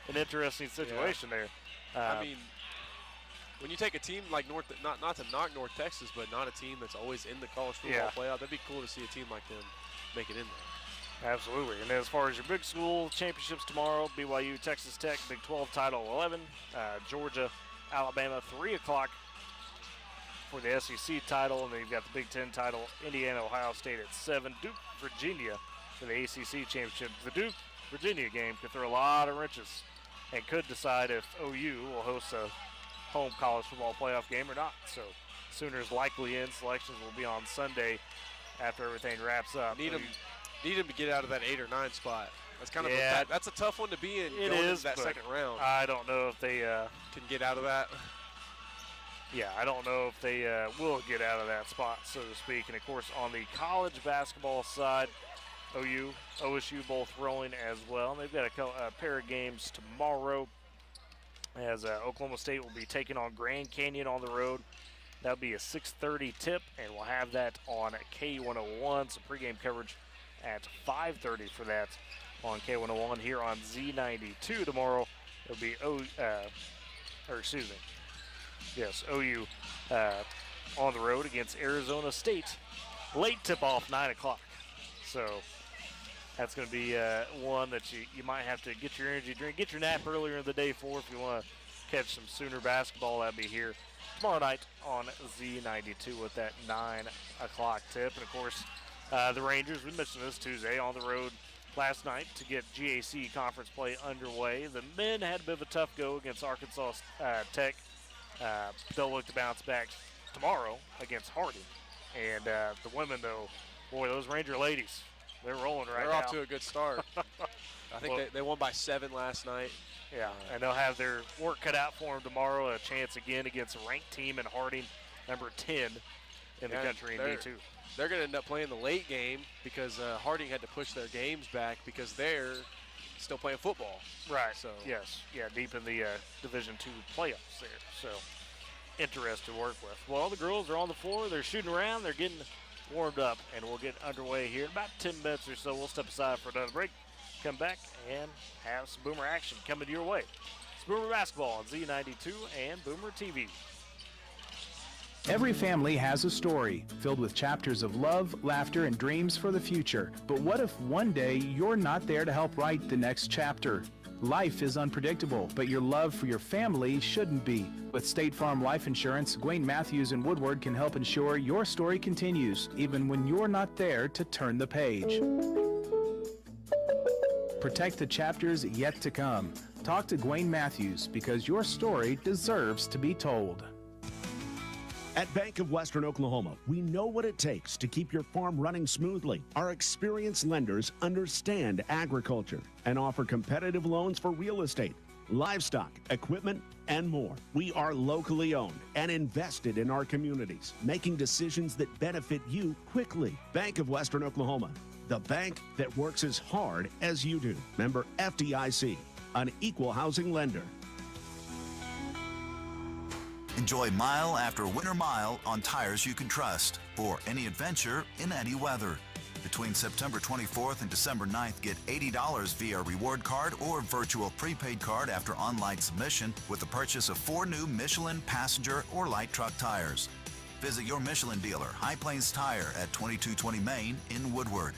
an interesting situation there. I mean, when you take a team like not to knock North Texas, but not a team that's always in the college football playoff, that'd be cool to see a team like them make it in there. Absolutely. And as far as your big school championships tomorrow, BYU, Texas Tech, Big 12 title 11, Georgia, Alabama, 3 o'clock for the SEC title, and then you've got the Big 10 title, Indiana, Ohio State at 7, Duke, Virginia for the ACC championship. The Duke-Virginia game could throw a lot of wrenches and could decide if OU will host a home college football playoff game or not. So Sooners likely in. Selections will be on Sunday after everything wraps up. Need them to get out of that 8 or 9 spot. That's kind of that's a tough one to be in. It is that second round. I don't know if they can get out of that. Yeah, I don't know if they will get out of that spot, so to speak. And, of course, on the college basketball side, OU, OSU both rolling as well. And they've got a pair of games tomorrow as Oklahoma State will be taking on Grand Canyon on the road. That'll be a 6:30 tip, and we'll have that on K101. Some pregame coverage at 5:30 for that on K101 here on Z92 tomorrow. It'll be OU on the road against Arizona State. Late tip-off, 9 o'clock. So that's going to be one that you might have to get your energy drink, get your nap earlier in the day for if you want to catch some Sooner basketball. That'll be here tomorrow night on Z92 with that 9 o'clock tip. And, of course, the Rangers, we mentioned this Tuesday, on the road last night to get GAC conference play underway. The men had a bit of a tough go against Arkansas Tech. They'll look to bounce back tomorrow against Harding. And the women, though, boy, those Ranger ladies, they're rolling right now. They're off to a good start. I think they won by 7 last night. Yeah, and they'll have their work cut out for them tomorrow, a chance again against a ranked team in Harding, number 10 in the country in D2. They're going to end up playing the late game because Harding had to push their games back because they're still playing football. Right. So yes. Yeah, deep in the Division II playoffs there. So interesting to work with. Well, the girls are on the floor. They're shooting around. They're getting warmed up, and we'll get underway here in about 10 minutes or so. We'll step aside for another break, come back, and have some Boomer action coming your way. It's Boomer Basketball on Z92 and Boomer TV. Every family has a story filled with chapters of love, laughter, and dreams for the future. But what if one day you're not there to help write the next chapter? Life is unpredictable, but your love for your family shouldn't be. With State Farm Life Insurance, Gwayne Matthews and Woodward can help ensure your story continues, even when you're not there to turn the page. Protect the chapters yet to come. Talk to Gwayne Matthews because your story deserves to be told. At Bank of Western Oklahoma, we know what it takes to keep your farm running smoothly. Our experienced lenders understand agriculture and offer competitive loans for real estate, livestock, equipment, and more. We are locally owned and invested in our communities, making decisions that benefit you quickly. Bank of Western Oklahoma, the bank that works as hard as you do. Member FDIC, an equal housing lender. Enjoy mile after winter mile on tires you can trust for any adventure in any weather. Between September 24th and December 9th, get $80 via reward card or virtual prepaid card after online submission with the purchase of 4 new Michelin passenger or light truck tires. Visit your Michelin dealer, High Plains Tire at 2220 Main in Woodward.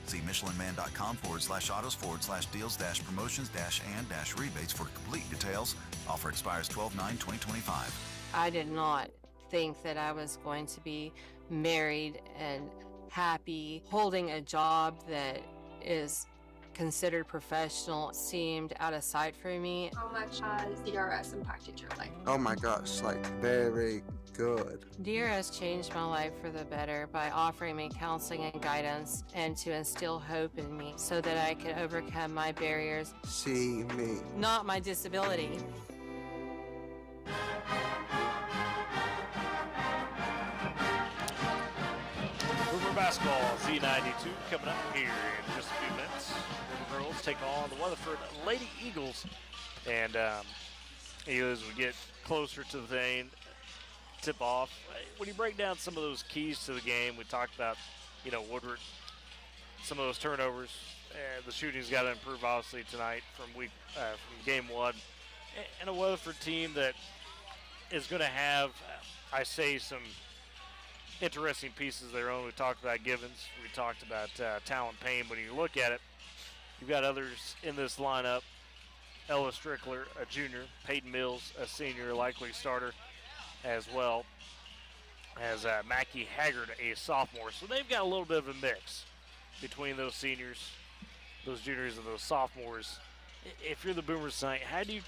See MichelinMan.com/autos/deals-promotions-and-rebates for complete details. Offer expires 12/9/2025. I did not think that I was going to be married and happy. Holding a job that is considered professional seemed out of sight for me. How much has DRS impacted your life? Oh my gosh, like very good. DRS changed my life for the better by offering me counseling and guidance and to instill hope in me so that I could overcome my barriers. See me. Not my disability. Boomer Basketball, Z92, coming up here in just a few minutes. River Girls take on the Weatherford Lady Eagles. And as we get closer to the thing, tip off, when you break down some of those keys to the game, we talked about, Woodward, some of those turnovers. The shooting's got to improve, obviously, tonight from game one. And a Weatherford team that is going to have, I say, some interesting pieces of their own. We talked about Givens. We talked about Talon Payne. When you look at it, you've got others in this lineup. Ella Strickler, a junior. Peyton Mills, a senior, likely starter as well. As Mackie Haggard, a sophomore. So they've got a little bit of a mix between those seniors, those juniors, and those sophomores. If you're the Boomers tonight, how do you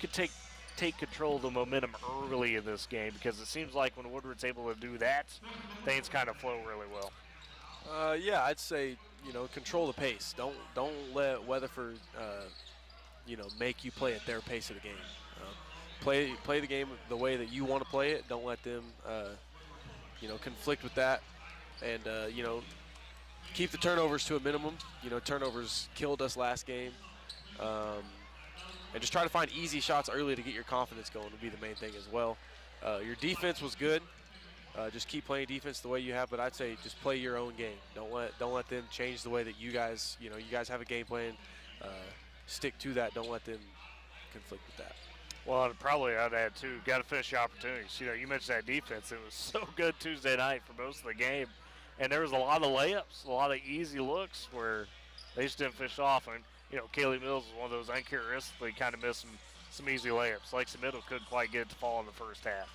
take control of the momentum early in this game? Because it seems like when Woodward's able to do that, things kind of flow really well. Yeah, I'd say, control the pace. Don't let Weatherford, make you play at their pace of the game. Play the game the way that you want to play it. Don't let them, conflict with that. And, keep the turnovers to a minimum. Turnovers killed us last game. And just try to find easy shots early to get your confidence going would be the main thing as well. Your defense was good. Just keep playing defense the way you have, but I'd say just play your own game. Don't let them change the way that you guys have a game plan. Stick to that. Don't let them conflict with that. Well, probably I'd add too, got to finish your opportunities. You mentioned that defense. It was so good Tuesday night for most of the game. And there was a lot of layups, a lot of easy looks where they just didn't finish off. And, Kaylee Mills was one of those uncharacteristically kind of missed some easy layups. Lexi Middle couldn't quite get it to fall in the first half.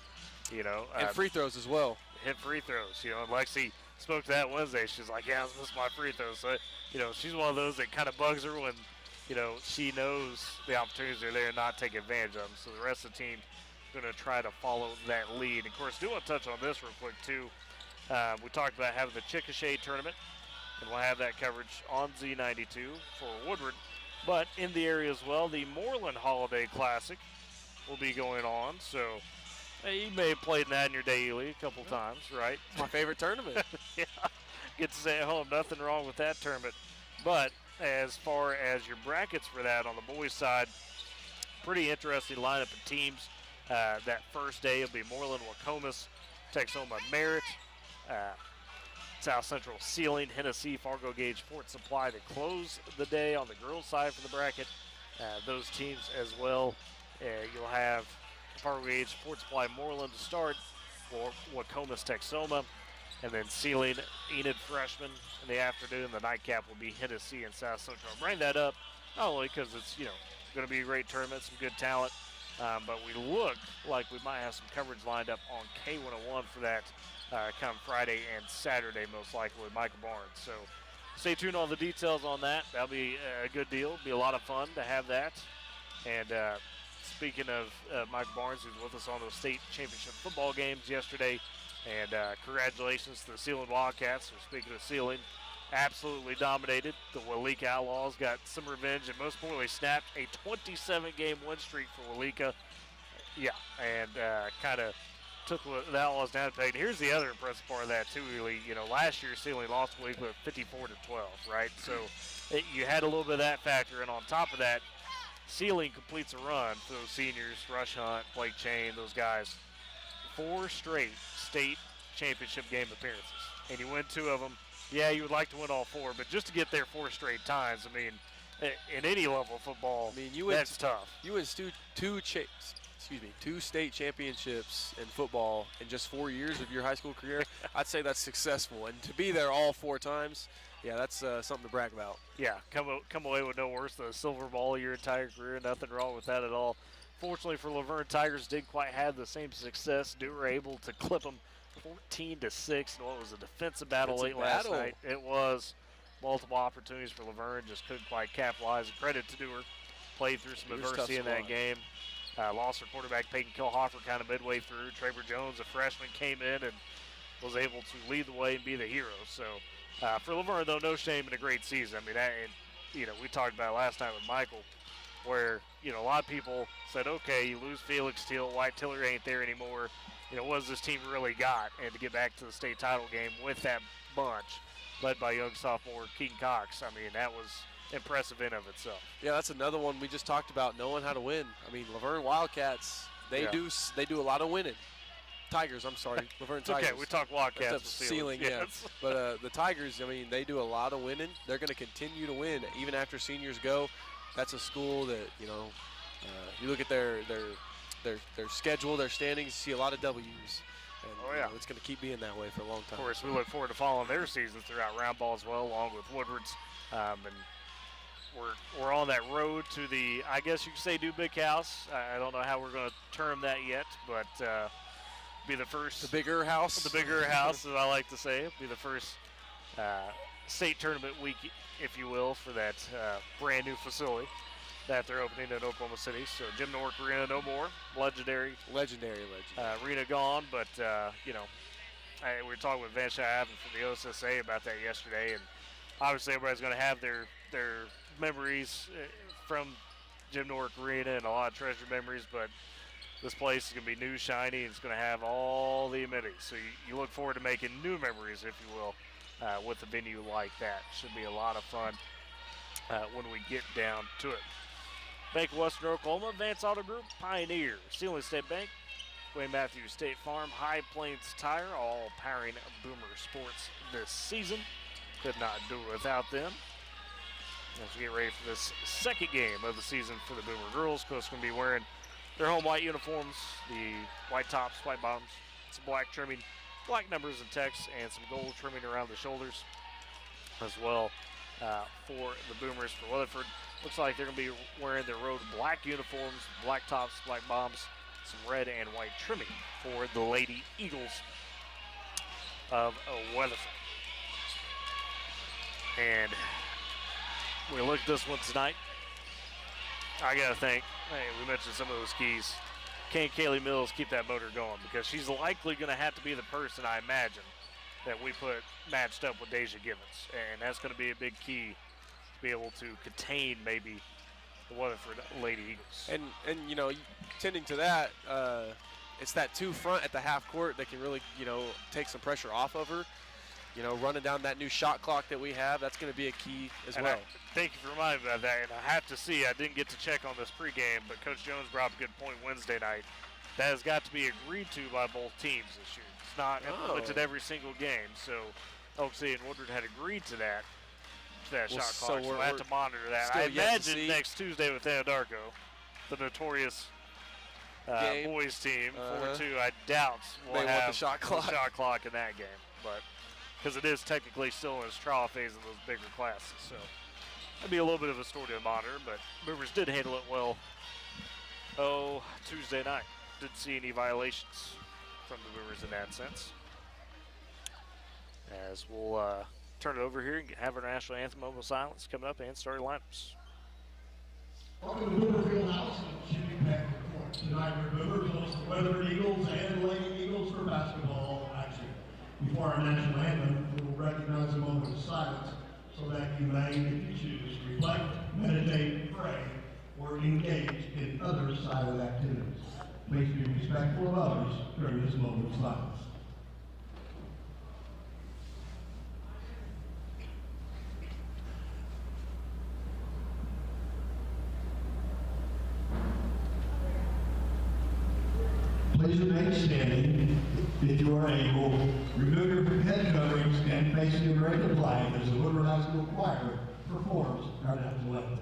And free throws as well. Hit free throws. And Lexi spoke to that Wednesday. She's like, yeah, I was missing my free throws. So, she's one of those that kind of bugs her when, she knows the opportunities are there and not take advantage of them. So the rest of the team is going to try to follow that lead. Of course, do want to touch on this real quick, too. We talked about having the Chickasha tournament, and we'll have that coverage on Z92 for Woodward. But in the area as well, the Moreland Holiday Classic will be going on. So you may have played in that in your daily a couple times, right? It's my favorite tournament. Yeah, get to stay at home. Nothing wrong with that tournament. But as far as your brackets for that on the boys' side, pretty interesting lineup of teams. That first day will be Moreland, Wacomas, Texoma, Merritt, South Central, Sealing, Hennessy, Fargo Gage, Fort Supply to close the day on the girls' side for the bracket. Those teams as well. You'll have Fargo Gage, Fort Supply, Moreland to start for Wacomas, Texoma. And then Sealing, Enid Freshman in the afternoon. The nightcap will be Hennessy and South Central. I'll bring that up not only because it's, going to be a great tournament, some good talent, but we look like we might have some coverage lined up on K101 for that come Friday and Saturday, most likely, with Michael Barnes. So stay tuned on the details on that. That'll be a good deal. It'll be a lot of fun to have that. And speaking of Michael Barnes, who's with us on those state championship football games yesterday, and congratulations to the Sealing Wildcats. So speaking of Sealing, absolutely dominated. The Walika Outlaws got some revenge, and most importantly, snapped a 27-game win streak for Walika. Yeah, and kind of took the Outlaws down a peg. Here's the other impressive part of that, too, really. Last year, Sealing lost to Walika 54-12, right? So you had a little bit of that factor, and on top of that, Sealing completes a run for those seniors, Rush Hunt, Blake Chain, those guys. 4 straight state championship game appearances, and you win 2 of them. Yeah, you would like to win all 4, but just to get there 4 straight times, in any level of football, that's tough. You win 2 state championships in football in just 4 years of your high school career. I'd say that's successful, and to be there all 4 times, yeah, that's something to brag about. Yeah, come away with no worse than a silver ball your entire career. Nothing wrong with that at all. Fortunately for Laverne, Tigers didn't quite have the same success. They were able to clip them 14-6 in what was a defensive battle late last night. It was multiple opportunities for Laverne, just couldn't quite capitalize. Credit to Dewar, played through some adversity in that game. Lost her quarterback Peyton Kilhofer kind of midway through. Traver Jones, a freshman, came in and was able to lead the way and be the hero. So for Laverne, though, no shame in a great season. We talked about it last night with Michael, where a lot of people said, okay, you lose Felix Teal, White Tiller ain't there anymore. What does this team really got? And to get back to the state title game with that bunch, led by young sophomore Keaton Cox, that was impressive in of itself. Yeah, that's another one we just talked about, knowing how to win. Laverne Wildcats, they do a lot of winning. Tigers, I'm sorry. Laverne It's okay, Tigers. we talk Wildcats That's with ceiling, yeah. yes. But the Tigers, I mean, they do a lot of winning. They're going to continue to win even after seniors go. That's a school that, you know, you look at their schedule, their standings, you see a lot of W's. And, Oh, yeah. you know, it's going to keep being that way for a long time. Of course, we look forward to following their season throughout round ball as well, along with Woodward's. And we're on that road to the, I guess you could say, new big house. I don't know how we're going to term that yet, but be the first. The bigger house. The bigger house, as I like to say. Be the first state tournament week, if you will, for that brand new facility that they're opening in Oklahoma City. So Jim Nork Arena no more. Legendary. Arena gone, but, you know, we were talking with Van Schaven from the OSSA about that yesterday, and obviously everybody's going to have their memories from Jim Nork Arena and a lot of treasured memories, but this place is going to be new, shiny, and it's going to have all the amenities. So you look forward to making new memories, if you will, with a venue like that. Should be a lot of fun when we get down to it. Bank of Western Oklahoma, Advance Auto Group, Pioneer, Sealing State Bank, Wayne Matthews State Farm, High Plains Tire, all powering Boomer sports this season. Could not do it without them. As we get ready for this second game of the season for the Boomer girls, of course, going to be wearing their home white uniforms, the white tops, white bottoms, some black trimming, black numbers and text, and some gold trimming around the shoulders as well for the Boomers. For Weatherford, looks like they're going to be wearing their road black uniforms, black tops, black bottoms, some red and white trimming for the Lady Eagles of Weatherford. And we look at this one tonight. I got to think, hey, we mentioned some of those keys. Can Kaylee Mills keep that motor going? Because she's likely going to have to be the person, I imagine, that we put matched up with Deja Givens. And that's going to be a big key to be able to contain maybe the Weatherford Lady Eagles. And you know, tending to that, it's that two front at the half court that can really, you know, take some pressure off of her. You know, running down that new shot clock that we have, that's going to be a key as well. Thank you for reminding me about that. And I have to see, I didn't get to check on this pregame, but Coach Jones brought up a good point Wednesday night. That has got to be agreed to by both teams this year. It's not implemented every single game. So Oak City and Woodward had agreed to that shot clock. So we'll have to monitor that. I imagine next Tuesday with Anadarko, the notorious boys team, 4-2, I doubt we'll have the shot clock in that game. But because it is technically still in its trial phase of those bigger classes. So that'd be a little bit of a story to monitor, but Boomers did handle it well. Tuesday night. Didn't see any violations from the Boomers in that sense. As we'll turn it over here and have our national anthem moment of silence coming up and start lineups. Welcome to Boomer Fieldhouse and Jimmy Peck Court. Tonight we're Boomers host the Weatherford Eagles and Lady Eagles for basketball action. Before our national anthem, we will recognize a moment of silence so that you may, if you choose, reflect, meditate, pray, or engage in other silent activities. Please be respectful of others during this moment of silence. Please remain standing. If you are able, remove your head coverings and face the American flag as the Woodward High School Choir performs our national anthem.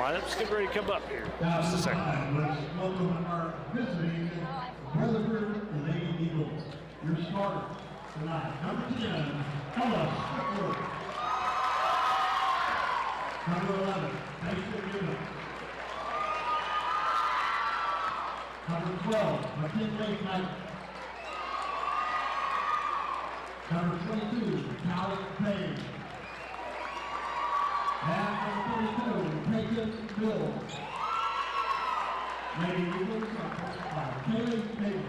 lineup's getting ready to come up here. Just a second. Let's welcome our visiting Weatherford Lady Eagles. Your starter tonight, number 10, Ella Woodward. Number 11, Mason Newman. Number 12, McKinley Knight. Number 22, Callie Payne. And number 32, Peyton Mills. Lady Eagles are coached by Kaylee Payton.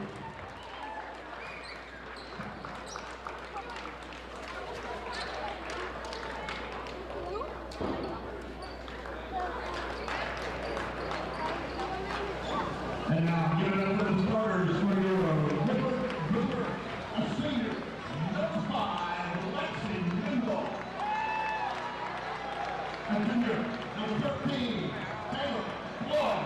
And now, give it up for the starters for Woodward, a senior, number 5, Lexi Kendall. And junior, number 13, Taylor Floyd.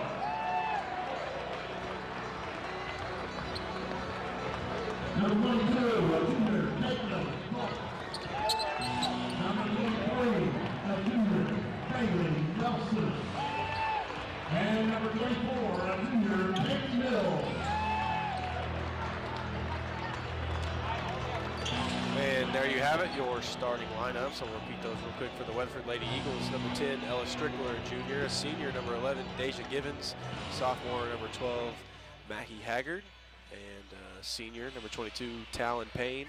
Number 22, a junior, Caitlin Clark. Number 23, a junior, Bailey Nelson. And number 24, a junior, Nick Mills. And there you have it, your starting lineup. So we'll repeat those real quick for the Weatherford Lady Eagles. Number 10, Ella Strickler, a junior. A senior, number 11, Deja Givens. Sophomore, number 12, Mackie Haggard. And senior, number 22, Talon Payne.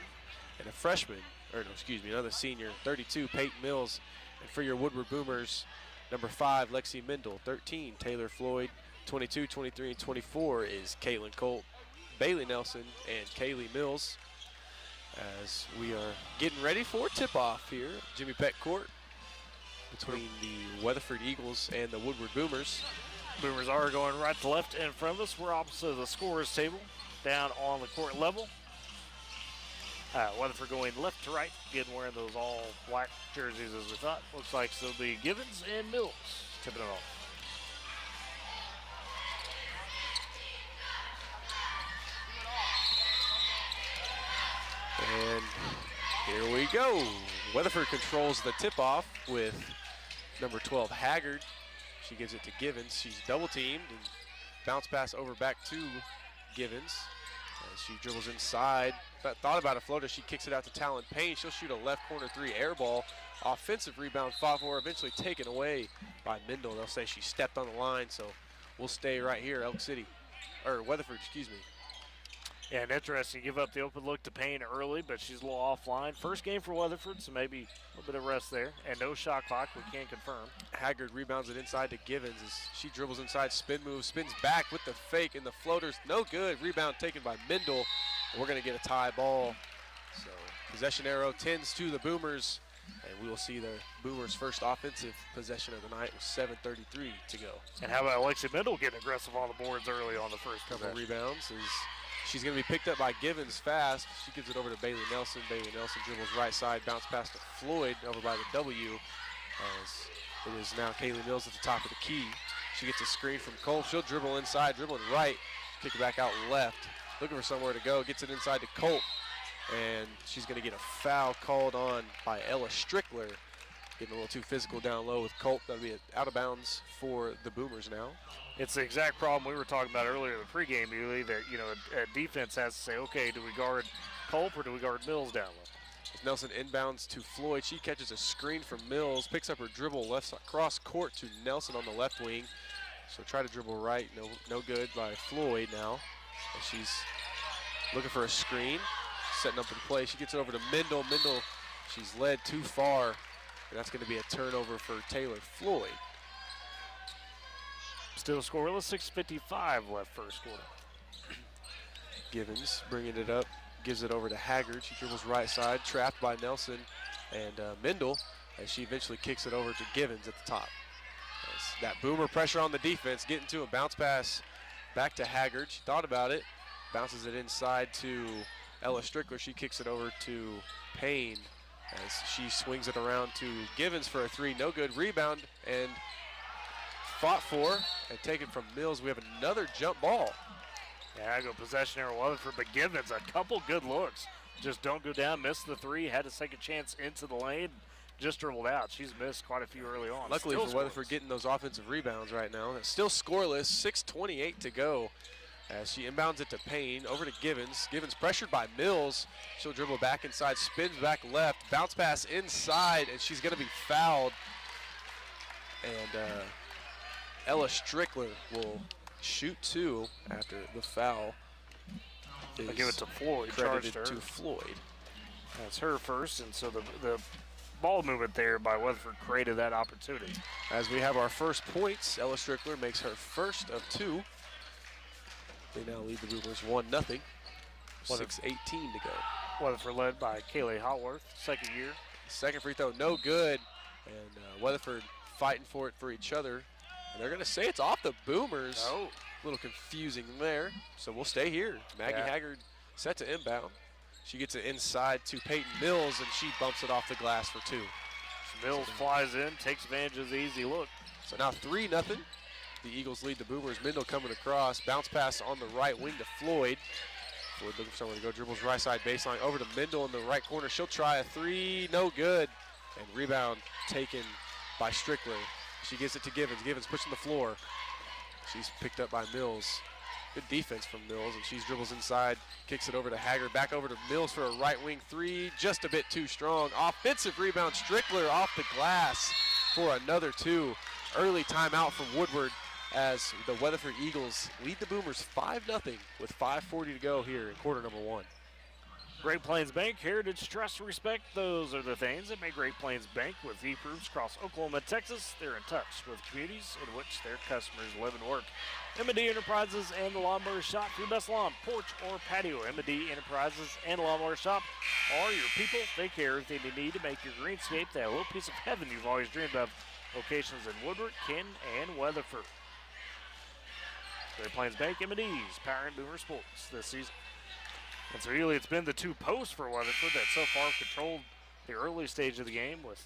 And a freshman, another senior, 32, Peyton Mills. And for your Woodward Boomers, number 5, Lexi Mendel. 13, Taylor Floyd. 22, 23, and 24 is Caitlin Colt, Bailey Nelson, and Kaylee Mills. As we are getting ready for tip-off here, Jimmy Peck Court, between the Weatherford Eagles and the Woodward Boomers. Boomers are going right to left in front of us. We're opposite the scorer's table, down on the court level. Weatherford going left to right, again wearing those all black jerseys as we thought. Looks like it'll be Givens and Mills tipping it off. And here we go. Weatherford controls the tip-off with number 12, Haggard. She gives it to Givens. She's double-teamed and bounce pass over back to Givens. As she dribbles inside. Thought about a floater. She kicks it out to Talon Payne. She'll shoot a left corner 3 air ball. Offensive rebound, 5-4, eventually taken away by Mendel. They'll say she stepped on the line, so we'll stay right here, Weatherford, excuse me. Yeah, and interesting, give up the open look to Payne early, but she's a little offline. First game for Weatherford, so maybe a little bit of rest there. And no shot clock, we can't confirm. Haggard rebounds it inside to Givens as she dribbles inside, spin move, spins back with the fake, and the floater's no good. Rebound taken by Mendel. We're going to get a tie ball. So possession arrow tends to the Boomers, and we will see the Boomers' first offensive possession of the night with 7:33 to go. And how about Alexia Mendel getting aggressive on the boards early on the first Couple possession? rebounds as she's going to be picked up by Givens fast. She gives it over to Bailey Nelson. Bailey Nelson dribbles right side, bounce pass to Floyd over by the W. As it is now Kaylee Mills at the top of the key. She gets a screen from Cole. She'll dribble inside, dribbling right, kick it back out left. Looking for somewhere to go, gets it inside to Colt. And she's going to get a foul called on by Ella Strickler. Getting a little too physical down low with Colt. That'll be out of bounds for the Boomers now. It's the exact problem we were talking about earlier in the pregame, Ely, that, a defense has to say, okay, do we guard Culp or do we guard Mills down low? Nelson inbounds to Floyd. She catches a screen from Mills, picks up her dribble left side, cross court to Nelson on the left wing. So try to dribble right, no good by Floyd now. And she's looking for a screen, setting up in play. She gets it over to Mendel. Mendel, she's led too far, and that's going to be a turnover for Taylor Floyd. Still scoreless, 6:55 left first quarter. Givens bringing it up, gives it over to Haggard. She dribbles right side, trapped by Nelson and Mendel, as she eventually kicks it over to Givens at the top. As that Boomer pressure on the defense, getting to a bounce pass back to Haggard. She thought about it, bounces it inside to Ella Strickler. She kicks it over to Payne as she swings it around to Givens for a 3. No good. Rebound and fought for and taken from Mills. We have another jump ball. Yeah, I go possession arrow Weatherford, but Givens, a couple good looks. Just don't go down, missed the 3, had a second chance into the lane. just dribbled out. She's missed quite a few early on. Luckily Still for Weatherford getting those offensive rebounds right now. It's still scoreless, 6:28 to go as she inbounds it to Payne, over to Givens. Givens pressured by Mills. She'll dribble back inside, spins back left, bounce pass inside, and she's going to be fouled. And Ella Strickler will shoot 2 after the foul. I'll give it to Floyd. Credited Charged her. to Floyd. That's her first, and so the ball movement there by Weatherford created that opportunity. As we have our first points, Ella Strickler makes her first of 2. They now lead the Boomers 1-0. 6:18 to go. Weatherford led by Kaylee Hotworth, second year. Second free throw, no good. And Weatherford fighting for it for each other. And they're going to say it's off the Boomers. Oh. A little confusing there. So we'll stay here. Maggie Haggard set to inbound. She gets it inside to Peyton Mills, and she bumps it off the glass for 2. Mills flies in, takes advantage of the easy look. So now 3-0. The Eagles lead the Boomers. Mendel coming across. Bounce pass on the right wing to Floyd. Floyd looking for somewhere to go. Dribbles right side baseline over to Mendel in the right corner. She'll try a 3. No good. And rebound taken by Strickler. She gives it to Givens. Givens pushing the floor. She's picked up by Mills. Good defense from Mills, and she dribbles inside, kicks it over to Haggard, back over to Mills for a right wing 3, just a bit too strong. Offensive rebound, Strickler off the glass for another 2. Early timeout from Woodward as the Weatherford Eagles lead the Boomers 5-0 with 5:40 to go here in quarter number 1. Great Plains Bank, Heritage, Trust, Respect, those are the things that make Great Plains Bank with deep roots across Oklahoma and Texas. They're in touch with communities in which their customers live and work. M&D Enterprises and the Lawnmower Shop, your best lawn, porch, or patio. M&D Enterprises and the Lawnmower Shop are your people. They care everything you need to make your greenscape that little piece of heaven you've always dreamed of. Locations in Woodward, Ken, and Weatherford. Great Plains Bank, M&D's powering Boomer sports this season. And so really it's been the 2 posts for Weatherford that so far have controlled the early stage of the game with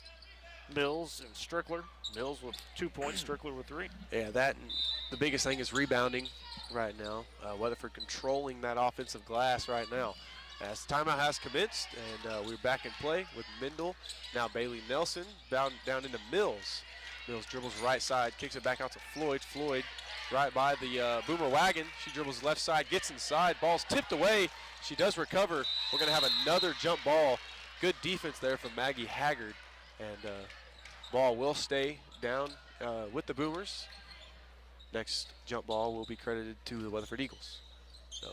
Mills and Strickler. Mills with 2 points, Strickler with 3. Yeah, that and the biggest thing is rebounding right now. Weatherford controlling that offensive glass right now. As timeout has commenced, and we're back in play with Mendel. Now Bailey Nelson down into Mills. Mills dribbles right side, kicks it back out to Floyd. Floyd right by the Boomer wagon. She dribbles left side, gets inside, ball's tipped away. She does recover. We're going to have another jump ball. Good defense there from Maggie Haggard. And ball will stay down with the Boomers. Next jump ball will be credited to the Weatherford Eagles. So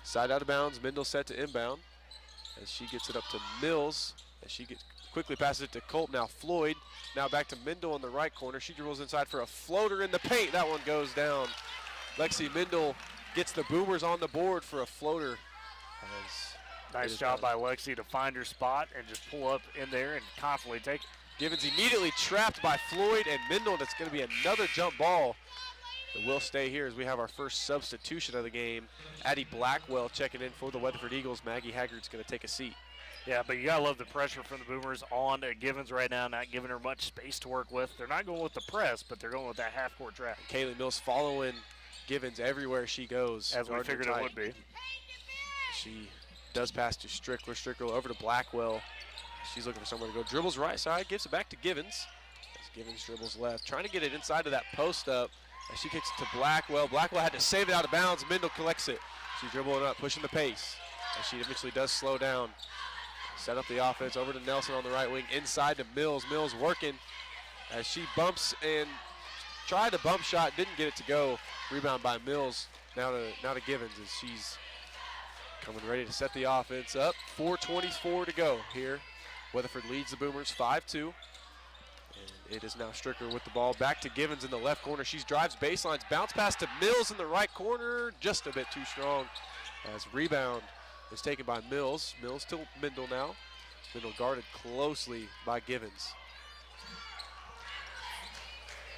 side out of bounds, Mendel set to inbound. As she gets it up to Mills. As she quickly passes it to Colt. Now Floyd. Now back to Mendel in the right corner. She dribbles inside for a floater in the paint. That one goes down. Lexi Mendel gets the Boomers on the board for a floater. Nice job by Lexi to find her spot and just pull up in there and confidently take it. Givens immediately trapped by Floyd and Mendel, and it's going to be another jump ball. But we'll stay here as we have our first substitution of the game. Addie Blackwell checking in for the Weatherford Eagles. Maggie Haggard's going to take a seat. Yeah, but you got to love the pressure from the Boomers on Givens right now, not giving her much space to work with. They're not going with the press, but they're going with that half-court trap. Kaylee Mills following Givens everywhere she goes. As we figured it would be. She does pass to Strickler. Strickler over to Blackwell. She's looking for somewhere to go. Dribbles right side, gives it back to Givens. As Givens dribbles left, trying to get it inside of that post up. As she kicks it to Blackwell. Blackwell had to save it out of bounds. Mendel collects it. She's dribbling up, pushing the pace. As she eventually does slow down. Set up the offense over to Nelson on the right wing. Inside to Mills. Mills working as she bumps and tried a bump shot. Didn't get it to go. Rebound by Mills. Now to Givens as she's coming ready to set the offense up. 4:24 to go here. Weatherford leads the Boomers 5-2. And it is now Strickler with the ball. Back to Givens in the left corner. She drives baselines. Bounce pass to Mills in the right corner. Just a bit too strong as rebound is taken by Mills. Mills to Mendel now. Mendel guarded closely by Givens.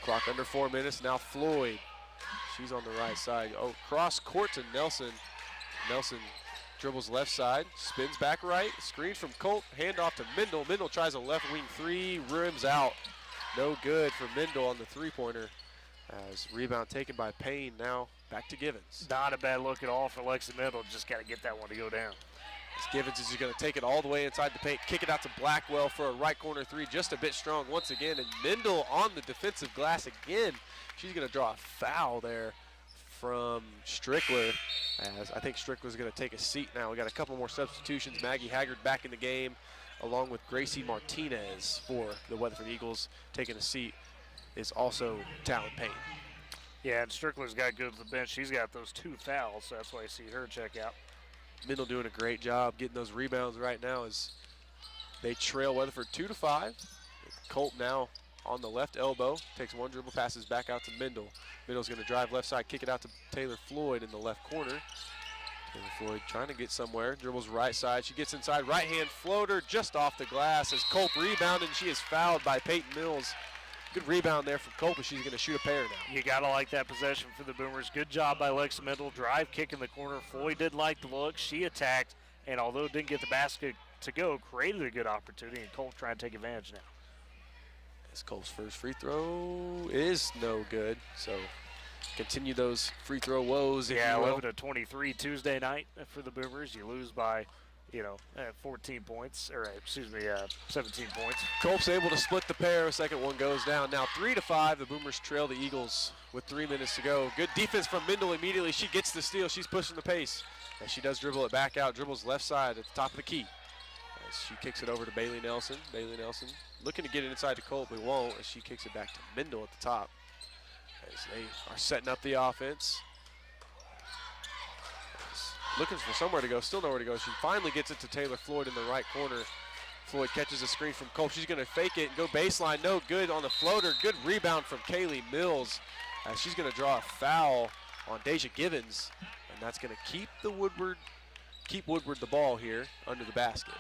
Clock under 4 minutes. Now Floyd. She's on the right side. Oh, cross court to Nelson. Nelson dribbles left side, spins back right, screens from Colt, handoff to Mendel. Mendel tries a left wing 3, rims out. No good for Mendel on the 3-pointer. As rebound taken by Payne. Now back to Givens. Not a bad look at all for Lexi Mendel. Just got to get that one to go down. As Givens is going to take it all the way inside the paint, kick it out to Blackwell for a right corner three, just a bit strong once again. And Mendel on the defensive glass again. She's going to draw a foul there from Strickler, as I think Strickler's going to take a seat now. We got a couple more substitutions. Maggie Haggard back in the game, along with Gracie Martinez for the Weatherford Eagles. Taking a seat is also Talon Payne. Yeah, and Strickler's got to go to the bench. She's got those 2 fouls, so that's why you see her check out. Mendel doing a great job getting those rebounds right now as they trail Weatherford 2-5. Colt now on the left elbow, takes one dribble, passes back out to Mendel. Mendel's going to drive left side, kick it out to Taylor Floyd in the left corner. Taylor Floyd trying to get somewhere, dribbles right side. She gets inside, right hand floater just off the glass as Colt rebounded, and she is fouled by Peyton Mills. Good rebound there from Colt, but she's going to shoot a pair now. You got to like that possession for the Boomers. Good job by Lexa Mendel. Drive, kick in the corner. Floyd didn't like the look. She attacked, and although didn't get the basket to go, created a good opportunity, and Colt trying to take advantage now. As Colt's first free throw is no good, so continue those free throw woes. Yeah, 11-23 Tuesday night for the Boomers. You lose by, 14 points, or 17 points. Colt's able to split the pair. Second one goes down. Now 3-5. The Boomers trail the Eagles with 3 minutes to go. Good defense from Mendel immediately. She gets the steal. She's pushing the pace. And she does dribble it back out. Dribbles left side at the top of the key. As she kicks it over to Bailey Nelson. Bailey Nelson looking to get it inside to Colt, but won't, as she kicks it back to Mendel at the top. As they are setting up the offense. Looking for somewhere to go, still nowhere to go. She finally gets it to Taylor Floyd in the right corner. Floyd catches a screen from Colt. She's going to fake it and go baseline. No good on the floater. Good rebound from Kaylee Mills. She's going to draw a foul on Deja Givens, and that's going to keep Woodward the ball here under the basket.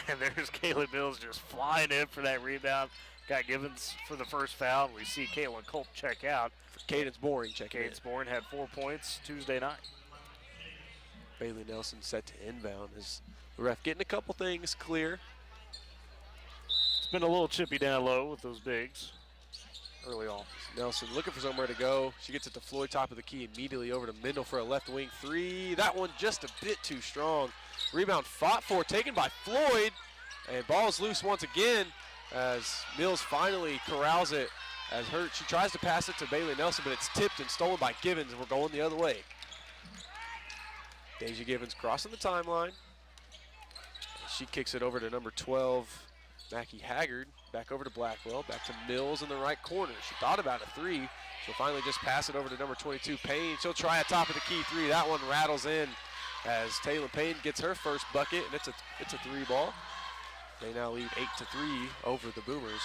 And there's Kaylee Mills just flying in for that rebound. Got Givens for the first foul. We see Caitlin Colt check out. Cadence Boring checking in. Cadence Boring had 4 points Tuesday night. Bailey Nelson set to inbound as the ref getting a couple things clear. It's been a little chippy down low with those bigs early on. Nelson looking for somewhere to go. She gets it to Floyd, top of the key, immediately over to Mendel for a left wing three. That one just a bit too strong. Rebound fought for, taken by Floyd, and ball is loose once again as Mills finally corrals it. She tries to pass it to Bailey Nelson, but it's tipped and stolen by Givens, and we're going the other way. Deja Givens crossing the timeline. She kicks it over to number 12, Mackie Haggard. Back over to Blackwell, back to Mills in the right corner. She thought about a three. She'll finally just pass it over to number 22, Payne. She'll try a top of the key three. That one rattles in as Taylor Payne gets her first bucket, and it's a three ball. They now lead 8-3 over the Boomers.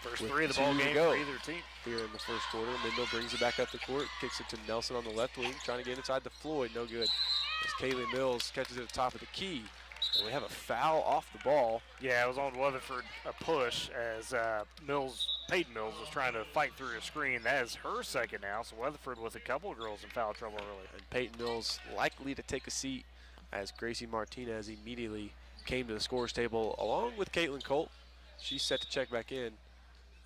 First three of the ball game for either team. Here in the first quarter, Mendel brings it back up the court, kicks it to Nelson on the left wing, trying to get inside to Floyd, no good. As Kaylee Mills catches it at the top of the key. And we have a foul off the ball. Yeah, it was on Weatherford, a push as Peyton Mills was trying to fight through a screen. That is her second now, so Weatherford with a couple of girls in foul trouble early. And Peyton Mills likely to take a seat as Gracie Martinez immediately came to the scorer's table along with Caitlin Colt. She's set to check back in.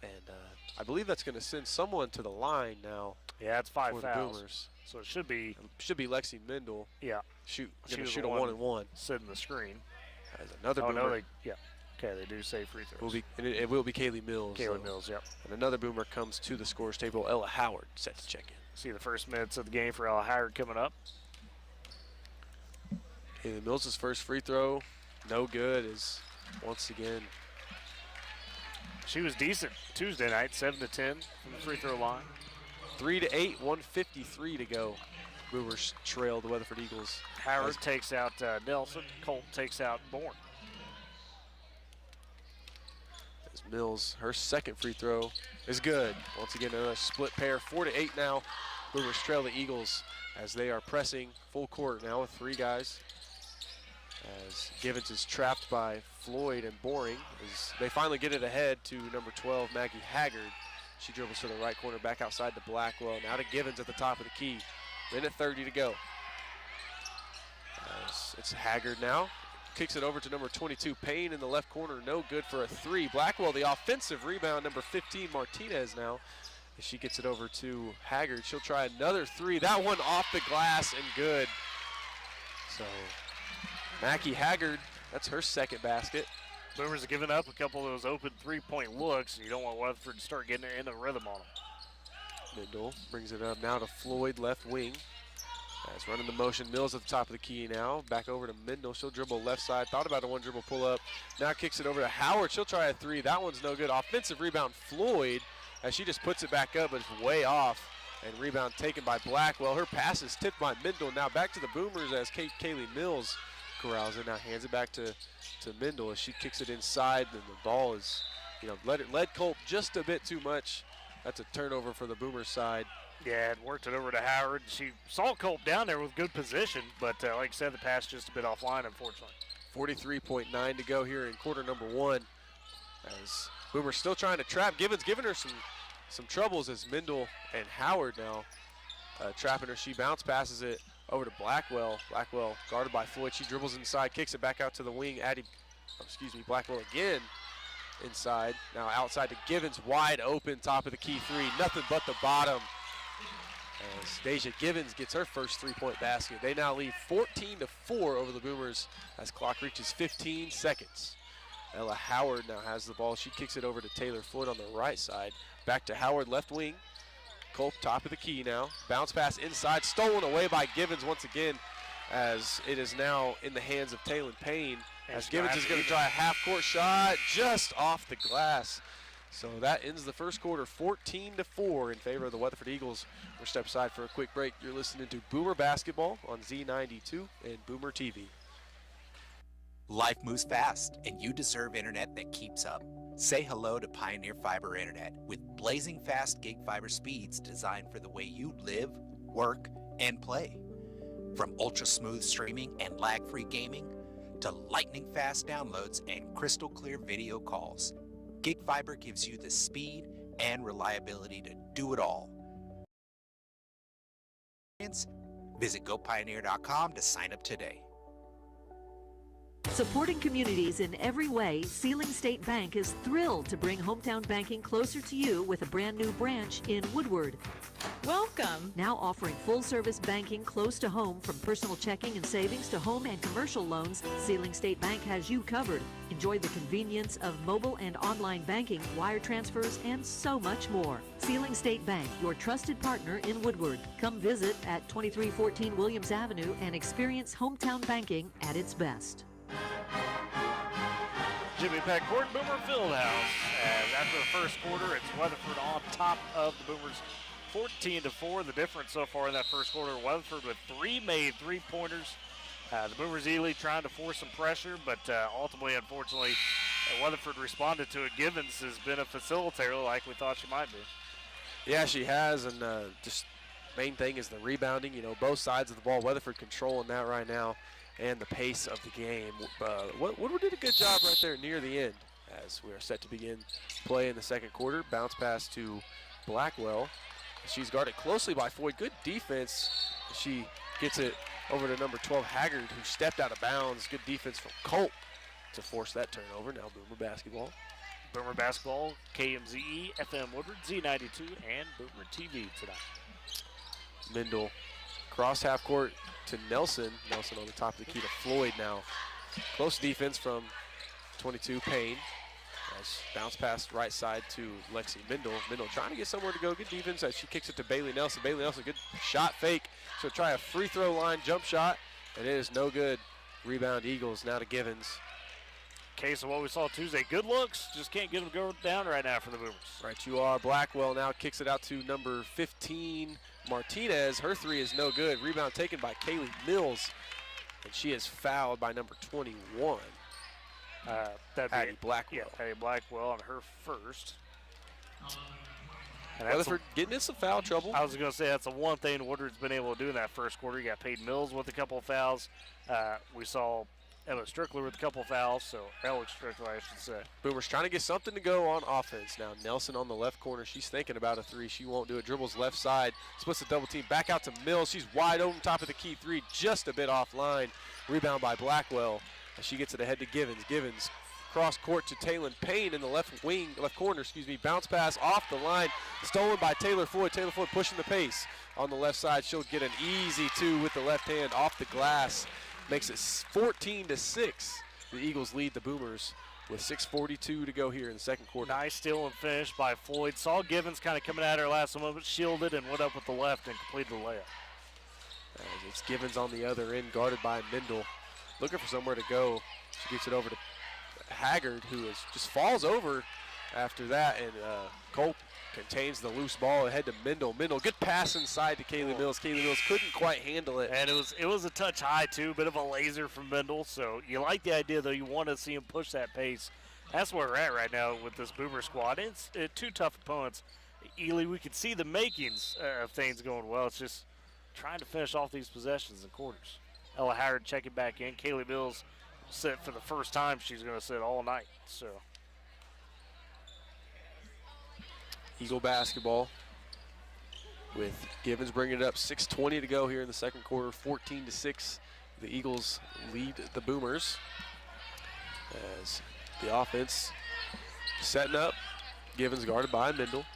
And I believe that's going to send someone to the line now. Yeah, it's 5 for fouls. The Boomers. So it should be Lexi Mendel. Yeah. Shoot a 1-and-1. Sitting the screen. As another Boomer. No, okay, they do say free throws. It will be Kaylee Mills. Kaylee Mills, yep. And another Boomer comes to the scorer's table. Ella Howard set to check in. See the first minutes of the game for Ella Howard coming up. Kaylee Mills' first free throw, no good, is once again. She was decent Tuesday night, 7-10 from the free throw line. 3-8, 1:53 to go. Boomers trail the Weatherford Eagles. Howard takes out Nelson. Colt takes out Bourne. As Mills, her second free throw is good. Once again, another split pair. 4-8 now. Boomers trail the Eagles as they are pressing full court now with 3 guys. As Givens is trapped by Floyd and Boring. As they finally get it ahead to number 12, Maggie Haggard. She dribbles to the right corner, back outside to Blackwell. Now to Givens at the top of the key. Minute 30 to go. As it's Haggard now. Kicks it over to number 22, Payne in the left corner. No good for a three. Blackwell, the offensive rebound, number 15, Martinez now. As she gets it over to Haggard, she'll try another three. That one off the glass and good. So Mackie Haggard, that's her second basket. Boomers have given up a couple of those open three-point looks. You don't want Weatherford to start getting in a rhythm on them. Mendel brings it up now to Floyd, left wing. As running the motion, Mills at the top of the key now. Back over to Mendel. She'll dribble left side. Thought about a one dribble pull up. Now kicks it over to Howard. She'll try a three. That one's no good. Offensive rebound, Floyd, as she just puts it back up, but it's way off. And rebound taken by Blackwell. Her pass is tipped by Mendel. Now back to the Boomers as Kaylee Mills corrals it. Now hands it back to Mendel as she kicks it inside. And the ball is, led Culp just a bit too much. That's a turnover for the Boomers side. Yeah, and worked it over to Howard. She saw Culp down there with good position, but like I said, the pass just a bit offline, unfortunately. 43.9 to go here in quarter number one. As Boomers still trying to trap. Givens giving her some troubles as Mendel and Howard now trapping her. She bounce passes it over to Blackwell. Blackwell guarded by Floyd. She dribbles inside, kicks it back out to the wing. Blackwell again inside. Now outside to Givens, wide open, top of the key three. Nothing but the bottom. As Deja Givens gets her first three-point basket. They now lead 14-4 over the Boomers as clock reaches 15 seconds. Ella Howard now has the ball. She kicks it over to Taylor Floyd on the right side. Back to Howard, left wing. Culp, top of the key now. Bounce pass inside, stolen away by Givens once again, as it is now in the hands of Taylor Payne. As Givens is going to try a half-court shot just off the glass. So that ends the first quarter 14-4 in favor of the Weatherford Eagles. We'll step aside for a quick break. You're listening to Boomer Basketball on Z92 and Boomer TV. Life moves fast, and you deserve internet that keeps up. Say hello to Pioneer Fiber Internet with blazing fast gig fiber speeds designed for the way you live, work, and play. From ultra-smooth streaming and lag-free gaming to lightning-fast downloads and crystal-clear video calls, Gig Fiber gives you the speed and reliability to do it all. Visit GoPioneer.com to sign up today. Supporting communities in every way, Sealing State Bank is thrilled to bring hometown banking closer to you with a brand new branch in Woodward. Welcome. Now offering full-service banking close to home, from personal checking and savings to home and commercial loans, Sealing State Bank has you covered. Enjoy the convenience of mobile and online banking, wire transfers, and so much more. Sealing State Bank, your trusted partner in Woodward. Come visit at 2314 Williams Avenue and experience hometown banking at its best. Jimmy Peck Court, Boomer Fieldhouse. As after the first quarter, it's Weatherford on top of the Boomers 14-4. The difference so far in that first quarter, Weatherford with 3 made three-pointers. The Boomers eagerly trying to force some pressure, but ultimately, unfortunately, Weatherford responded to it. Givens has been a facilitator like we thought she might be. Yeah, she has, and just main thing is the rebounding. Both sides of the ball, Weatherford controlling that right now, and the pace of the game. Woodward did a good job right there near the end as we are set to begin play in the second quarter. Bounce pass to Blackwell. She's guarded closely by Floyd. Good defense. She gets it over to number 12, Haggard, who stepped out of bounds. Good defense from Culp to force that turnover. Now Boomer Basketball. Boomer Basketball, KMZE, FM Woodward, Z92, and Boomer TV tonight. Mendel cross half court to Nelson. Nelson on the top of the key to Floyd now. Close defense from 22, Payne. Nice bounce pass right side to Lexi Mendel. Mendel trying to get somewhere to go. Good defense as she kicks it to Bailey Nelson. Bailey Nelson, good shot fake. She'll try a free throw line jump shot, and it is no good. Rebound Eagles now to Givens. Case of what we saw Tuesday. Good looks, just can't get them to go down right now for the Boomers. Right you are. Blackwell now kicks it out to number 15, Martinez. Her three is no good. Rebound taken by Kaylee Mills, and she is fouled by number 21. Patty Blackwell. Yeah, Patty Blackwell on her first. And Weatherford getting in some foul trouble. I was going to say that's the one thing Woodward's been able to do in that first quarter. You got Peyton Mills with a couple of fouls. We saw Ella Strickler with a couple of fouls, so Alex Strickler, I should say. Boomers trying to get something to go on offense. Now Nelson on the left corner. She's thinking about a three. She won't do it. Dribbles left side. Splits the double team. Back out to Mills. She's wide open, top of the key three, just a bit offline. Rebound by Blackwell. As she gets it ahead to Givens. Givens cross court to Taylor Payne in the left corner, Bounce pass off the line. Stolen by Taylor Floyd. Taylor Floyd pushing the pace on the left side. She'll get an easy two with the left hand off the glass. makes it 14-6. The Eagles lead the Boomers with 6:42 to go here in the second quarter. Nice steal and finish by Floyd. Saw Givens kind of coming at her last moment, shielded and went up with the left and completed the layup. It's Givens on the other end, guarded by Mendel. Looking for somewhere to go. She gets it over to Haggard, who just falls over after that, and Culp contains the loose ball ahead to Mendel. Mendel, good pass inside to Kaylee Mills. Kaylee Mills couldn't quite handle it. And it was a touch high, too. Bit of a laser from Mendel. So you like the idea, though. You want to see him push that pace. That's where we're at right now with this Boomer squad. It's two tough opponents. Ely, we can see the makings of things going well. It's just trying to finish off these possessions and quarters. Ella Howard checking back in. Kaylee Mills sit for the first time she's going to sit all night. So Eagle basketball with Givens bringing it up. 6:20 to go here in the second quarter. 14-6. The Eagles lead the Boomers as the offense setting up. Givens guarded by Mendel.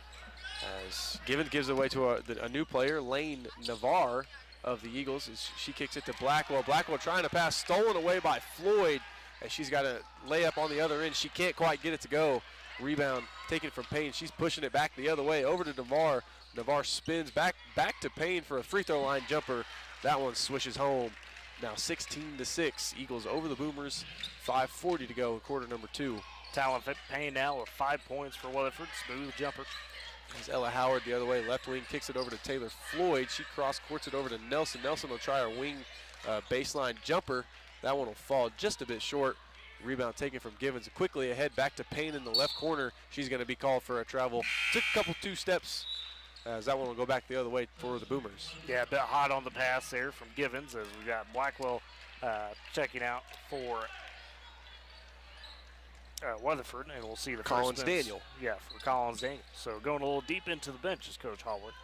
As Givens gives it away to a new player, Lane Navarre of the Eagles, as she kicks it to Blackwell. Blackwell trying to pass, stolen away by Floyd, as she's got a layup on the other end. She can't quite get it to go. Rebound taken from Payne. She's pushing it back the other way over to Navarre. Navarre spins back to Payne for a free throw line jumper. That one swishes home. Now 16-6. Eagles over the Boomers. 5:40 to go in quarter number 2. Talon Payne now with 5 points for Weatherford. Smooth jumper. As Ella Howard the other way, left wing, kicks it over to Taylor Floyd. She cross-courts it over to Nelson. Nelson will try her wing baseline jumper. That one will fall just a bit short. Rebound taken from Givens. Quickly ahead back to Payne in the left corner. She's going to be called for a travel. Took a two steps as that one will go back the other way for the Boomers. Yeah, a bit hot on the pass there from Givens as we got Blackwell checking out for Weatherford, and we'll see the Collins first minutes. Daniel. Yeah, for Collins Daniel. So going a little deep into the bench is Coach Hallward.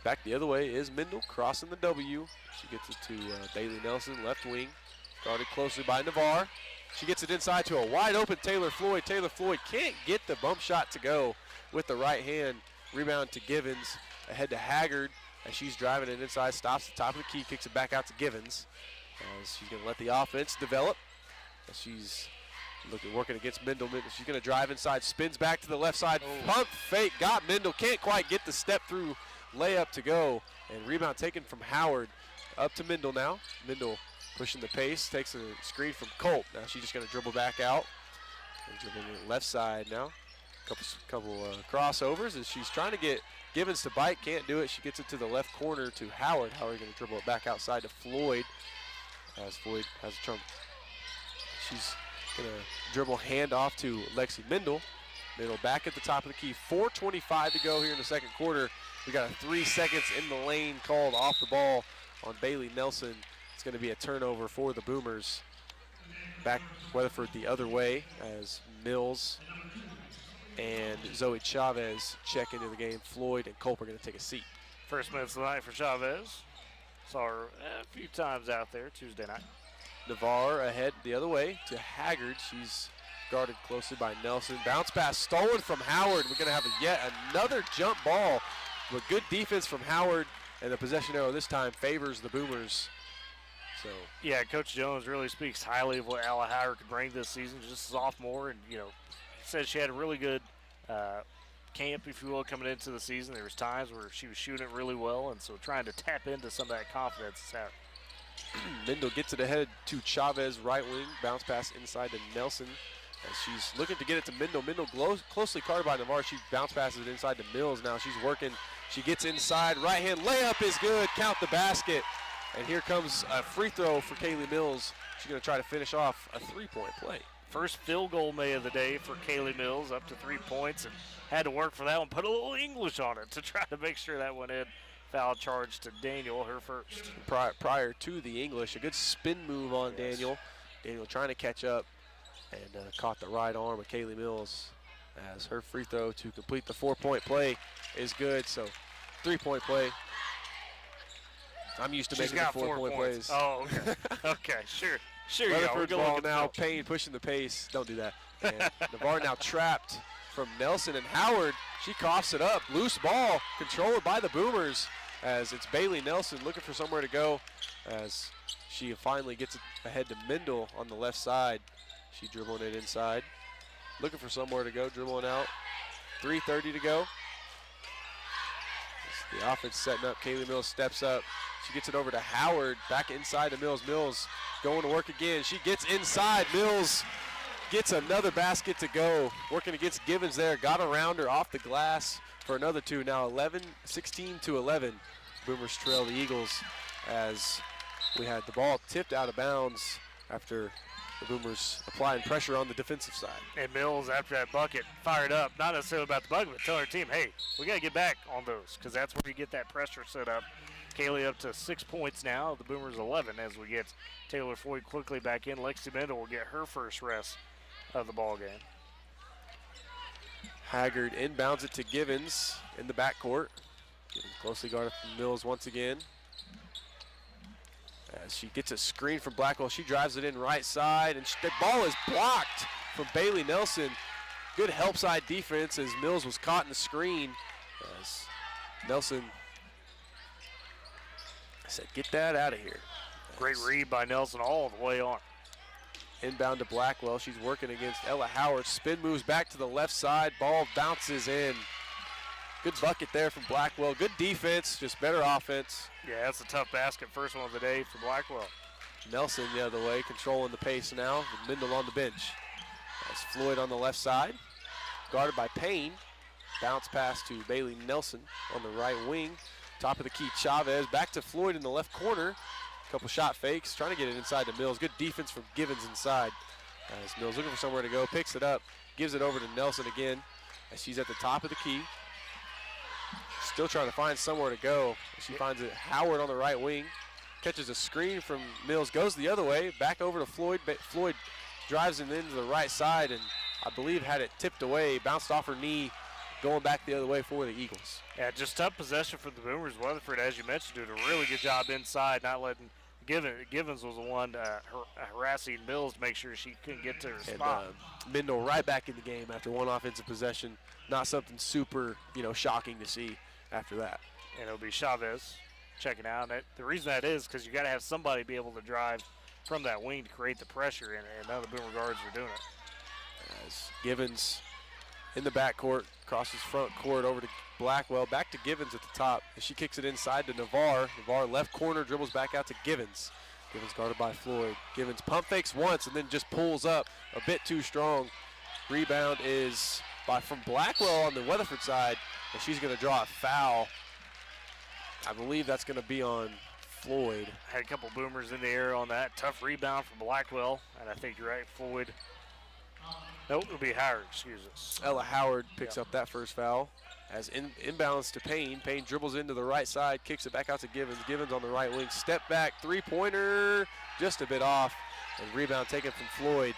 Back the other way is Mendel crossing the W. She gets it to Bailey Nelson, left wing. Guarded closely by Navarre. She gets it inside to a wide open Taylor Floyd. Taylor Floyd can't get the bump shot to go with the right hand. Rebound to Givens. Ahead to Haggard as she's driving it inside. Stops at the top of the key, kicks it back out to Givens. As she's going to let the offense develop. As she's working against Mendel. She's going to drive inside, spins back to the left side. Pump fake, got Mendel. Can't quite get the step through layup to go. And rebound taken from Howard. Up to Mendel now. Mendel pushing the pace, takes a screen from Colt. Now she's just going to dribble back out. And dribbling the left side now. Couple crossovers as she's trying to get Givens to bite. Can't do it. She gets it to the left corner to Howard. Howard going to dribble it back outside to Floyd. As Floyd has a trump. She's going to dribble handoff to Lexi Mendel. Mendel back at the top of the key. 4:25 to go here in the second quarter. We got 3 seconds in the lane called off the ball on Bailey Nelson. It's going to be a turnover for the Boomers. Back Weatherford the other way as Mills and Zoe Chavez check into the game. Floyd and Culp are going to take a seat. First minutes of the night for Chavez. Saw her a few times out there Tuesday night. Navarre ahead the other way to Haggard. She's guarded closely by Nelson. Bounce pass stolen from Howard. We're going to have yet another jump ball. But good defense from Howard, and the possession arrow this time favors the Boomers. So yeah, Coach Jones really speaks highly of what Ella Howard could bring this season. Just a sophomore, and said she had a really good camp, if you will, coming into the season. There was times where she was shooting it really well, and so trying to tap into some of that confidence is happening. Mendel gets it ahead to Chavez, right wing. Bounce pass inside to Nelson. As she's looking to get it to Mendel. Mendel closely guarded by Navarre. She bounce passes it inside to Mills. Now she's working. She gets inside. Right hand layup is good. Count the basket. And here comes a free throw for Kaylee Mills. She's going to try to finish off a three-point play. First field goal May of the day for Kaylee Mills, up to 3 points, and had to work for that one. Put a little English on it to try to make sure that went in. Foul charge to Daniel, her first. Prior to the English, a good spin move on Daniel. Daniel trying to catch up and caught the right arm of Kaylee Mills as her free throw to complete the 4-point play is good. So 3-point play. I'm used to making the 4-point plays. Oh, okay. Okay, sure. Sure, Weatherford's ball now. Payne pushing the pace. Don't do that. And Navarre now trapped from Nelson and Howard. She coughs it up. Loose ball controlled by the Boomers as it's Bailey Nelson looking for somewhere to go as she finally gets it ahead to Mendel on the left side. She dribbling it inside. Looking for somewhere to go, dribbling out. 3:30 to go. As the offense setting up. Kaylee Mills steps up. She gets it over to Howard, back inside to Mills. Mills going to work again. She gets inside. Mills gets another basket to go. Working against Givens there. Got around her off the glass for another two. Now 16 to 11. Boomers trail the Eagles as we had the ball tipped out of bounds after the Boomers applying pressure on the defensive side. And Mills, after that bucket, fired up. Not necessarily about the bucket, but telling her team, hey, we got to get back on those because that's where you get that pressure set up. Kaylee up to 6 points now. The Boomers 11 as we get Taylor Floyd quickly back in. Lexi Mendel will get her first rest of the ball game. Haggard inbounds it to Givens in the backcourt. Givens closely guarded from Mills once again. As she gets a screen from Blackwell, she drives it in right side, and the ball is blocked from Bailey Nelson. Good help side defense as Mills was caught in the screen. As Nelson said, get that out of here. Great read by Nelson all the way on. Inbound to Blackwell. She's working against Ella Howard. Spin moves back to the left side. Ball bounces in. Good bucket there from Blackwell. Good defense, just better offense. Yeah, that's a tough basket. First one of the day for Blackwell. Nelson the other way, controlling the pace now with Mendel on the bench. As Floyd on the left side, guarded by Payne. Bounce pass to Bailey Nelson on the right wing. Top of the key, Chavez. Back to Floyd in the left corner. Couple shot fakes, trying to get it inside to Mills. Good defense from Givens inside. As Mills looking for somewhere to go, picks it up, gives it over to Nelson again. As she's at the top of the key. Still trying to find somewhere to go. She finds it. Howard on the right wing. Catches a screen from Mills. Goes the other way. Back over to Floyd. Floyd drives it into the right side and I believe had it tipped away. Bounced off her knee. Going back the other way for the Eagles. Yeah, just tough possession for the Boomers. Weatherford, as you mentioned, doing a really good job inside, not letting Givens was the one harassing Mills to make sure she couldn't get to her spot. Mendel right back in the game after one offensive possession. Not something super, shocking to see after that. And it'll be Chavez checking out. And the reason that is because you got to have somebody be able to drive from that wing to create the pressure, and none of the Boomer guards were doing it. As Givens in the backcourt, crosses front court over to Blackwell, back to Givens at the top. And she kicks it inside to Navarre. Navarre left corner, dribbles back out to Givens. Givens guarded by Floyd. Givens pump fakes once and then just pulls up a bit too strong. Rebound is from Blackwell on the Weatherford side, and she's going to draw a foul. I believe that's going to be on Floyd. Had a couple Boomers in the air on that. Tough rebound from Blackwell, and I think you're right, Floyd. Nope, it'll be Howard, excuse us. Ella Howard picks up that first foul. As inbounds to Payne. Payne dribbles into the right side, kicks it back out to Givens. Givens on the right wing, step back, three-pointer, just a bit off. And rebound taken from Floyd.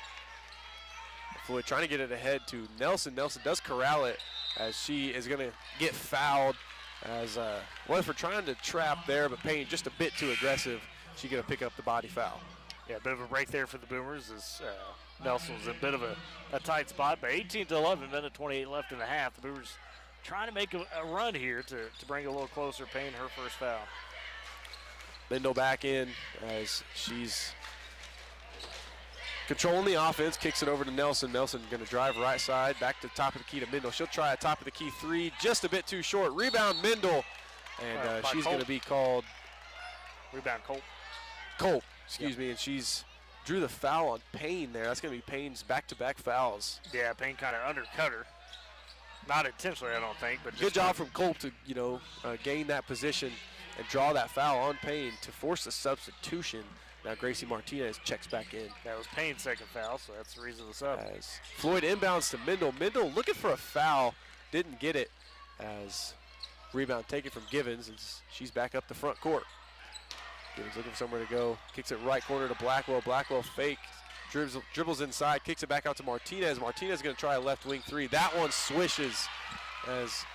Floyd trying to get it ahead to Nelson. Nelson does corral it as she is going to get fouled. As Weatherford trying to trap there, but Payne just a bit too aggressive. She's going to pick up the body foul. Yeah, a bit of a break there for the Boomers as Nelson was in a bit of a tight spot. But 18-11, minute 28 left in the half. The Boomers trying to make a run here to bring it a little closer. Payne her first foul. Mendel back in as she's controlling the offense, kicks it over to Nelson. Nelson going to drive right side, back to the top of the key to Mendel. She'll try a top of the key three, just a bit too short. Rebound Mendel, and she's going to be called. Rebound Colt, excuse me, and she's drew the foul on Payne there. That's going to be Payne's back-to-back fouls. Yeah, Payne kind of undercut her. Not intentionally, I don't think, but just good job from Colt to gain that position and draw that foul on Payne to force a substitution. Now Gracie Martinez checks back in. That was Payne's second foul, so that's the reason the sub. As Floyd inbounds to Mendel. Mendel looking for a foul, didn't get it. As rebound taken from Givens, and she's back up the front court. Givens looking for somewhere to go. Kicks it right corner to Blackwell. Blackwell fake. Dribbles inside. Kicks it back out to Martinez. Martinez going to try a left wing three. That one swishes as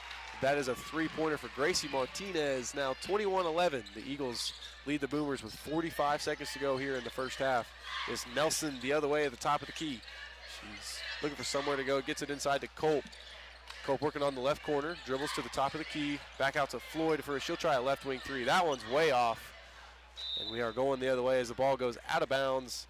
that is a three-pointer for Gracie Martinez. Now 21-11. The Eagles lead the Boomers with 45 seconds to go here in the first half. It's Nelson the other way at the top of the key. She's looking for somewhere to go. Gets it inside to Colt. Cope working on the left corner, dribbles to the top of the key, back out to Floyd for a, she'll try a left wing three. That one's way off. And we are going the other way as the ball goes out of bounds.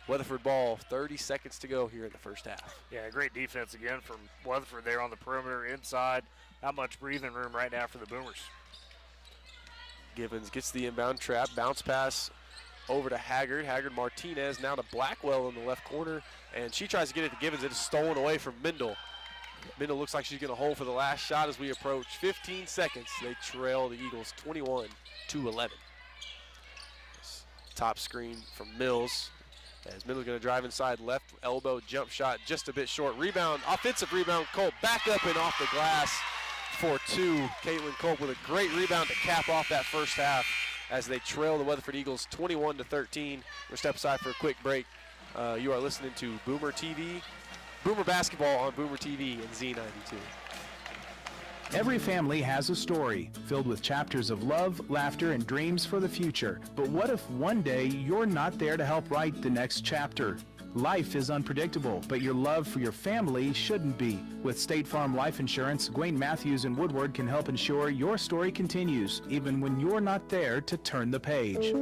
Weatherford ball, 30 seconds to go here in the first half. Yeah, great defense again from Weatherford there on the perimeter, inside. Not much breathing room right now for the Boomers. Givens gets the inbound trap, bounce pass over to Haggard. Haggard-Martinez now to Blackwell in the left corner, and she tries to get it to Givens. It is stolen away from Mindel. Mindel looks like she's going to hold for the last shot as we approach 15 seconds. They trail the Eagles 21-11. Top screen from Mills. As Mindel going to drive inside, left elbow jump shot, just a bit short. Rebound, offensive rebound, Colt back up and off the glass for two. Caitlin Colt with a great rebound to cap off that first half as they trail the Weatherford Eagles 21-13. We'll step aside for a quick break. You are listening to Boomer TV, Boomer Basketball on Boomer TV and Z92. Every family has a story filled with chapters of love, laughter, and dreams for the future. But what if one day you're not there to help write the next chapter? Life is unpredictable, but your love for your family shouldn't be. With State Farm Life Insurance, Gwayne Matthews and Woodward can help ensure your story continues, even when you're not there to turn the page.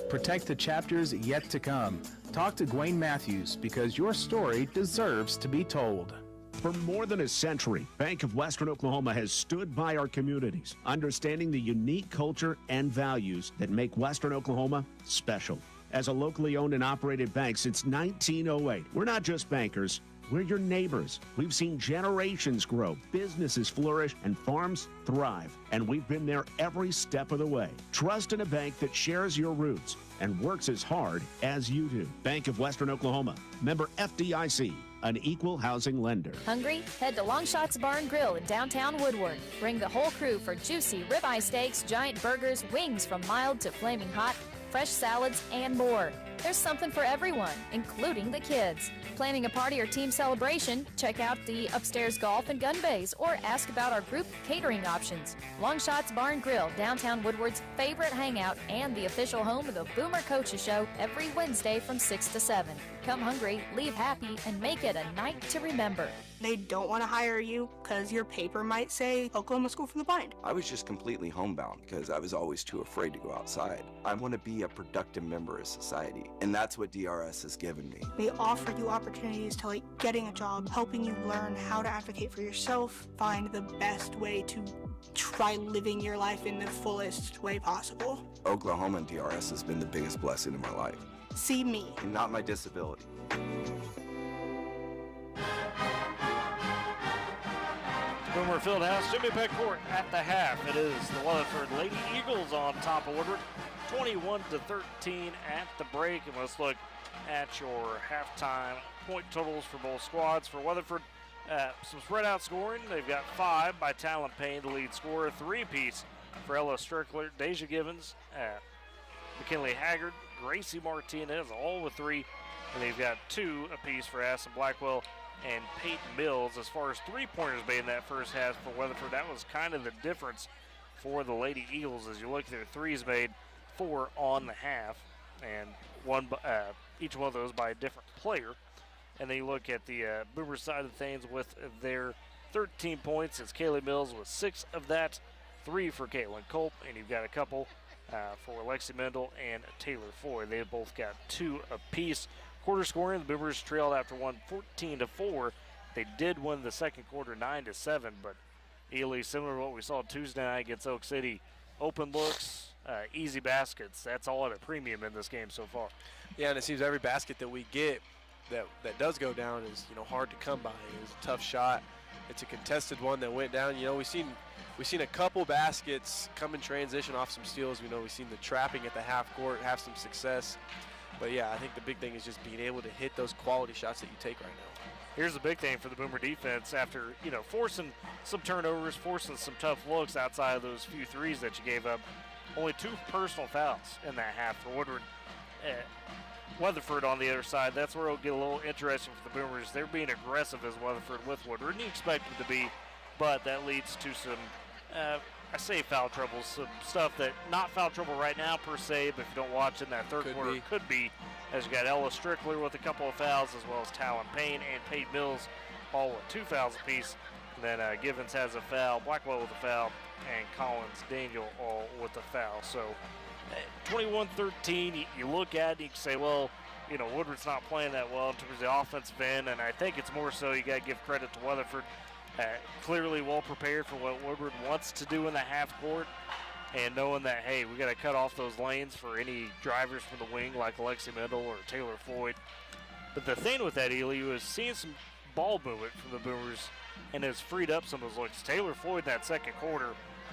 Protect the chapters yet to come. Talk to Gwayne Matthews because your story deserves to be told. For more than a century, Bank of Western Oklahoma has stood by our communities, understanding the unique culture and values that make Western Oklahoma special. As a locally owned and operated bank since 1908, we're not just bankers, we're your neighbors. We've seen generations grow, businesses flourish, and farms thrive. And we've been there every step of the way. Trust in a bank that shares your roots and works as hard as you do. Bank of Western Oklahoma, member FDIC. An equal housing lender. Hungry? Head to Longshots Bar and Grill in downtown Woodward. Bring the whole crew for juicy ribeye steaks, giant burgers, wings from mild to flaming hot, fresh salads, and more. There's something for everyone, including the kids. Planning a party or team celebration? Check out the upstairs golf and gun bays or ask about our group catering options. Longshots Bar and Grill, downtown Woodward's favorite hangout and the official home of the Boomer Coaches Show every Wednesday from 6 to 7. Come hungry, leave happy, and make it a night to remember. They don't want to hire you because your paper might say Oklahoma School for the Blind. I was just completely homebound because I was always too afraid to go outside. I want to be a productive member of society, and that's what DRS has given me. They offer you opportunities to like getting a job, helping you learn how to advocate for yourself, find the best way to try living your life in the fullest way possible. Oklahoma and DRS has been the biggest blessing in my life. See me. And not my disability. Boomer Fieldhouse, Jimmy Peck Court at the half. It is the Weatherford Lady Eagles on top of Woodward, 21-13 at the break. And let's look at your halftime point totals for both squads. For Weatherford, some spread out scoring. They've got 5 by Talon Payne, the lead scorer, 3-apiece for Ella Strickler, Deja Givens, McKinley Haggard, Gracie Martinez, all with 3. And they've got 2 apiece for Aston Blackwell and Peyton Mills. As far as three-pointers made in that first half for Weatherford, that was kind of the difference for the Lady Eagles. As you look at their threes made, 4 on the half, and each one of those by a different player. And then you look at the Boomer side of things with their 13 points. It's Kaylee Mills with 6 of that, 3 for Caitlin Culp, and you've got a couple for Lexi Mendel and Taylor Floyd. They both got 2 apiece. Quarter scoring, the Boomers trailed after one 14-4. They did win the second quarter 9-7, but Ely, similar to what we saw Tuesday night against Oak City, open looks, easy baskets. That's all at a premium in this game so far. Yeah, and it seems every basket that we get that does go down is hard to come by. It was a tough shot. It's a contested one that went down. We've seen a couple baskets come in transition off some steals. We've seen the trapping at the half court have some success. But yeah, I think the big thing is just being able to hit those quality shots that you take right now. Here's the big thing for the Boomer defense after, forcing some turnovers, forcing some tough looks outside of those few threes that you gave up. Only 2 personal fouls in that half for Woodward. Weatherford on the other side, that's where it'll get a little interesting for the Boomers. They're being aggressive as Weatherford with Woodward, and you expect them to be, but that leads to some, I say foul trouble, some stuff that not foul trouble right now per se, but if you don't watch in that third quarter, could be, as you got Ella Strickler with a couple of fouls, as well as Talon Payne and Peyton Mills all with 2 fouls apiece. And then Givens has a foul, Blackwell with a foul, and Collins Daniel all with a foul. So 21-13, you look at it, you can say, well, Woodward's not playing that well in terms of the offensive end, and I think it's more so you got to give credit to Weatherford. Clearly well prepared for what Woodward wants to do in the half court, and knowing that, hey, we got to cut off those lanes for any drivers from the wing like Alexi Mendel or Taylor Floyd. But the thing with that, Ely, was seeing some ball movement from the Boomers, and has freed up some of those looks. Taylor Floyd in that second quarter,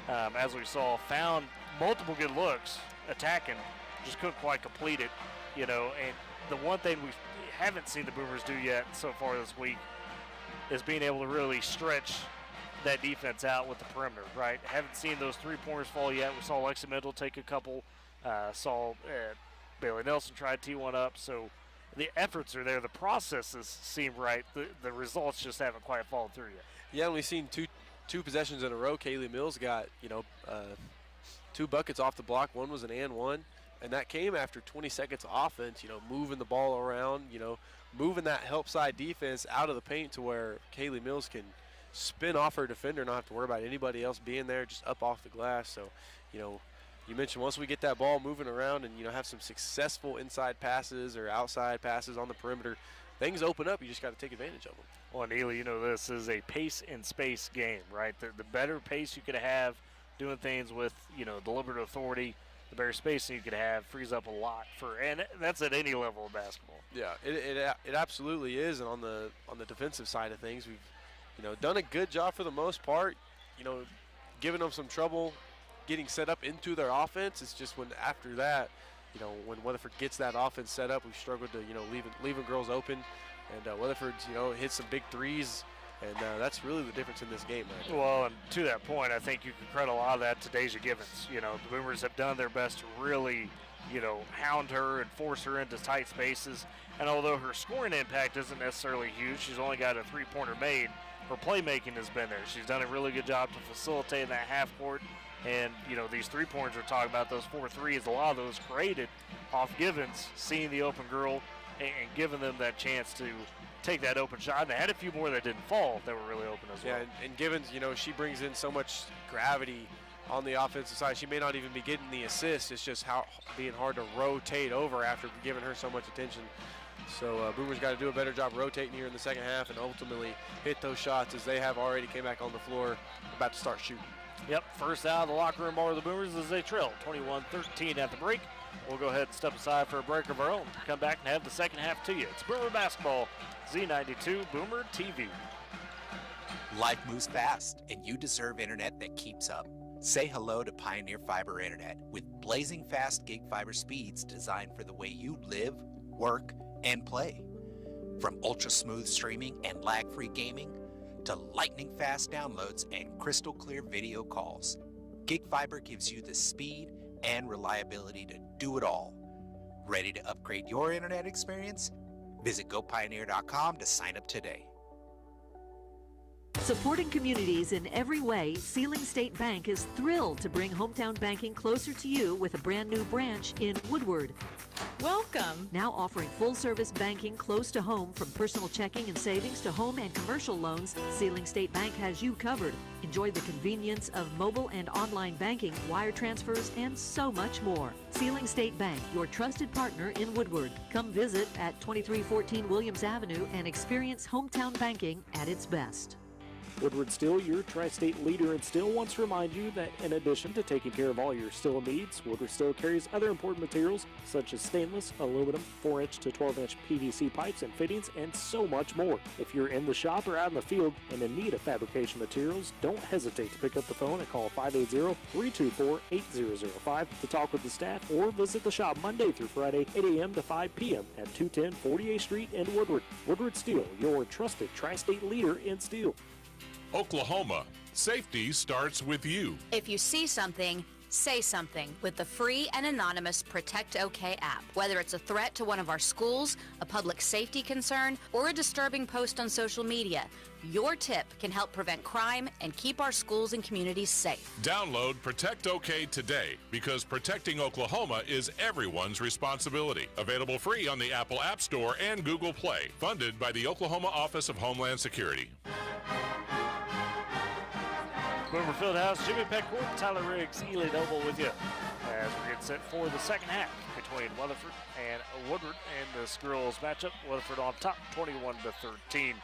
as we saw, found multiple good looks attacking, just couldn't quite complete it, and the one thing we haven't seen the Boomers do yet so far this week is being able to really stretch that defense out with the perimeter, right? Haven't seen those three-pointers fall yet. We saw Alexi Mendel take a couple, saw Bailey Nelson try to tee one up, so the efforts are there. The processes seem right. The results just haven't quite fallen through yet. Yeah, and we've seen two possessions in a row. Kaylee Mills got, 2 buckets off the block. One was an and one, and that came after 20 seconds of offense, moving the ball around, moving that help side defense out of the paint to where Kaylee Mills can spin off her defender, not have to worry about anybody else being there, just up off the glass. So, you mentioned once we get that ball moving around and, have some successful inside passes or outside passes on the perimeter, things open up. You just got to take advantage of them. Well, and Ely, this is a pace and space game, right? The better pace you could have doing things with, deliberate authority, the better spacing you could have frees up a lot and that's at any level of basketball. Yeah, it absolutely is. And on the defensive side of things, we've, done a good job for the most part, giving them some trouble getting set up into their offense. It's just when after that, when Weatherford gets that offense set up, we've struggled to, leaving girls open. And Weatherford's, hit some big threes, and that's really the difference in this game right now. Well, and to that point, I think you can credit a lot of that to Deja Givens. The Boomers have done their best to really, hound her and force her into tight spaces. And although her scoring impact isn't necessarily huge, she's only got a three-pointer made, her playmaking has been there. She's done a really good job to facilitate that half court. And, these three-pointers we're talking about, those 4 threes, a lot of those created off Givens, seeing the open girl and giving them that chance to take that open shot. And they had a few more that didn't fall that were really open as well. Yeah, and Givens, she brings in so much gravity on the offensive side. She may not even be getting the assist. It's just being hard to rotate over after giving her so much attention. So Boomers got to do a better job rotating here in the second half and ultimately hit those shots as they have already came back on the floor, about to start shooting. Yep, first out of the locker room bar of the Boomers as they trail 21-13 at the break. We'll go ahead and step aside for a break of our own. Come back and have the second half to you. It's Boomer Basketball, Z92 Boomer TV. Life moves fast, and you deserve internet that keeps up. Say hello to Pioneer Fiber Internet with blazing fast gig fiber speeds designed for the way you live, work, and play. From ultra-smooth streaming and lag-free gaming to lightning-fast downloads and crystal-clear video calls, Gig Fiber gives you the speed and reliability to do it all. Ready to upgrade your internet experience? Visit gopioneer.com to sign up today. Supporting communities in every way, Sealing State Bank is thrilled to bring hometown banking closer to you with a brand new branch in Woodward. Welcome. Now offering full-service banking close to home, from personal checking and savings to home and commercial loans, Sealing State Bank has you covered. Enjoy the convenience of mobile and online banking, wire transfers, and so much more. Sealing State Bank, your trusted partner in Woodward. Come visit at 2314 Williams Avenue and experience hometown banking at its best. Woodward Steel, your tri-state leader in steel, wants to remind you that in addition to taking care of all your steel needs, Woodward Steel carries other important materials such as stainless, aluminum, 4-inch to 12-inch PVC pipes and fittings, and so much more. If you're in the shop or out in the field and in need of fabrication materials, don't hesitate to pick up the phone and call 580-324-8005 to talk with the staff, or visit the shop Monday through Friday, 8 a.m. to 5 p.m. at 210 48th Street in Woodward. Woodward Steel, your trusted tri-state leader in steel. Oklahoma, safety starts with you. If you see something, say something with the free and anonymous Protect OK app. Whether it's a threat to one of our schools, a public safety concern, or a disturbing post on social media, Your tip can help prevent crime and keep our schools and communities safe. Download Protect OK today, because protecting Oklahoma is everyone's responsibility. Available free on the Apple App Store and Google Play. Funded by the Oklahoma Office of Homeland Security. Boomer Fieldhouse, Jimmy Peckcourt, Tyler Riggs, Ely Noble with you as we get set for the second half between Weatherford and Woodward, and this girls matchup. Weatherford on top, 21-13.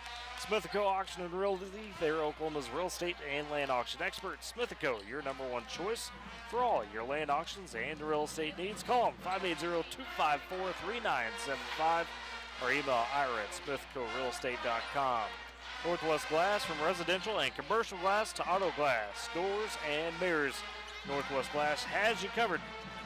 Smith & Co. Auction and Realty, they're Oklahoma's real estate and land auction experts. Smith & Co., your number one choice for all your land auctions and real estate needs. Call them 580-254-3975 or email Ira at smithcorealestate.com. Northwest Glass, from residential and commercial glass to auto glass, doors and mirrors. Northwest Glass has you covered.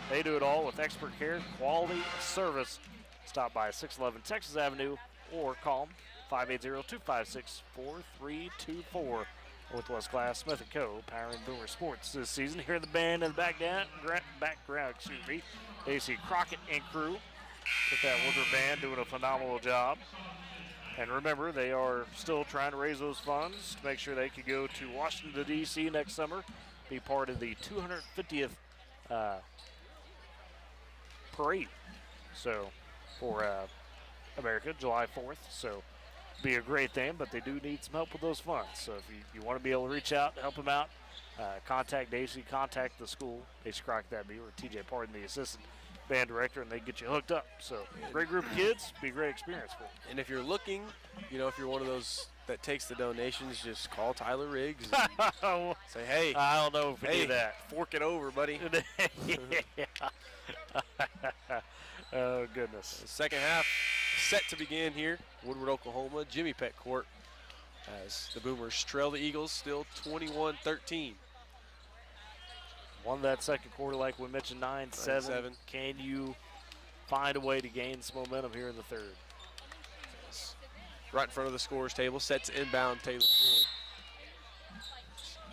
They do it all with expert care, quality service. Stop by 611 Texas Avenue or call them 580-256-4324. Northwest Glass, Smith & Co., powering Boomer Sports this season. Here in the band in the background, AC Crockett and crew with that Woodward band doing a phenomenal job. And remember, they are still trying to raise those funds to make sure they could go to Washington, D.C. next summer, be part of the 250th parade. So, for America, July 4th. So, be a great thing, but they do need some help with those funds. So, if you want to be able to reach out, help them out, contact Daisy, contact the school, Daisy Crockett, that'd be, or TJ Pardon, the assistant band director, and they get you hooked up. So, great group of kids, be a great experience for them. And if you're looking, if you're one of those that takes the donations, just call Tyler Riggs and say, hey, I don't know if we do that. Fork it over, buddy. Oh, goodness. The second half set to begin here. Woodward, Oklahoma, Jimmy Peckcourt, as the Boomers trail the Eagles still 21-13. Won that second quarter, like we mentioned, 9-7. Can you find a way to gain some momentum here in the third? Yes. Right in front of the scorer's table, set to inbound Taylor Floyd.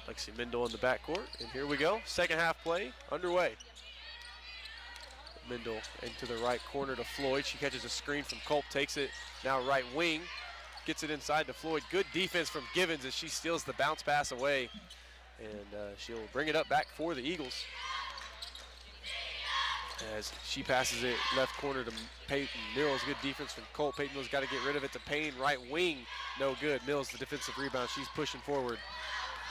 Lexi Mindel in the backcourt, and here we go. Second half play underway. Mindel into the right corner to Floyd. She catches a screen from Culp, takes it now right wing, gets it inside to Floyd. Good defense from Givens as she steals the bounce pass away. And she'll bring it up back for the Eagles. As she passes it left corner to Peyton Mills. Good defense from Cole. Peyton Mills got to get rid of it to Payne. Right wing, no good. Mills, the defensive rebound. She's pushing forward.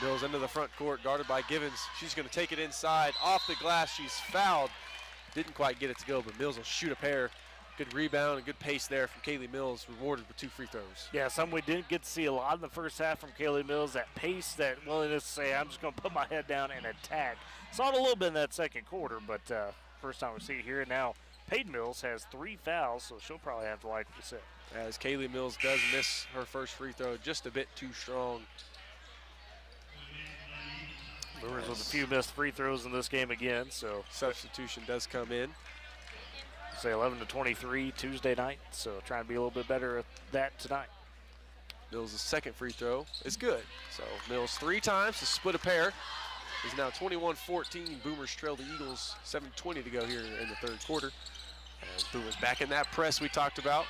Mills into the front court, guarded by Givens. She's going to take it inside. Off the glass, she's fouled. Didn't quite get it to go, but Mills will shoot a pair. Good rebound and good pace there from Kaylee Mills, rewarded with 2 free throws. Yeah, something we didn't get to see a lot in the first half from Kaylee Mills, that pace, that willingness to say, I'm just going to put my head down and attack. Saw it a little bit in that second quarter, but first time we see it here. Now, Peyton Mills has 3 fouls, so she'll probably have to like what you said. As Kaylee Mills does miss her first free throw, just a bit too strong. Brewers with a few missed free throws in this game again, so. Substitution does come in. Say 11-23 Tuesday night, so trying to be a little bit better at that tonight. Mills' second free throw is good. So Mills 3 times to split a pair. Is now 21-14. Boomers trail the Eagles. 7:20 to go here in the third quarter. And Boomers back in that press we talked about.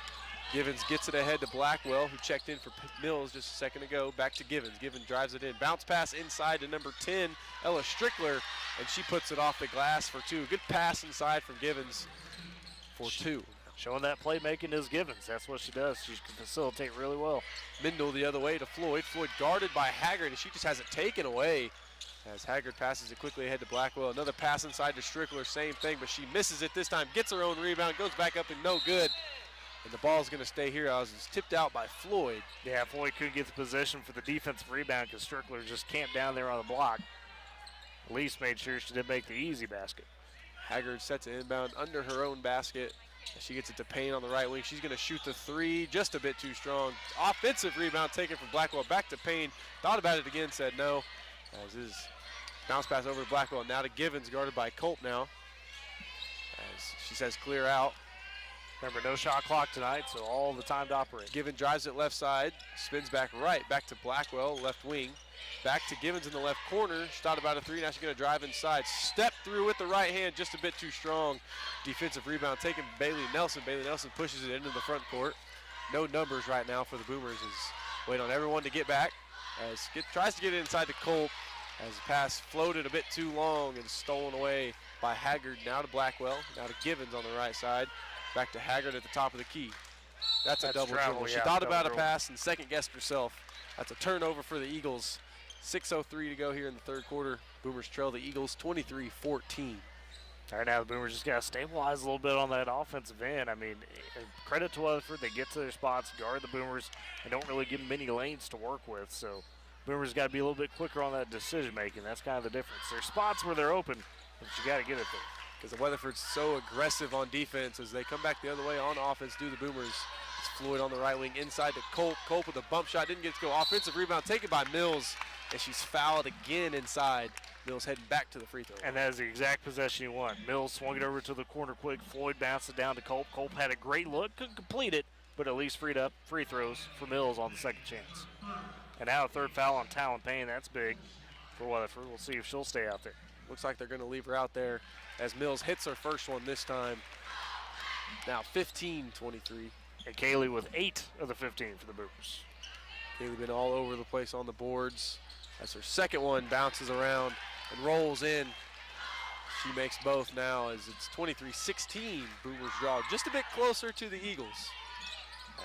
Givens gets it ahead to Blackwell, who checked in for Mills just a second ago. Back to Givens. Givens drives it in. Bounce pass inside to number 10, Ella Strickler, and she puts it off the glass for 2. Good pass inside from Givens for 2. Showing that playmaking is Givens. That's what she does. She can facilitate really well. Mindel the other way to Floyd. Floyd guarded by Haggard, and she just has it taken away as Haggard passes it quickly ahead to Blackwell. Another pass inside to Strickler, same thing, but she misses it this time. Gets her own rebound, goes back up and no good. And the ball's going to stay here as it's tipped out by Floyd. Yeah, Floyd couldn't get the position for the defensive rebound because Strickler just camped down there on the block. At least made sure she didn't make the easy basket. Haggard sets an inbound under her own basket. She gets it to Payne on the right wing. She's going to shoot the 3, just a bit too strong. Offensive rebound taken from Blackwell. Back to Payne. Thought about it again, said no. As is bounce pass over to Blackwell. Now to Givens, guarded by Culp now. As she says clear out. Remember, no shot clock tonight, so all the time to operate. Givens drives it left side, spins back right, back to Blackwell, left wing. Back to Givens in the left corner. She thought about a 3, now she's going to drive inside. Step through with the right hand, just a bit too strong. Defensive rebound taken Bailey Nelson. Bailey Nelson pushes it into the front court. No numbers right now for the Boomers as Wait on everyone to get back. Tries to get it inside to Colt as the pass floated a bit too long and stolen away by Haggard. Now to Blackwell, now to Givens on the right side. Back to Haggard at the top of the key. That's a double dribble. She thought about a pass and second-guessed herself. That's a turnover for the Eagles. 6:03 to go here in the third quarter. Boomers trail the Eagles 23-14. All right, now the Boomers just got to stabilize a little bit on that offensive end. I mean, credit to Weatherford. They get to their spots, guard the Boomers, and don't really give them many lanes to work with. So Boomers got to be a little bit quicker on that decision-making. That's kind of the difference. There's spots where they're open, but you got to get it there. Because the Weatherford's so aggressive on defense as they come back the other way on offense, do the Boomers. It's Floyd on the right wing, inside to Colt. Colt with a bump shot, didn't get to go. Offensive rebound taken by Mills, and she's fouled again inside. Mills heading back to the free throw. And that is the exact possession you want. Mills swung it over to the corner quick. Floyd bounced it down to Culp. Culp had a great look, couldn't complete it, but at least freed up free throws for Mills on the second chance. And now a third foul on Talon Payne. That's big for Weatherford. We'll see if she'll stay out there. Looks like they're going to leave her out there as Mills hits her first one this time. Now 15-23. And Kaylee with 8 of the 15 for the Boomers. Kaylee been all over the place on the boards. That's her second one, bounces around and rolls in. She makes both now as it's 23-16. Boomers draw just a bit closer to the Eagles.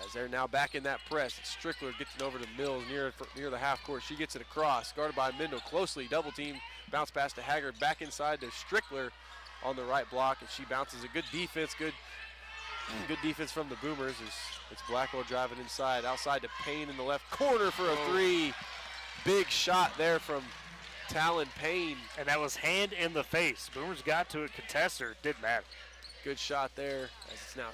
As they're now back in that press, it's Strickler gets it over to Mills near the half court. She gets it across, guarded by Mendel closely, double team, bounce pass to Haggard, back inside to Strickler on the right block, and she bounces a good defense, good defense from the Boomers as it's Blackwell driving inside, outside to Payne in the left corner for a three. Big shot there from Talon Payne. And that was hand in the face. Boomers got to it, contest her, didn't matter. Good shot there as it's now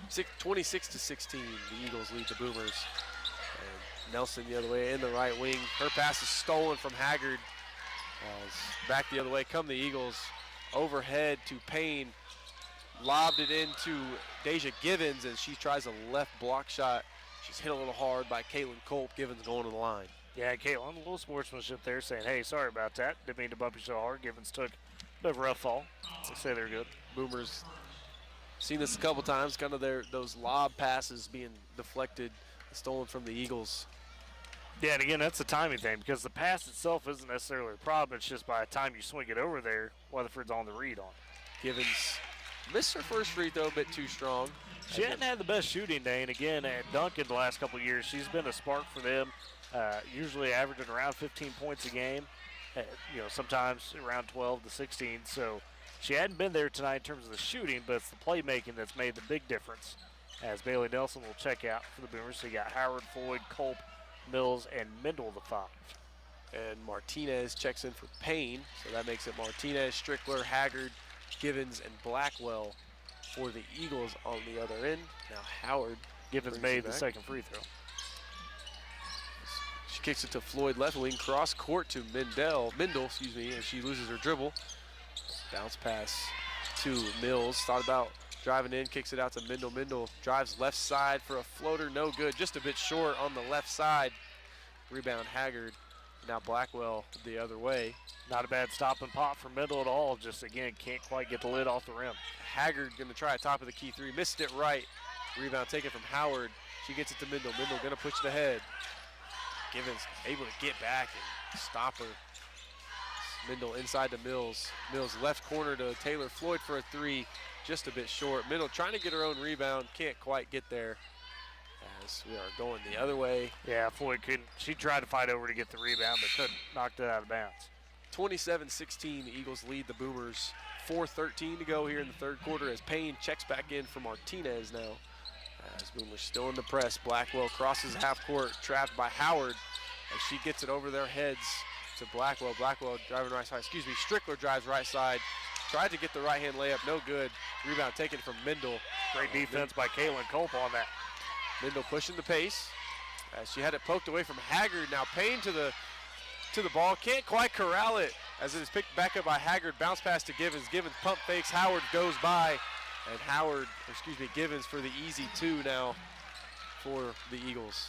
26-16. The Eagles lead the Boomers. And Nelson the other way in the right wing. Her pass is stolen from Haggard. Back the other way come the Eagles. Overhead to Payne. Lobbed it into Deja Givens as she tries a left block shot. She's hit a little hard by Caitlin Culp. Givens going to the line. Yeah, Caitlin, a little sportsmanship there saying, hey, sorry about that. Didn't mean to bump you so hard. Givens took a bit of a rough fall. They say they're good. Boomers seen this a couple times, kind of those lob passes being deflected, stolen from the Eagles. Yeah, and again, that's a timing thing because the pass itself isn't necessarily a problem. It's just by the time you swing it over there, Weatherford's on the read on it. Givens missed her first free throw, a bit too strong. She hadn't had the best shooting day, and again, at Duncan the last couple of years, she's been a spark for them, usually averaging around 15 points a game, sometimes around 12 to 16. So she hadn't been there tonight in terms of the shooting, but it's the playmaking that's made the big difference. As Bailey Nelson will check out for the Boomers. So you got Howard, Floyd, Culp, Mills, and Mendel the 5. And Martinez checks in for Payne, so that makes it Martinez, Strickler, Haggard, Givens, and Blackwell for the Eagles on the other end. Now Howard. Givens made the second free throw. She kicks it to Floyd left wing, cross court to Mendel, as she loses her dribble. Bounce pass to Mills, thought about driving in, kicks it out to Mendel. Mendel drives left side for a floater, no good, just a bit short on the left side. Rebound Haggard. Now Blackwell the other way. Not a bad stop and pop for Mendel at all, just again, can't quite get the lid off the rim. Haggard gonna try a top of the key three, missed it right. Rebound taken from Howard. She gets it to Mendel. Mendel gonna push it ahead. Givens able to get back and stop her. Mendel inside to Mills. Mills left corner to Taylor Floyd for a three, just a bit short. Mendel trying to get her own rebound, can't quite get there. As we are going the other way. Yeah, Floyd couldn't. She tried to fight over to get the rebound, but couldn't. Knocked it out of bounds. 27-16, the Eagles lead the Boomers. 4:13 to go here in the third quarter as Payne checks back in for Martinez now. As Boomers still in the press. Blackwell crosses half court, trapped by Howard as she gets it over their heads to Blackwell. Blackwell driving right side, Strickler drives right side. Tried to get the right-hand layup, no good. Rebound taken from Mendel. Great defense by Caitlin Culp on that. Mendel pushing the pace as she had it poked away from Haggard. Now Payne to the ball, can't quite corral it as it is picked back up by Haggard. Bounce pass to Givens. Givens pump fakes. Howard goes by, and Givens for the easy two now for the Eagles.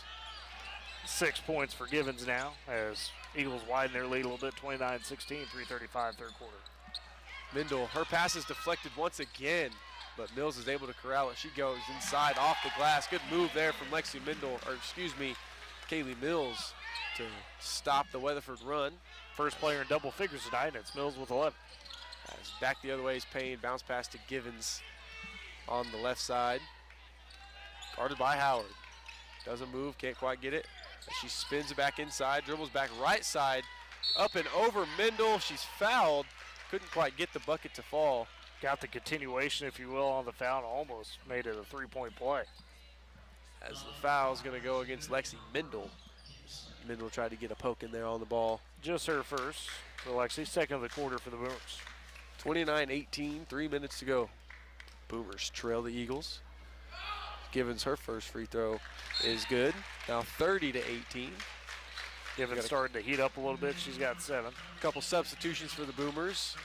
6 points for Givens now as Eagles widen their lead a little bit, 29-16, 3:35 third quarter. Mendel, her pass is deflected once again, but Mills is able to corral it. She goes inside off the glass. Good move there from Kaylee Mills to stop the Weatherford run. First player in double figures tonight, and it's Mills with 11. As back the other way is Payne. Bounce pass to Givens on the left side. Guarded by Howard. Doesn't move, can't quite get it. She spins it back inside, dribbles back right side, up and over Mendel. She's fouled, couldn't quite get the bucket to fall. Got the continuation, if you will, on the foul, and almost made it a three-point play. As the foul is going to go against Lexi Mendel. Mendel tried to get a poke in there on the ball. Just her first for Lexi, second of the quarter for the Boomers. 29-18, 3 minutes to go. Boomers trail the Eagles. Givens, her first free throw is good. Now 30-18. Givens starting to heat up a little bit. She's got 7. A couple substitutions for the Boomers.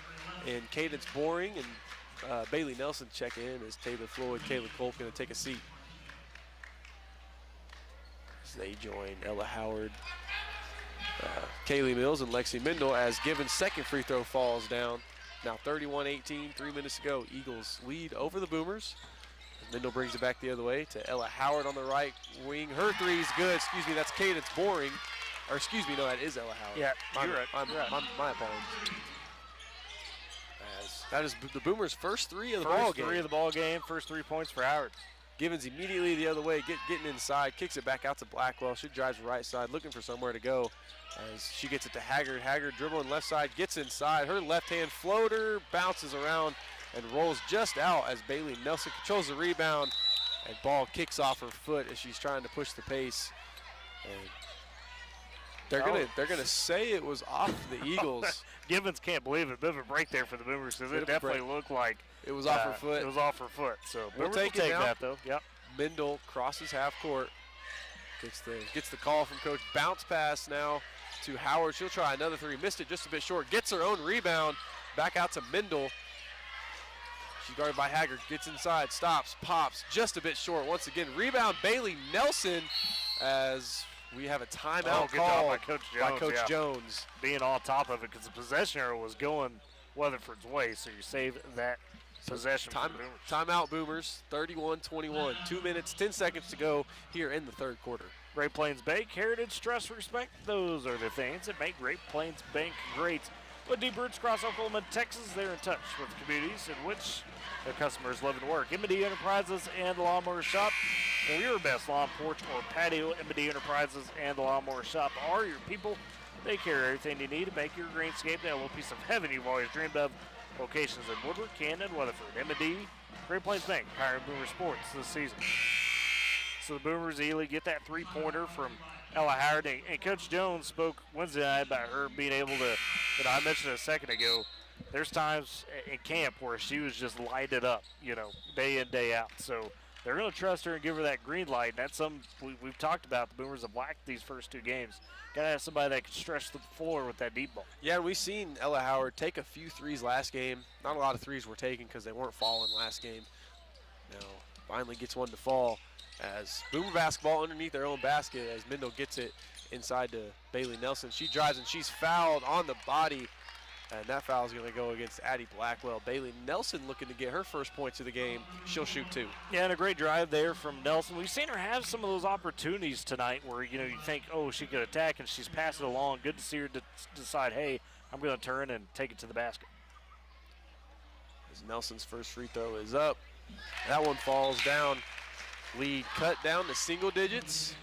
And Cadence Boring and Bailey Nelson check in as Taylor Floyd, Kayla Culp going to take a seat. As they join Ella Howard, Kaylee Mills, and Lexi Mendel as Givens' second free throw falls down. Now 31-18, 3 minutes to go. Eagles lead over the Boomers. Mendel brings it back the other way to Ella Howard on the right wing. Her three is good. Excuse me, that's Cadence Boring. Or excuse me, no, that is Ella Howard. Yeah, you're right. My apologies. As that is the Boomers' first three of the ball game. First three of the ball game, first 3 points for Howard. Givens immediately the other way, getting inside, kicks it back out to Blackwell. She drives the right side, looking for somewhere to go as she gets it to Haggard. Haggard dribbling left side, gets inside. Her left-hand floater bounces around and rolls just out as Bailey Nelson controls the rebound, and ball kicks off her foot as she's trying to push the pace. And they're gonna say it was off the Eagles. Givens can't believe it. Bit of a break there for the Boomers because it definitely looked like it was off her foot. It was off her foot. So we'll take that though. Yep. Mendel crosses half court. Gets the call from coach. Bounce pass now to Howard. She'll try another three. Missed it just a bit short. Gets her own rebound. Back out to Mendel. She's guarded by Haggard. Gets inside. Stops. Pops. Just a bit short. Once again, rebound Bailey Nelson as we have a timeout call by Coach Jones. Being on top of it because the possession arrow was going Weatherford's way, so you save that possession. Timeout Boomers, 31-21. 2 minutes, 10 seconds to go here in the third quarter. Great Plains Bank, heritage, trust, respect. Those are the things that make Great Plains Bank great. With deep roots across Oklahoma and Texas, they're in touch with the communities in which their customers live and work. M&D Enterprises and the Lawnmower Shop. For your best lawn, porch, or patio, M&D Enterprises and the Lawnmower Shop are your people. They carry everything you need to make your greenscape that little piece of heaven you've always dreamed of. Locations in Woodward, Canton, and Weatherford. M&D, Great Plains Bank, hiring Boomer Sports this season. So the Boomers easily get that three-pointer from Ella Howard. And Coach Jones spoke Wednesday night about her being able to, I mentioned a second ago, there's times in camp where she was just lighted up, day in, day out. So they're going to trust her and give her that green light. And that's something we've talked about. The Boomers have lacked these first 2 games. Got to have somebody that can stretch the floor with that deep ball. Yeah, we've seen Ella Howard take a few threes last game. Not a lot of threes were taken because they weren't falling last game. Now, finally gets one to fall as Boomer basketball underneath their own basket as Mendel gets it inside to Bailey Nelson. She drives and she's fouled on the body. And that foul is going to go against Addie Blackwell. Bailey Nelson looking to get her first points of the game. She'll shoot 2. Yeah, and a great drive there from Nelson. We've seen her have some of those opportunities tonight where, you think, oh, she could attack, and she's passing it along. Good to see her decide, hey, I'm going to turn and take it to the basket. As Nelson's first free throw is up. That one falls down. Lead cut down to single digits.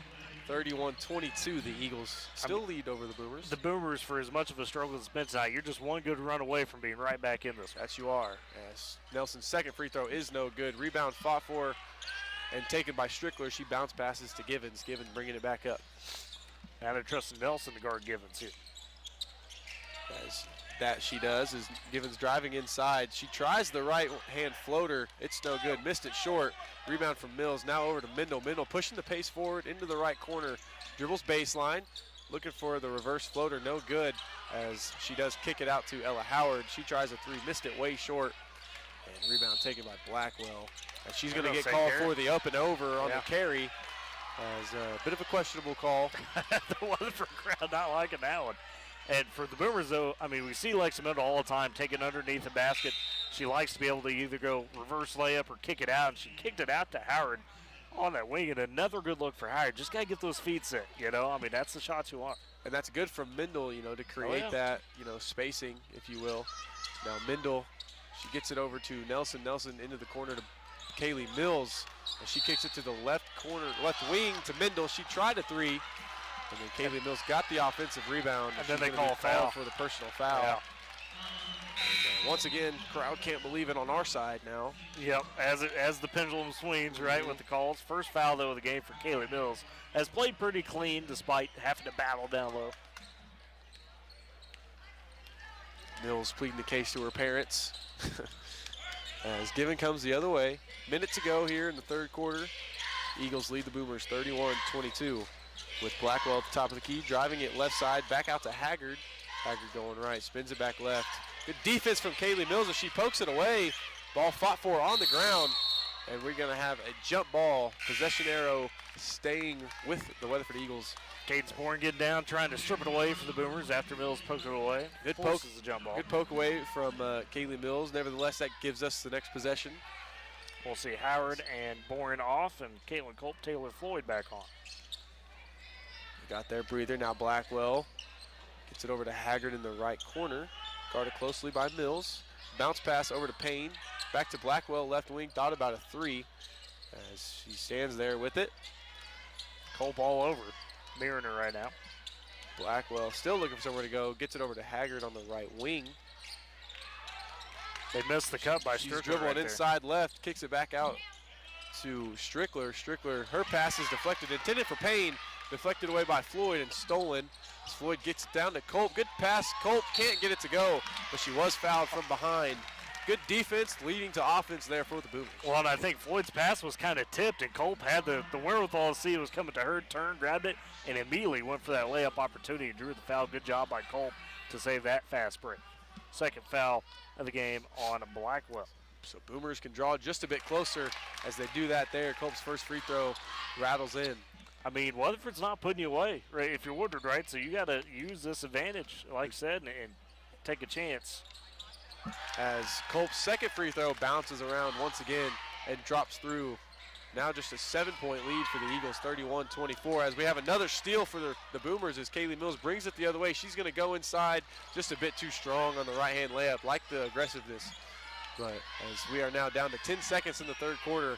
31-22, the Eagles still lead over the Boomers. The Boomers, for as much of a struggle as it's been tonight, you're just one good run away from being right back in this one. Yes, you are. As Nelson's second free throw is no good. Rebound fought for and taken by Strickler. She bounce passes to Givens. Givens bringing it back up. Now they're trusting Nelson to guard Givens here. As that she does is Givens driving inside. She tries the right hand floater. It's no good. Missed it short. Rebound from Mills. Now over to Mendel. Mendel pushing the pace forward into the right corner. Dribbles baseline. Looking for the reverse floater. No good as she does kick it out to Ella Howard. She tries a 3. Missed it way short. And rebound taken by Blackwell. And she's going to get called for the up and over on the carry. As a bit of a questionable call. The Weatherford crowd not liking that one. And for the Boomers, though, we see Lexi Mendel all the time taking underneath the basket. She likes to be able to either go reverse layup or kick it out, and she kicked it out to Howard. on that wing, and another good look for Howard. Just got to get those feet set, you know. I mean, that's the shots you want. And that's good from Mendel, you know, to create that, you know, spacing, if you will. Now Mendel, she gets it over to Nelson. Nelson into the corner to Kaylee Mills. And she kicks it to the left corner, left wing to Mendel. She tried a three. And then Kaylee Mills got the offensive rebound. And then they call a foul. For the personal foul. Yeah. And once again, crowd can't believe it on our side now. Yep, as the pendulum swings, right, with the calls. First foul, though, of the game for Kaylee Mills. Has played pretty clean despite having to battle down low. Mills pleading the case to her parents. As Given comes the other way. Minute to go here in the third quarter. Eagles lead the Boomers 31-22 with Blackwell at the top of the key, driving it left side, back out to Haggard. Haggard going right, spins it back left. Good defense from Kaylee Mills as she pokes it away. Ball fought for on the ground, and we're going to have a jump ball. Possession arrow staying with the Weatherford Eagles. Cadence Bourne getting down, trying to strip it away for the Boomers after Mills poked it away. Good poke. The jump ball. Good poke away from Kaylee Mills. Nevertheless, that gives us the next possession. We'll see Howard and Bourne off, and Caitlin Culp, Taylor Floyd back on. Got their breather. Now Blackwell gets it over to Haggard in the right corner. Guarded closely by Mills. Bounce pass over to Payne. Back to Blackwell, left wing. Thought about a three as she stands there with it. Culp all over. Mirroring her right now. Blackwell still looking for somewhere to go. Gets it over to Haggard on the right wing. They missed the cut by Strickler. She's dribbling inside left. Kicks it back out to Strickler. Strickler, her pass is deflected. Intended for Payne. Deflected away by Floyd and stolen. As Floyd gets it down to Culp. Good pass. Culp can't get it to go, but she was fouled from behind. Good defense leading to offense there for the Boomers. Well, and I think Floyd's pass was kind of tipped, and Culp had the wherewithal to see it was coming to her, turned, grabbed it, and immediately went for that layup opportunity and drew the foul. Good job by Culp to save that fast break. Second foul of the game on Blackwell. So Boomers can draw just a bit closer as they do that there. Culp's first free throw rattles in. I mean, Weatherford's not putting you away, right? If you're Woodward, right? So you got to use this advantage, like I said, and take a chance. As Culp's second free throw bounces around once again and drops through. Now just a 7-point lead for the Eagles, 31-24. As we have another steal for the Boomers as Kaylee Mills brings it the other way. She's going to go inside just a bit too strong on the right-hand layup, like the aggressiveness. But as we are now down to 10 seconds in the third quarter,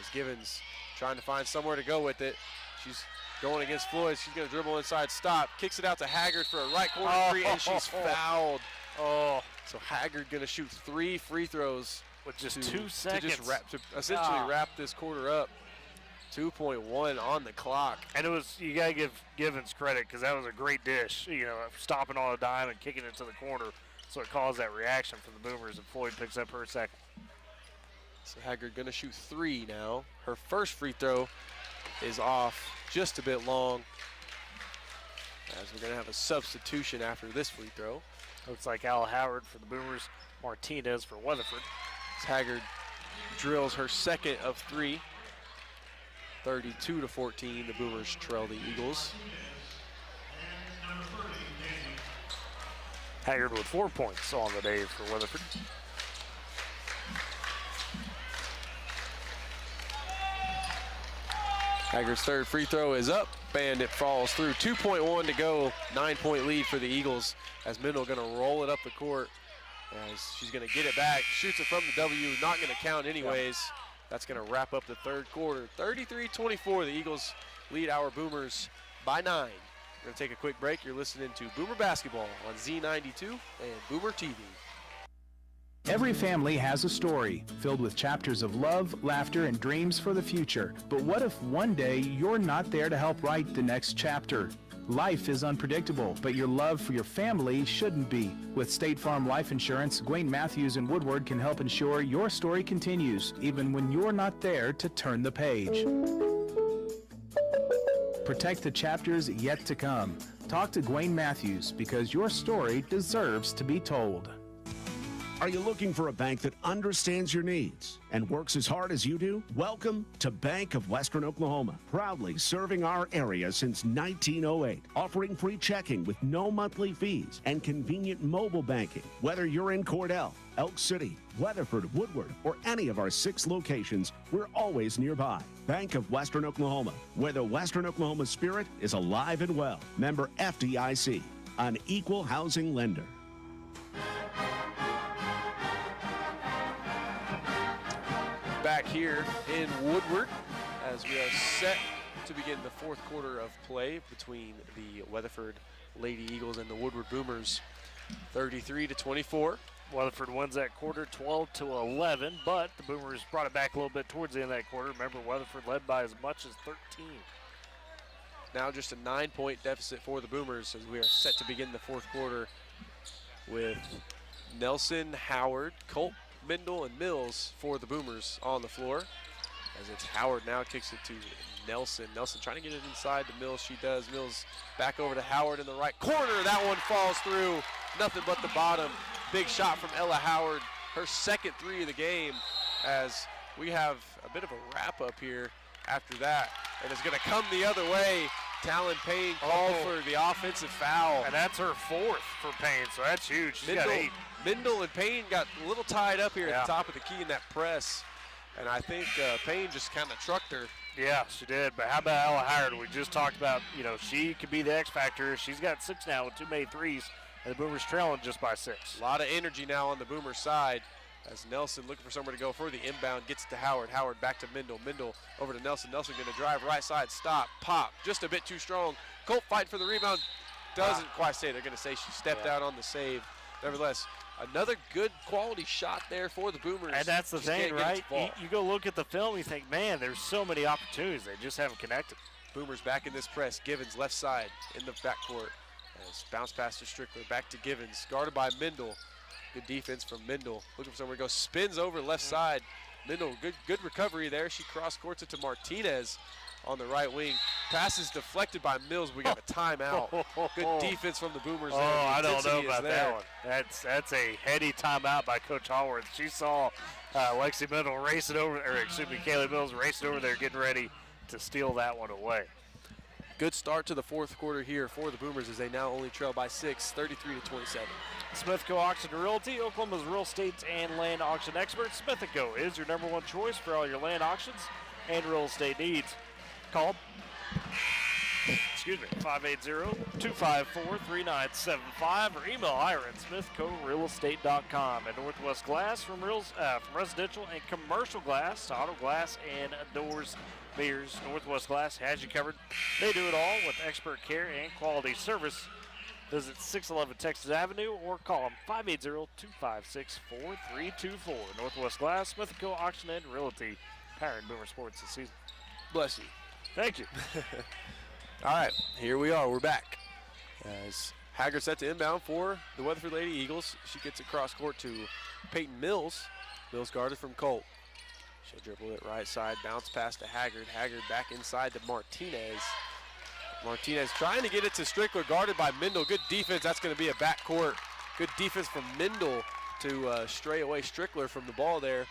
as Givens trying to find somewhere to go with it. She's going against Floyd. She's going to dribble inside, stop, kicks it out to Haggard for a right corner three, and she's fouled. Oh, so Haggard going to shoot 3 free throws with just 2 seconds to essentially wrap this quarter up. 2.1 on the clock. And it was, you got to give Givens credit because that was a great dish, you know, stopping on a dime and kicking it to the corner. So it caused that reaction from the Boomers, and Floyd picks up her second. So Haggard going to shoot 3 now. Her first free throw is off just a bit long, as we're going to have a substitution after this free throw. Looks like Al Howard for the Boomers, Martinez for Weatherford. As Haggard drills her second of 3. 32-14, the Boomers trail the Eagles. Haggard with 4 points on the day for Weatherford. Haggard's third free throw is up, and it falls through. 2.1 to go, 9-point lead for the Eagles, as Mendel going to roll it up the court as she's going to get it back, shoots it from the W, not going to count anyways. That's going to wrap up the third quarter. 33-24, the Eagles lead our Boomers by 9. We're going to take a quick break. You're listening to Boomer Basketball on Z92 and Boomer TV. Every family has a story filled with chapters of love, laughter, and dreams for the future. But what if one day you're not there to help write the next chapter? Life is unpredictable, but your love for your family shouldn't be. With State Farm Life Insurance, Gwayne Matthews and Woodward can help ensure your story continues, even when you're not there to turn the page. Protect the chapters yet to come. Talk to Gwayne Matthews because your story deserves to be told. Are you looking for a bank that understands your needs and works as hard as you do? Welcome to Bank of Western Oklahoma, proudly serving our area since 1908, offering free checking with no monthly fees and convenient mobile banking. Whether you're in Cordell, Elk City, Weatherford, Woodward, or any of our 6 locations, we're always nearby. Bank of Western Oklahoma, where the Western Oklahoma spirit is alive and well. Member FDIC, an equal housing lender. Back here in Woodward as we are set to begin the 4th quarter of play between the Weatherford Lady Eagles and the Woodward Boomers. 33-24. Weatherford wins that quarter 12-11, but the Boomers brought it back a little bit towards the end of that quarter. Remember, Weatherford led by as much as 13. Now just a 9-point deficit for the Boomers as we are set to begin the 4th quarter with Nelson, Howard, Colt, Mendel, and Mills for the Boomers on the floor. As it's Howard now kicks it to Nelson. Nelson trying to get it inside to Mills. She does. Mills back over to Howard in the right corner. That one falls through. Nothing but the bottom. Big shot from Ella Howard. Her 2nd 3 of the game as we have a bit of a wrap up here after that. And it's going to come the other way. Talon Payne called for the offensive foul. And that's her 4th for Payne, so that's huge. She's got 8. Mendel and Payne got a little tied up here at the top of the key in that press. And I think Payne just kind of trucked her. Yeah, she did. But how about Ella Howard? We just talked about, you know, she could be the X factor. She's got 6 now with 2 made threes, and the Boomers trailing just by 6. A lot of energy now on the Boomer side as Nelson looking for somewhere to go for the inbound. Gets to Howard. Howard back to Mendel. Mendel over to Nelson. Nelson going to drive right side. Stop. Pop. Just a bit too strong. Colt fight for the rebound. Doesn't quite say. They're going to say she stepped out on the save. Nevertheless, another good quality shot there for the Boomers. And that's the thing, right? You go look at the film, you think, man, there's so many opportunities. They just haven't connected. Boomers back in this press. Givens left side in the backcourt. As bounce pass to Strickler. Back to Givens. Guarded by Mendel. Good defense from Mendel. Looking for somewhere to go. Spins over left side. Mendel, good recovery there. She cross courts it to Martinez on the right wing. Pass is deflected by Mills. We got a timeout. Good defense from the Boomers there. Oh, I don't know about that one. That's a heady timeout by Coach Hallworth. She saw Lexi Mendel race it over, or excuse me, Kaylee Mills race it over there, getting ready to steal that one away. Good start to the 4th quarter here for the Boomers as they now only trail by 6, 33-27. Smith & Co. Auction and Realty, Oklahoma's real estate and land auction expert. Smith & Co. is your #1 choice for all your land auctions and real estate needs. Call 580-254-3975 or email Ira at smithcorealestate.com. And Northwest Glass from residential and commercial glass to auto glass and doors, mirrors. Northwest Glass has you covered. They do it all with expert care and quality service. Visit 611 Texas Avenue or call them 580-256-4324. Northwest Glass, Smith & Co. Auction and Realty, powering Boomer Sports this season. Bless you. Thank you. All right, here we are. We're back. As Haggard set to inbound for the Weatherford Lady Eagles. She gets it cross court to Peyton Mills. Mills guarded from Colt. She'll dribble it right side, bounce pass to Haggard. Haggard back inside to Martinez. Martinez trying to get it to Strickler, guarded by Mendel. Good defense. That's going to be a backcourt. Good defense from Mendel to stray away Strickler from the ball there.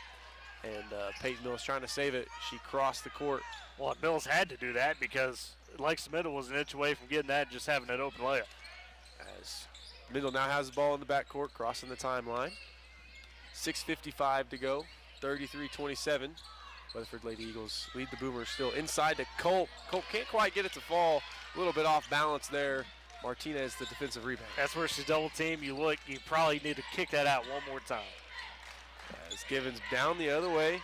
And Peyton Mills trying to save it. She crossed the court. Well, Mills had to do that because Lexi Mendel was an inch away from getting that and just having an open layup. As Mendel now has the ball in the backcourt, crossing the timeline. 6:55 to go, 33-27. Weatherford Lady Eagles lead the Boomers still inside to Colt. Colt can't quite get it to fall. A little bit off balance there. Martinez, the defensive rebound. That's where she's double teamed. You look, you probably need to kick that out one more time. As Givens down the other way.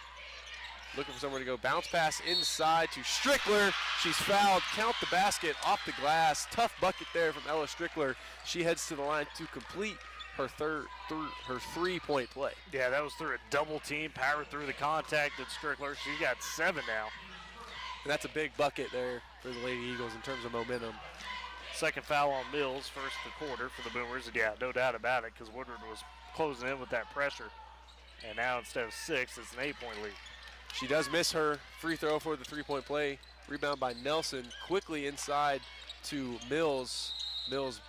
Looking for somewhere to go. Bounce pass inside to Strickler. She's fouled. Count the basket off the glass. Tough bucket there from Ella Strickler. She heads to the line to complete her three-point play. Yeah, that was through a double team. Powered through the contact of Strickler. She got 7 now. And that's a big bucket there for the Lady Eagles in terms of momentum. Second foul on Mills, first of the quarter for the Boomers. And yeah, no doubt about it, because Woodward was closing in with that pressure. And now instead of 6, it's an 8-point lead. She does miss her free throw for the three-point play. Rebound by Nelson. Quickly inside to Mills. Mills,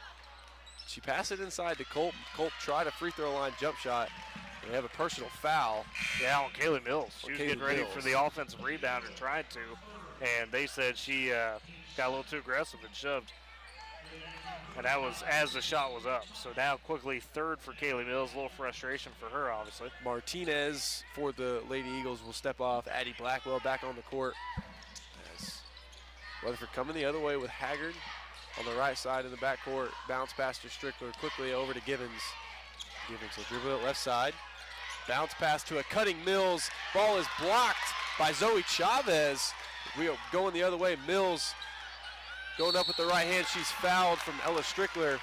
she passed it inside to Colt. Colt tried a free throw line jump shot. They have a personal foul. Yeah, on Kaylee Mills. She was Kaylee getting ready Mills. for the offensive rebound and tried to, and they said she got a little too aggressive and shoved. And that was as the shot was up. So now quickly third for Kaylee Mills. A little frustration for her, obviously. Martinez for the Lady Eagles will step off. Addie Blackwell back on the court. As Weatherford coming the other way with Haggard on the right side in the backcourt. Bounce pass to Strickler, quickly over to Givens. Givens will dribble it left side. Bounce pass to a cutting Mills. Ball is blocked by Zoe Chavez. We are going the other way. Mills going up with the right hand. She's fouled from Ella Strickler.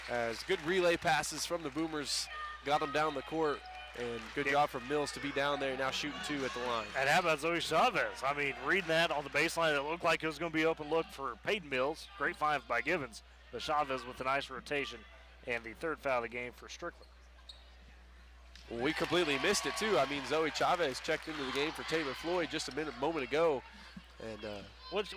As good relay passes from the Boomers got them down the court. And good job from Mills to be down there, now shooting 2 at the line. And how about Zoe Chavez? I mean, reading that on the baseline, it looked like it was going to be open look for Peyton Mills. Great find by Givens. But Chavez with a nice rotation. And the third foul of the game for Strickler. Well, we completely missed it, too. I mean, Zoe Chavez checked into the game for Taylor Floyd just a moment ago. And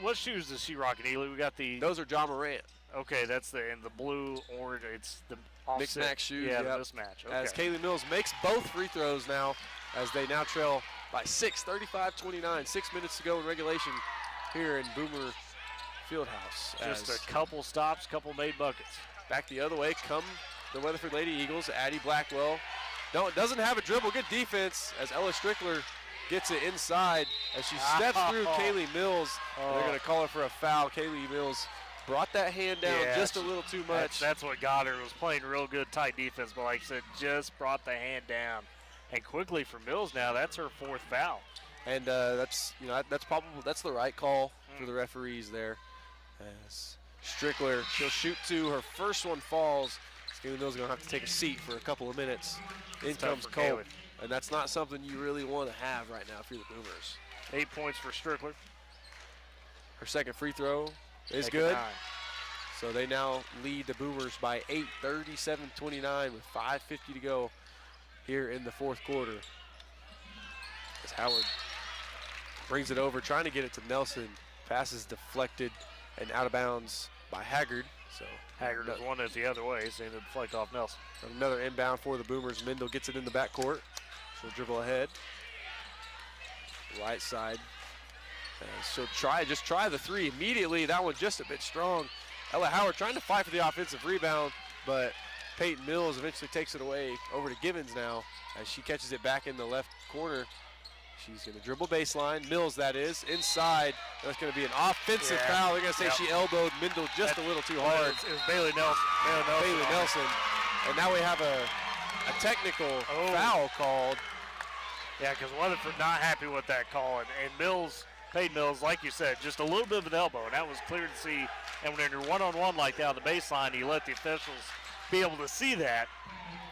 what shoes does she rock, Ely? We got the. Those are John Morant. Okay, that's the in the blue orange. It's the mixed match shoes. Yeah, yep. the mismatch. Okay. As Kaylee Mills makes both free throws now, as they now trail by 6, 35-29. 6 minutes to go in regulation here in Boomer Fieldhouse. Just a couple stops, couple made buckets. Back the other way come the Weatherford Lady Eagles. Addie Blackwell doesn't have a dribble. Good defense as Ella Strickler gets it inside as she steps through Kaylee Mills. They're going to call her for a foul. Kaylee Mills brought that hand down just a little too much. That's what got her. Was playing real good, tight defense, but like I said, just brought the hand down. And quickly for Mills now, that's her 4th foul. And that's the right call for the referees there. As Strickler, she'll shoot 2. Her first one falls. Kaylee Mills is going to have to take a seat for a couple of minutes. In comes Cole. And that's not something you really want to have right now if you're the Boomers. 8 points for Strickler. Her second free throw is good. So they now lead the Boomers by 8, 37-29 with 5:50 to go here in the 4th quarter. As Howard brings it over, trying to get it to Nelson. Pass is deflected and out of bounds by Haggard. So Haggard has won it the other way, so they deflect off Nelson. Another inbound for the Boomers. Mendel gets it in the backcourt. She'll dribble ahead. Right side. She'll just try the 3 immediately. That one just a bit strong. Ella Howard trying to fight for the offensive rebound, but Peyton Mills eventually takes it away over to Givens now as she catches it back in the left corner. She's going to dribble baseline. Mills, that is, inside. That's going to be an offensive foul. They're going to say she elbowed Mendel just a little too hard. It was Bailey Nelson. Bailey Nelson. And now we have a technical foul called. Yeah, because Weatherford not happy with that call. And Mills, Peyton Mills, like you said, just a little bit of an elbow. And that was clear to see. And when you're one-on-one like that on the baseline, you let the officials be able to see that.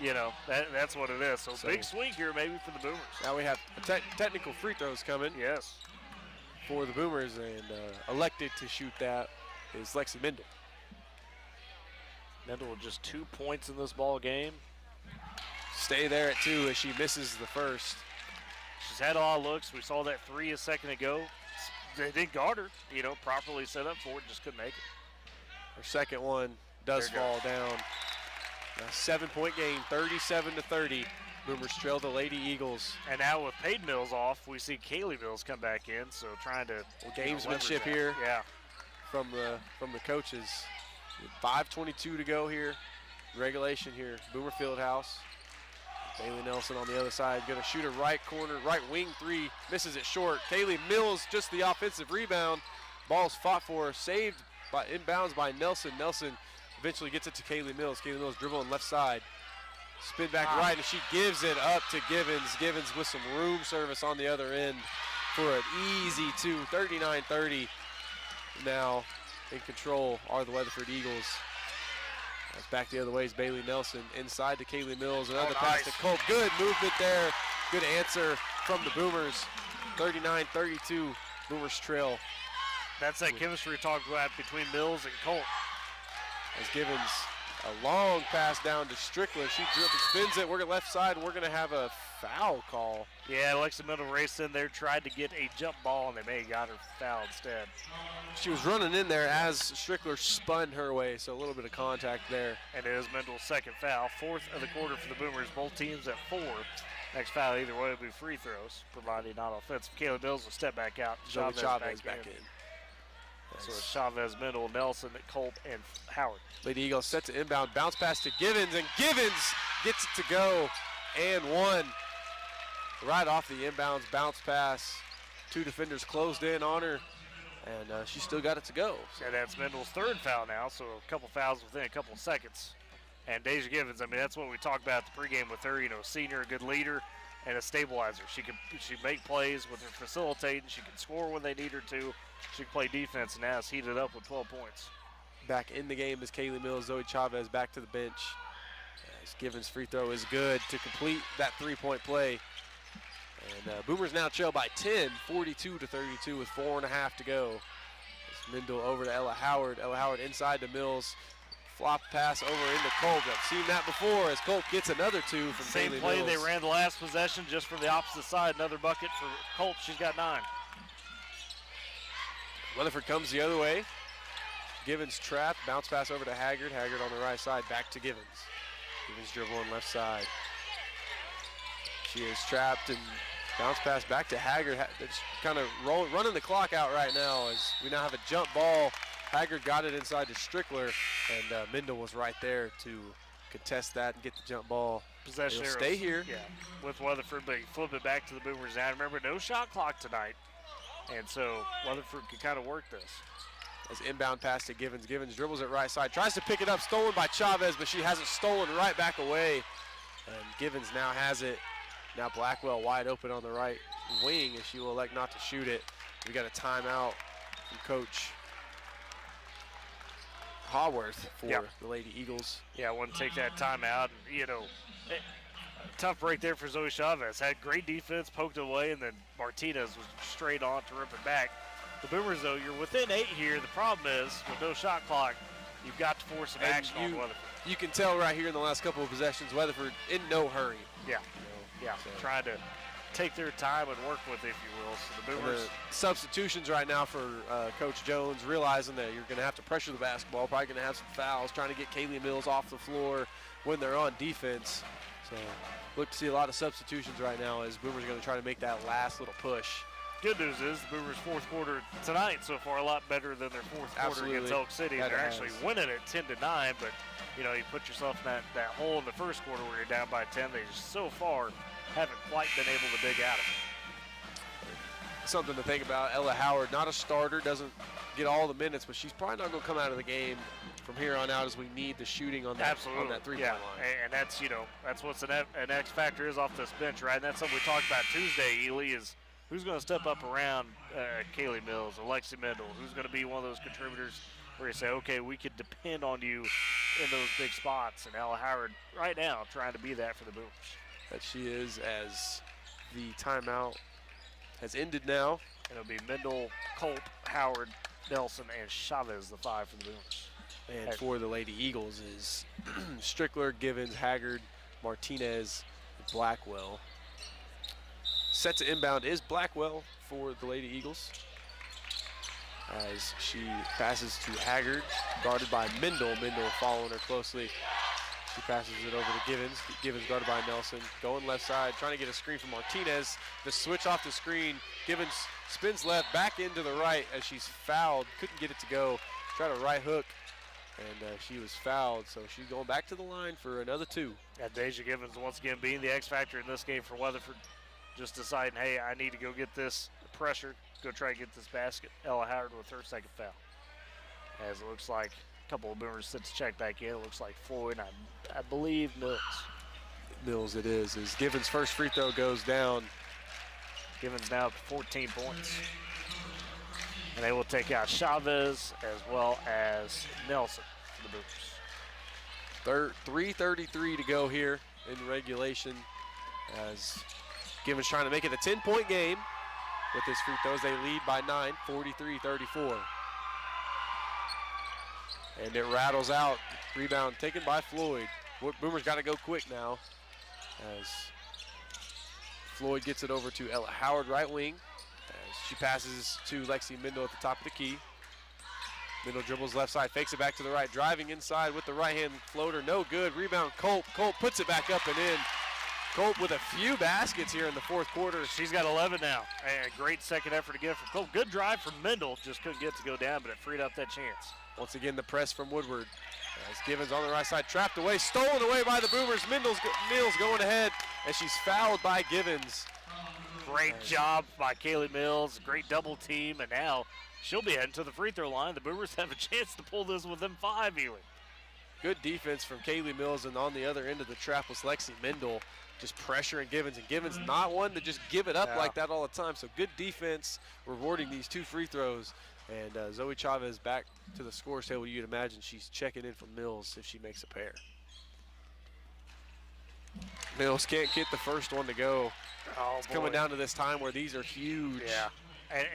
You know, that's what it is. So big swing here maybe for the Boomers. Now we have technical free throws coming. Yes. For the Boomers, and elected to shoot that is Lexi Mendel. Mendel with just 2 points in this ball game. Stay there at 2 as she misses the first. She's had all looks. We saw that 3 a second ago. They didn't guard her, properly set up for it, just couldn't make it. Her second one does fall down. A 7-point game, 37-30. Boomers trail the Lady Eagles. And now with Peyton Mills off, we see Kaylee Mills come back in, so trying to gamesmanship here. Yeah. From the coaches. 5:22 to go here. Regulation here. Boomer Fieldhouse. Bailey Nelson on the other side, going to shoot a right corner, right wing 3, misses it short. Kaylee Mills just the offensive rebound. Ball's fought for, saved by inbounds by Nelson. Nelson eventually gets it to Kaylee Mills. Kaylee Mills dribbling left side. Spin back right, and she gives it up to Givens. Givens with some room service on the other end for an easy 2, 39-30. Now in control are the Weatherford Eagles. That's back the other way is Bailey Nelson. Inside to Kaylee Mills. Another pass to Colt. Good movement there. Good answer from the Boomers. 39-32. Boomers trail. That's that chemistry we talked about between Mills and Colt. As Givens, a long pass down to Strickler. She spins it. We're going to left side. We're going to have a foul call. Yeah, Alexa Mendel raced in there, tried to get a jump ball, and they may have got her foul instead. She was running in there as Strickler spun her way, so a little bit of contact there. And it is Mendel's second foul, 4th of the quarter for the Boomers. Both teams at 4. Next foul either way will be free throws, provided not offensive. Kayla Mills will step back out. Chavez back in. So it's Chavez, Mendel, Nelson, Culp, and Howard. Lady Eagles set to inbound, bounce pass to Givens, and Givens gets it to go and one. Right off the inbounds bounce pass. 2 defenders closed in on her, and she still got it to go. So that's Mendel's 3rd foul now, so a couple fouls within a couple seconds. And Deja Givens, I mean, that's what we talked about at the pregame with her, you know, senior, a good leader, and a stabilizer. She make plays with her facilitating. She can score when they need her to. She can play defense, and now it's heated up with 12 points. Back in the game is Kaylee Mills. Zoe Chavez back to the bench. As Givens' free throw is good to complete that 3-point play. And Boomers now trail by 10, 42-32 with 4.5 to go. It's Mendel over to Ella Howard. Ella Howard inside to Mills. Flop pass over into Culp. I've seen that before as Culp gets another 2 from Same Kaylee play Mills. they ran the last possession just from the opposite side. Another bucket for Culp. She's got 9. Weatherford comes the other way. Givens trapped. Bounce pass over to Haggard. Haggard on the right side. Back to Givens. Givens dribbling left side. She is trapped and bounce pass back to Haggard. It's kind of running the clock out right now as we now have a jump ball. Haggard got it inside to Strickler, and Mendel was right there to contest that and get the jump ball. Possession It'll stay here. Yeah, with Weatherford, but you flip it back to the Boomers now. Remember, no shot clock tonight, and so Weatherford can kind of work this. As inbound pass to Givens. Givens dribbles it right side, tries to pick it up, stolen by Chavez, but she has it stolen right back away. And Givens now has it. Now Blackwell wide open on the right wing, and she will elect not to shoot it. We got a timeout from Coach Haworth for the Lady Eagles. Yeah, I want to take that timeout. And, you know, tough break there for Zoe Chavez. Had great defense, poked it away, and then Martinez was straight on to rip it back. The Boomers, though, you're within 8 here. The problem is, with no shot clock, you've got to force some action on Weatherford. You can tell right here in the last couple of possessions, Weatherford in no hurry. Yeah, trying to take their time and work with it, if you will. So the Boomers. The substitutions right now for Coach Jones, realizing that you're going to have to pressure the basketball, probably going to have some fouls, trying to get Kaylee Mills off the floor when they're on defense. So look to see a lot of substitutions right now as Boomers are going to try to make that last little push. Good news is the Boomers' 4th quarter tonight so far a lot better than their 4th quarter against Elk City. They're actually winning it 10-9, but you know, you put yourself in that hole in the first quarter where you're down by 10. They just so far haven't quite been able to dig out of it. Something to think about. Ella Howard, not a starter, doesn't get all the minutes, but she's probably not going to come out of the game from here on out as we need the shooting on that, on that 3-point line. And that's, you know, that's what's an X factor is off this bench, right? And that's something we talked about Tuesday, Ely, is who's going to step up around Kaylee Mills, Alexi Mendel, who's going to be one of those contributors where you say, okay, we could depend on you in those big spots. And Ella Howard right now trying to be that for the Boomers. That she is, as the timeout has ended now. And it'll be Mendel, Culp, Howard, Nelson, and Chavez, the 5 for the Boomers. And for the Lady Eagles is Strickler, Givens, Haggard, Martinez, Blackwell. Set to inbound is Blackwell for the Lady Eagles as she passes to Haggard, guarded by Mendel. Mendel following her closely. She passes it over to Givens. Givens guarded by Nelson. Going left side, trying to get a screen from Martinez. The switch off the screen. Givens spins left, back into the right as she's fouled. Couldn't get it to go. Tried a right hook, and she was fouled. So she's going back to the line for another 2. And Deja Givens once again being the X factor in this game for Weatherford. Just deciding, hey, I need to go get this pressure, go try and get this basket. Ella Howard with her 2nd foul. As it looks like a couple of Boomers sit to check back in. It looks like Floyd, I believe Mills. Mills it is. As Givens' first free throw goes down. Givens now up to 14 points. And they will take out Chavez as well as Nelson for the Boomers. 3:33 to go here in regulation as Givens trying to make it a 10-point game with his free throws. They lead by 9, 43-34. And it rattles out. Rebound taken by Floyd. Boomers got to go quick now as Floyd gets it over to Ella Howard, right wing. As she passes to Lexi Mindel at the top of the key. Mindel dribbles left side, fakes it back to the right, driving inside with the right-hand floater, no good. Rebound, Culp. Culp puts it back up and in. Culp with a few baskets here in the fourth quarter. She's got 11 now. And a great second effort again from Culp. Good drive from Mindel, just couldn't get it to go down, but it freed up that chance. Once again, the press from Woodward. As Givens on the right side, trapped away, stolen away by the Boomers. Mills going ahead, and she's fouled by Givens. Great job by Kaylee Mills. Great double team, and now she'll be heading to the free throw line. The Boomers have a chance to pull this within 5 even. Good defense from Kaylee Mills, and on the other end of the trap was Lexi Mindel, just pressuring Givens, and Givens not one to just give it up like that all the time. So good defense, rewarding these 2 free throws. And Zoe Chavez back to the scores table. You'd imagine she's checking in for Mills if she makes a pair. Mills can't get the first one to go. Oh, it's coming down to this time where these are huge. Yeah,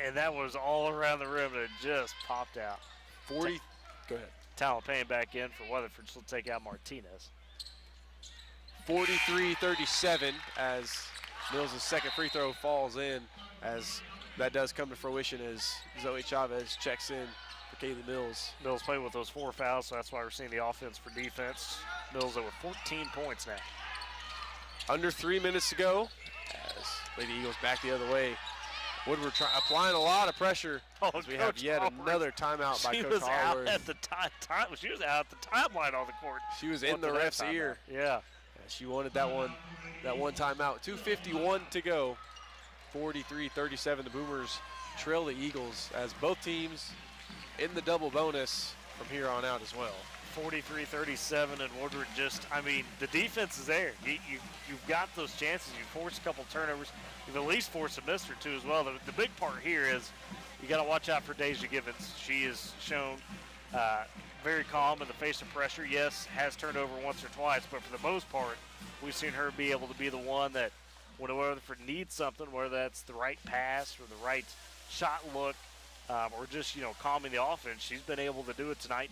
and that was all around the rim, and it just popped out. 40. Go ahead. Talent back in for Weatherford. She'll take out Martinez. 43-37 as Mills' second free throw falls in, as that does come to fruition as Zoe Chavez checks in for Kaylee Mills. Mills playing with those 4 fouls, so that's why we're seeing the offense for defense. Mills over 14 points now. Under 3 minutes to go as Lady Eagles back the other way. Woodward applying a lot of pressure as we have yet another timeout by Coach Hallward. She was out at the timeline on the court. She was in the ref's ear. Yeah. She wanted that one timeout. 2:51 to go. 43-37. The Boomers trail the Eagles as both teams in the double bonus from here on out as well. 43-37, and Woodward the defense is there. You've got those chances. You force a couple turnovers. You've at least forced a miss or 2 as well. The big part here is you got to watch out for Deja Givens. She is shown very calm in the face of pressure. Yes, has turned over once or twice, but for the most part, we've seen her be able to be the one that when Weatherford needs something, whether that's the right pass or the right shot look, or just calming the offense, she's been able to do it tonight.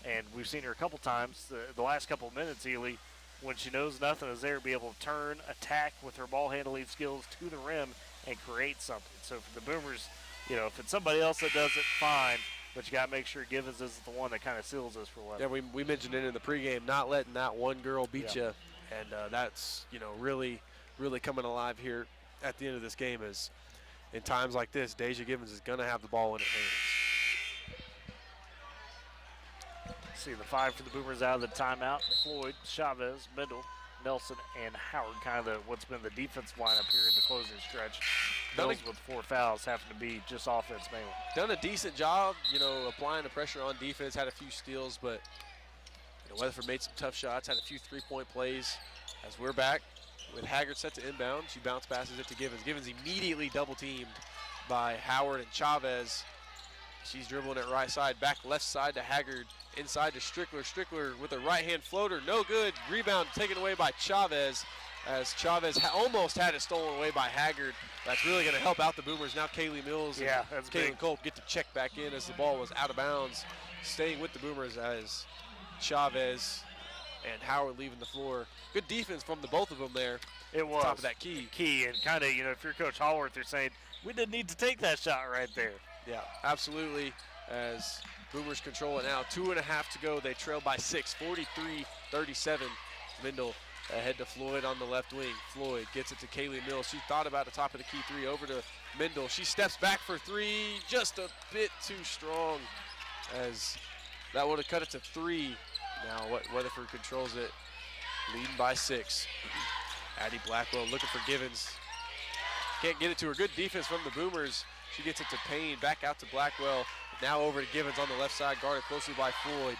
And we've seen her a couple times the last couple of minutes, Ely, when she knows nothing is there, be able to turn, attack with her ball handling skills to the rim and create something. So for the Boomers, if it's somebody else that does it, fine. But you got to make sure Givens isn't the one that kind of seals this for Weatherford. Yeah, we mentioned it in the pregame, not letting that one girl beat you. And that's, really, really coming alive here at the end of this game is in times like this, Deja Givens is going to have the ball in her hands. See the 5 for the Boomers out of the timeout. Floyd, Chavez, Mindel, Nelson, and Howard, kind of what's been the defense lineup here in the closing stretch. Mills with 4 fouls having to be just offense mainly. Done a decent job, applying the pressure on defense, had a few steals, but Weatherford made some tough shots, had a few 3-point plays. As we're back with Haggard set to inbound, she bounce passes it to Givens. Givens immediately double teamed by Howard and Chavez. She's dribbling it right side, back left side to Haggard, inside to Strickler. Strickler with a right-hand floater, no good. Rebound taken away by Chavez, as Chavez almost had it stolen away by Haggard. That's really going to help out the Boomers. Now Kaylee Mills and Kaylin Culp get to check back in as the ball was out of bounds. Staying with the Boomers as Chavez and Howard leaving the floor. Good defense from the both of them there. It was. Top of that key. And kind of, if you're Coach Hallworth, you're saying, we didn't need to take that shot right there. Yeah, absolutely. As Boomers control it now. 2.5 to go. They trail by 6, 43-37. Mindel ahead to Floyd on the left wing. Floyd gets it to Kaylee Mills. She thought about the top of the key 3 over to Mindel. She steps back for 3, just a bit too strong, as that would have cut it to 3. Now Weatherford controls it, leading by 6. Addie Blackwell looking for Givens. Can't get it to her. Good defense from the Boomers. She gets it to Payne, back out to Blackwell. Now over to Givens on the left side, guarded closely by Floyd.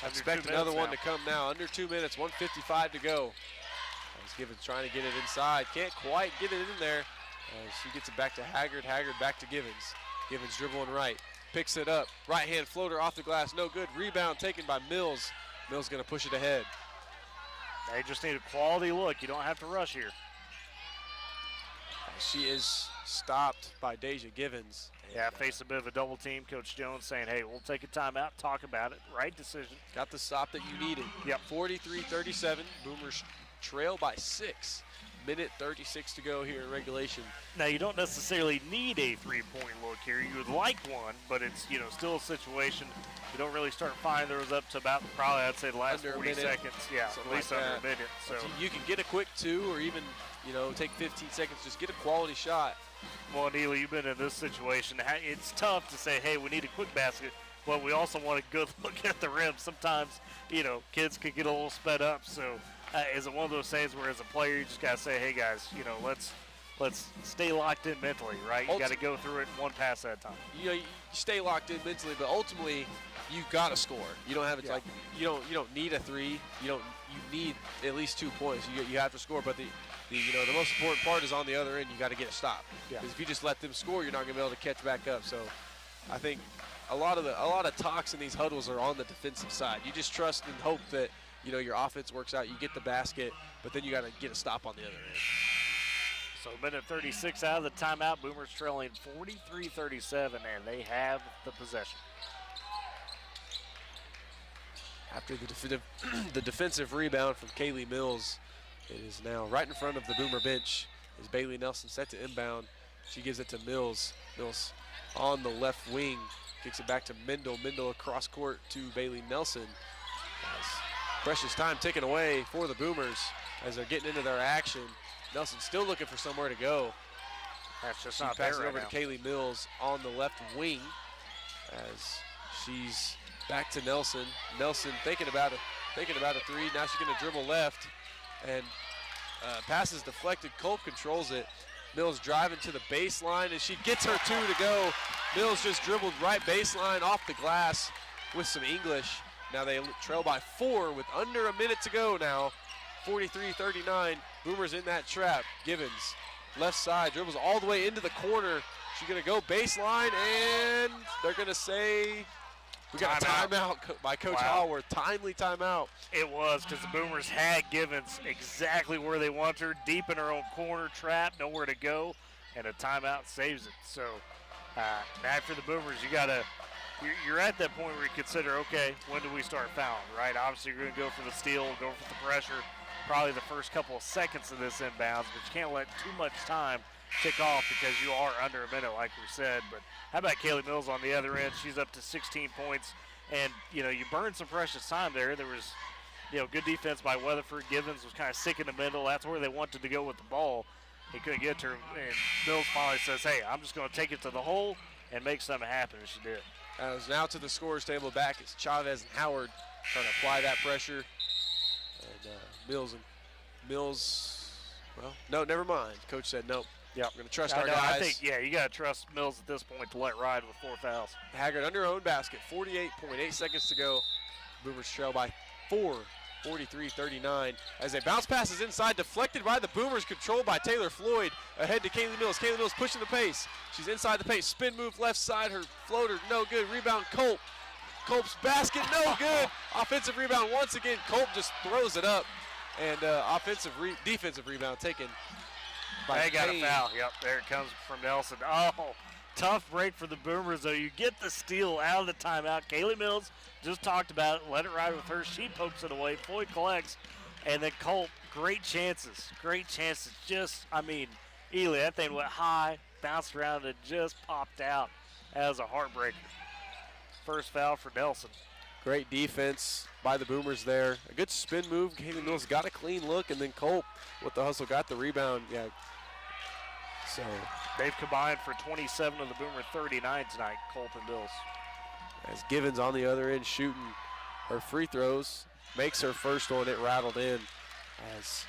I expect another one to come now. Under 2 minutes, 1:55 to go. As Givens trying to get it inside. Can't quite get it in there. She gets it back to Haggard. Haggard back to Givens. Givens dribbling right. Picks it up. Right hand floater off the glass. No good. Rebound taken by Mills. Mills going to push it ahead. They just need a quality look. You don't have to rush here. She is stopped by Deja Givens. Yeah, faced a bit of a double team. Coach Jones saying, hey, we'll take a timeout, talk about it. Right decision. Got the stop that you needed. Yep. 43-37. Boomers trail by 6. minute 36 to go here in regulation. Now, you don't necessarily need a three-point look here. You would like one, but it's, still a situation. You don't really start finding those up to about probably, I'd say, the last Under 40 seconds. Yeah, at least under a minute. So you can get a quick 2 or even, take 15 seconds. Just get a quality shot. Well, Neely, you've been in this situation. It's tough to say, hey, we need a quick basket, but we also want a good look at the rim. Sometimes, kids can get a little sped up. So is it one of those things where as a player you just got to say, hey, guys, let's stay locked in mentally, right? You got to go through it one pass at a time. You stay locked in mentally, but ultimately you got to score. You don't have it like you don't need a 3. You need at least 2 points. You have to score, but the most important part is on the other end. You got to get a stop. Because if you just let them score, you're not going to be able to catch back up. So I think a lot of talks in these huddles are on the defensive side. You just trust and hope that your offense works out. You get the basket, but then you got to get a stop on the other end. So minute 36 out of the timeout. Boomers trailing 43-37, and they have the possession. After the defensive rebound from Kaylee Mills, it is now right in front of the Boomer bench. Is Bailey Nelson set to inbound? She gives it to Mills. Mills on the left wing, kicks it back to Mendel. Mendel across court to Bailey Nelson. As precious time taken away for the Boomers as they're getting into their action. Nelson still looking for somewhere to go. That's just she not there passes right over now. to Kaylee Mills on the left wing as she's back to Nelson. Nelson thinking about a 3. Now she's going to dribble left and pass is deflected. Culp controls it. Mills driving to the baseline, and she gets her 2 to go. Mills just dribbled right baseline off the glass with some English. Now they trail by 4 with under a minute to go now. 43-39. Boomers in that trap. Givens, left side, dribbles all the way into the corner. She's going to go baseline, and they're going to say we got a timeout by Coach Hallworth. Timely timeout. It was, because the Boomers had Givens exactly where they want her, deep in her own corner, trap, nowhere to go, and a timeout saves it. So now for the Boomers, you're at that point where you consider, okay, when do we start fouling, right? Obviously, you're going to go for the steal, go for the pressure, probably the first couple of seconds of this inbounds, but you can't let too much time tick off because you are under a minute, like we said. But how about Kaylee Mills on the other end? She's up to 16 points, and, you burned some precious time there. There was, good defense by Weatherford. Givens was kind of sick in the middle. That's where they wanted to go with the ball. He couldn't get to her, and Mills finally says, hey, I'm just going to take it to the hole and make something happen, and she did. As now to the scorer's table back, it's Chavez and Howard trying to apply that pressure. And Mills, well, no, never mind. Coach said nope. Yeah, we're going to trust our guys. I think, you got to trust Mills at this point to let ride with 4 fouls. Haggard under her own basket, 48.8 seconds to go. Boomers trail by 4, 43-39. As a bounce pass is inside, deflected by the Boomers, controlled by Taylor Floyd. Ahead to Kaylee Mills. Kaylee Mills pushing the pace. She's inside the pace. Spin move left side. Her floater, no good. Rebound, Culp. Culp's basket, no good. Offensive rebound once again. Culp just throws it up. And defensive rebound taken by They got Kane. a foul. Yep, there it comes from Nelson. Oh, tough break for the Boomers, though. You get the steal out of the timeout. Kaylee Mills just talked about it. Let it ride with her. She pokes it away. Floyd collects. And then Culp, great chances. Great chances. Ely, that thing went high, bounced around, and just popped out as a heartbreaker. First foul for Nelson. Great defense by the Boomers there. A good spin move. Kaylee Mills got a clean look, and then Culp with the hustle got the rebound. Yeah. So they've combined for 27 of the Boomer 39 tonight, Culp and Mills. As Givens on the other end shooting her free throws, makes her first one. It rattled in as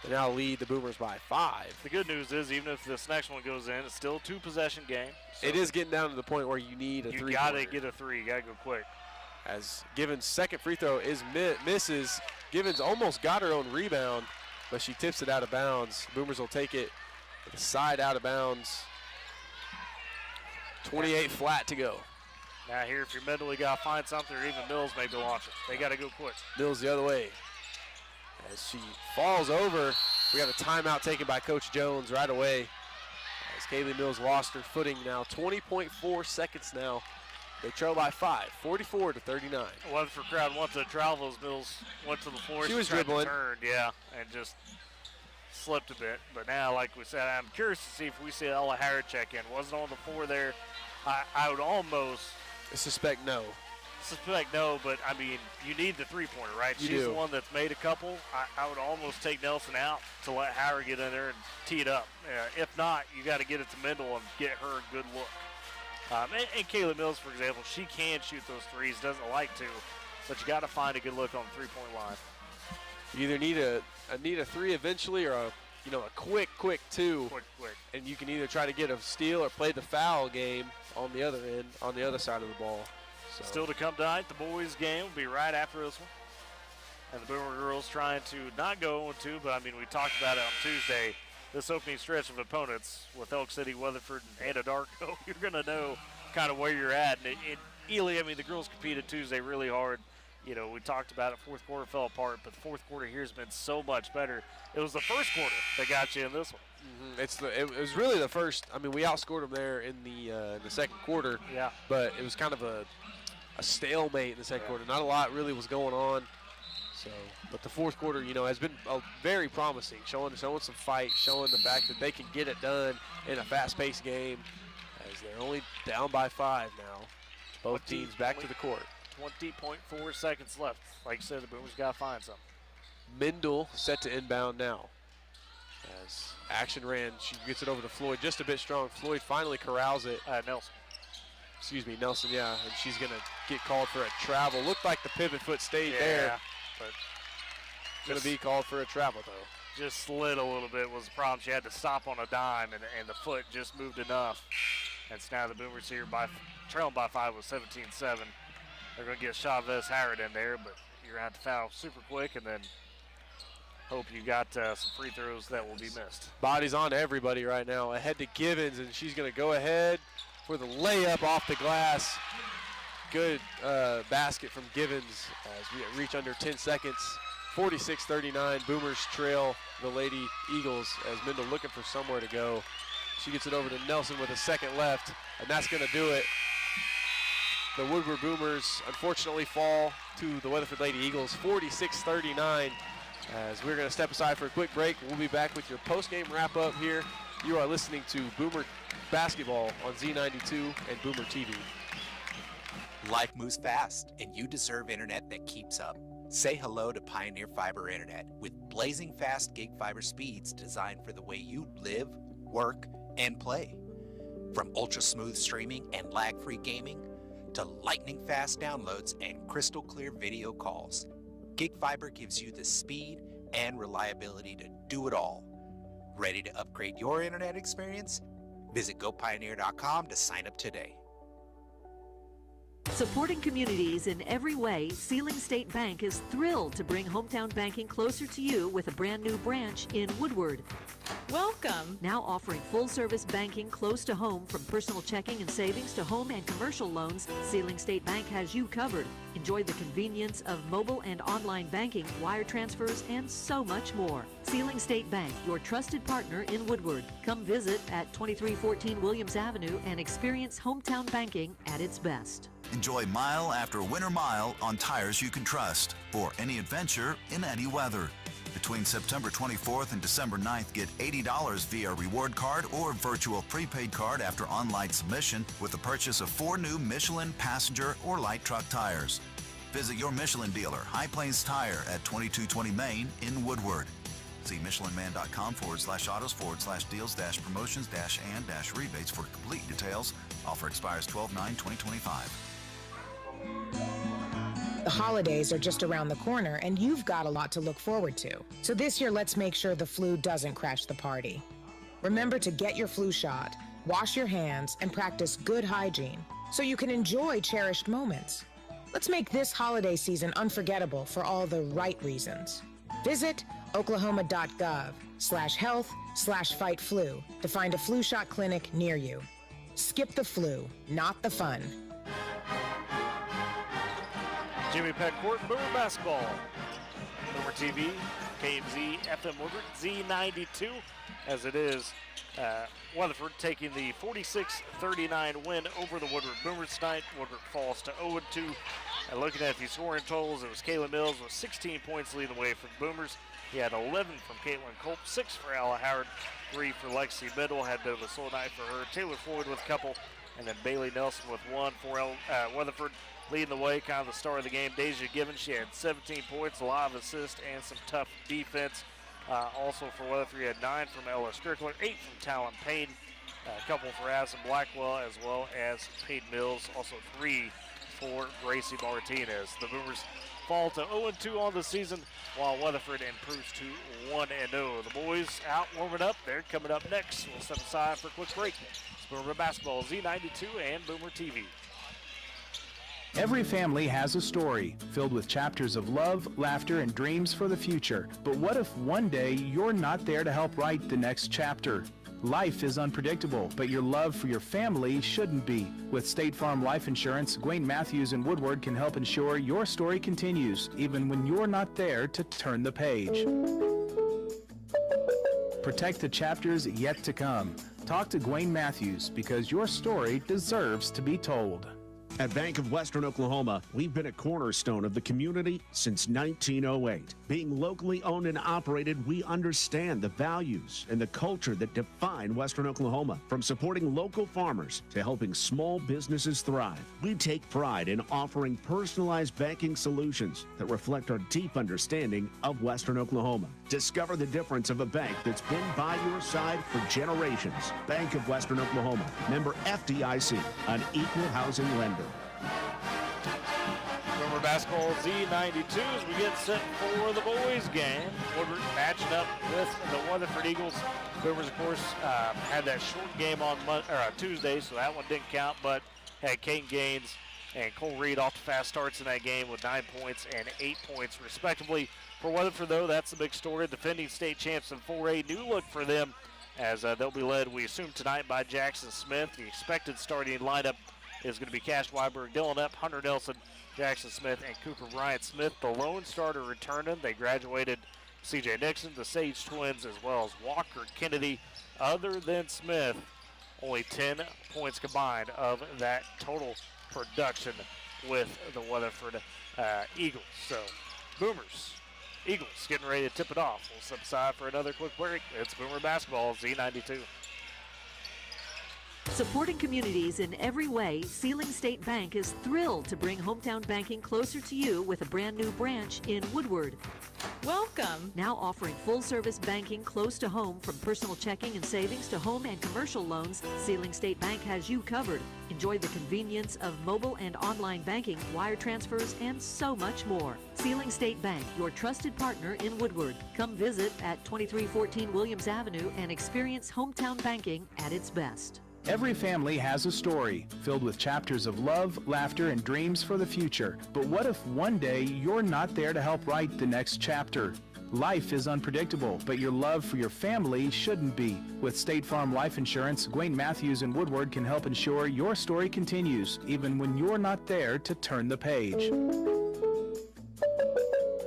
they now lead the Boomers by 5. The good news is, even if this next one goes in, it's still a 2-possession game. So it is getting down to the point where you need a 3. You got to get a 3. You got to go quick. As Givens' second free throw is misses. Givens almost got her own rebound, but she tips it out of bounds. Boomers will take it to the side out of bounds. 28 flat to go. Now here, if you're mentally got to find something, or even Mills maybe launch it. They got to go quick. Mills the other way. As she falls over, we got a timeout taken by Coach Jones right away. As Kaylee Mills lost her footing now. 20.4 seconds now. They trail by 5, 44-39. Weatherford crowd wants to travel as Mills went to the floor. She was dribbling. Turned, yeah, and just slipped a bit. But now, like we said, I'm curious to see if we see Ella Harrod check in. Wasn't on the floor there. I would almost suspect no. But I mean, you need the three-pointer, right? You She's do. the one that's made a couple. I would almost take Nelson out to let Howard get in there and tee it up. If not, you got to get it to Mendel and get her a good look. And Kayla Mills, for example, she can shoot those threes, doesn't like to, but you got to find a good look on the three-point line. You either need a three eventually, or a quick two. Quick. And you can either try to get a steal or play the foul game on the other end, on the other side of the ball. So. Still to come tonight, the boys' game will be right after this one. And the Boomer girls trying to not go 0-2, but I mean, we talked about it on Tuesday. This opening stretch of opponents with Elk City, Weatherford, and Anadarko, you're going to know kind of where you're at. And Ely, I mean, the girls competed Tuesday really hard. You know, we talked about it, fourth quarter fell apart, but the fourth quarter here has been so much better. It was the first quarter that got you in this one. Mm-hmm. It was really the first. I mean, we outscored them there in the second quarter. Yeah. But it was kind of a stalemate in the second quarter. Not a lot really was going on. So, but the fourth quarter, has been very promising, showing some fight, showing the fact that they can get it done in a fast-paced game, as they're only down by 5 now. Both teams back to the court. 20.4 seconds left. Like I said, the Boomers got to find something. Mendel set to inbound now. As action ran, she gets it over to Floyd, just a bit strong. Floyd finally corrals it. Nelson. Excuse me, Nelson, yeah. And she's going to get called for a travel. Looked like the pivot foot stayed there. But going to be called for a travel, though. Just slid a little bit was the problem. She had to stop on a dime, and the foot just moved enough. And so now the Boomers here trailing by 5 with 17-7. They're going to get Chavez Howard in there, but you're going to have to foul super quick and then hope you got some free throws that will be missed. Body's on everybody right now. Ahead to Givens, and she's going to go ahead for the layup off the glass. Good basket from Givens as we reach under 10 seconds. 46-39, Boomers trail the Lady Eagles as Mendel looking for somewhere to go. She gets it over to Nelson with a second left, and that's going to do it. The Woodward Boomers unfortunately fall to the Weatherford Lady Eagles, 46-39. As we're going to step aside for a quick break, we'll be back with your post-game wrap-up here. You are listening to Boomer Basketball on Z92 and Boomer TV. Life moves fast, and you deserve internet that keeps up. Say hello to Pioneer Fiber Internet with blazing fast gig fiber speeds designed for the way you live, work, and play. From ultra-smooth streaming and lag-free gaming to lightning-fast downloads and crystal-clear video calls, Gig Fiber gives you the speed and reliability to do it all. Ready to upgrade your internet experience? Visit gopioneer.com to sign up today. Supporting communities in every way, Sealing State Bank is thrilled to bring hometown banking closer to you with a brand new branch in Woodward. Welcome. Now offering full-service banking close to home, from personal checking and savings to home and commercial loans, Sealing State Bank has you covered. Enjoy the convenience of mobile and online banking, wire transfers, and so much more. Sealing State Bank, your trusted partner in Woodward. Come visit at 2314 Williams Avenue and experience hometown banking at its best. Enjoy mile after winter mile on tires you can trust for any adventure in any weather. Between September 24th and December 9th, get $80 via reward card or virtual prepaid card after online submission with the purchase of 4 new Michelin passenger or light truck tires. Visit your Michelin dealer, High Plains Tire at 2220 Main in Woodward. See michelinman.com/autos/deals-promotions-and-rebates for complete details. Offer expires 12/9/2025. The holidays are just around the corner, and you've got a lot to look forward to. So this year, let's make sure the flu doesn't crash the party. Remember to get your flu shot, wash your hands, and practice good hygiene so you can enjoy cherished moments. Let's make this holiday season unforgettable for all the right reasons. Visit oklahoma.gov/health/fight-flu to find a flu shot clinic near you. Skip the flu, not the fun. Jimmy Peck Court, Boomer Basketball. Boomer TV, KMZ, FM Woodward, Z92, as it is. Weatherford taking the 46-39 win over the Woodward Boomers tonight. Woodward falls to 0-2. And looking at the scoring totals, it was Kayla Mills with 16 points leading the way for the Boomers. He had 11 from Caitlin Culp, 6 for Ella Howard, 3 for Lexi Biddle. Had a bit of a slow night for her. Taylor Floyd with a couple, and then Bailey Nelson with 1 for Weatherford. Leading the way, kind of the star of the game, Deja Gibbons. She had 17 points, a lot of assists, and some tough defense. Also for Weatherford, had 9 from Ella Strickler, 8 from Talon Payne, a couple for Addison Blackwell, as well as Peyton Mills. Also 3 for Gracie Martinez. The Boomers fall to 0-2 on the season, while Weatherford improves to 1-0. The boys out warming up. They're coming up next. We'll step aside for a quick break. It's Boomer Basketball, Z92 and Boomer TV. Every family has a story filled with chapters of love, laughter, and dreams for the future. But what if one day you're not there to help write the next chapter? Life is unpredictable, but your love for your family shouldn't be. With State Farm Life Insurance, Gwaine Matthews and Woodward can help ensure your story continues, even when you're not there to turn the page. Protect the chapters yet to come. Talk to Gwaine Matthews, because your story deserves to be told. At Bank of Western Oklahoma, we've been a cornerstone of the community since 1908. Being locally owned and operated, we understand the values and the culture that define Western Oklahoma. From supporting local farmers to helping small businesses thrive, we take pride in offering personalized banking solutions that reflect our deep understanding of Western Oklahoma. Discover the difference of a bank that's been by your side for generations. Bank of Western Oklahoma, member FDIC, an equal housing lender. Boomer Basketball Z92 as we get set for the boys game. Woodward matching up with the Weatherford Eagles. Boomers, of course, had that short game on Tuesday, so that one didn't count, but had Caden Gaines and Cole Reed off to fast starts in that game with 9 points and 8 points respectively. For Weatherford, though, that's the big story. Defending state champs in 4A. New look for them as they'll be led, we assume, tonight by Jackson Smith. The expected starting lineup is going to be Cash Weiberg, Dylan Epp, Hunter Nelson, Jackson Smith, and Cooper Bryant Smith. The lone starter returning. They graduated C.J. Nixon, the Sage twins, as well as Walker Kennedy. Other than Smith, only 10 points combined of that total production with the Weatherford Eagles. So, Boomers, Eagles getting ready to tip it off. We'll step aside for another quick break. It's Boomer Basketball, Z92. Supporting communities in every way, Sealing State Bank is thrilled to bring hometown banking closer to you with a brand new branch in Woodward. Welcome. Now offering full-service banking close to home, from personal checking and savings to home and commercial loans, Sealing State Bank has you covered. Enjoy the convenience of mobile and online banking, wire transfers, and so much more. Sealing State Bank, your trusted partner in Woodward. Come visit at 2314 Williams Avenue and experience hometown banking at its best. Every family has a story filled with chapters of love, laughter, and dreams for the future. But what if one day you're not there to help write the next chapter? Life is unpredictable, but your love for your family shouldn't be. With State Farm Life Insurance, Gwaine Matthews and Woodward can help ensure your story continues, even when you're not there to turn the page.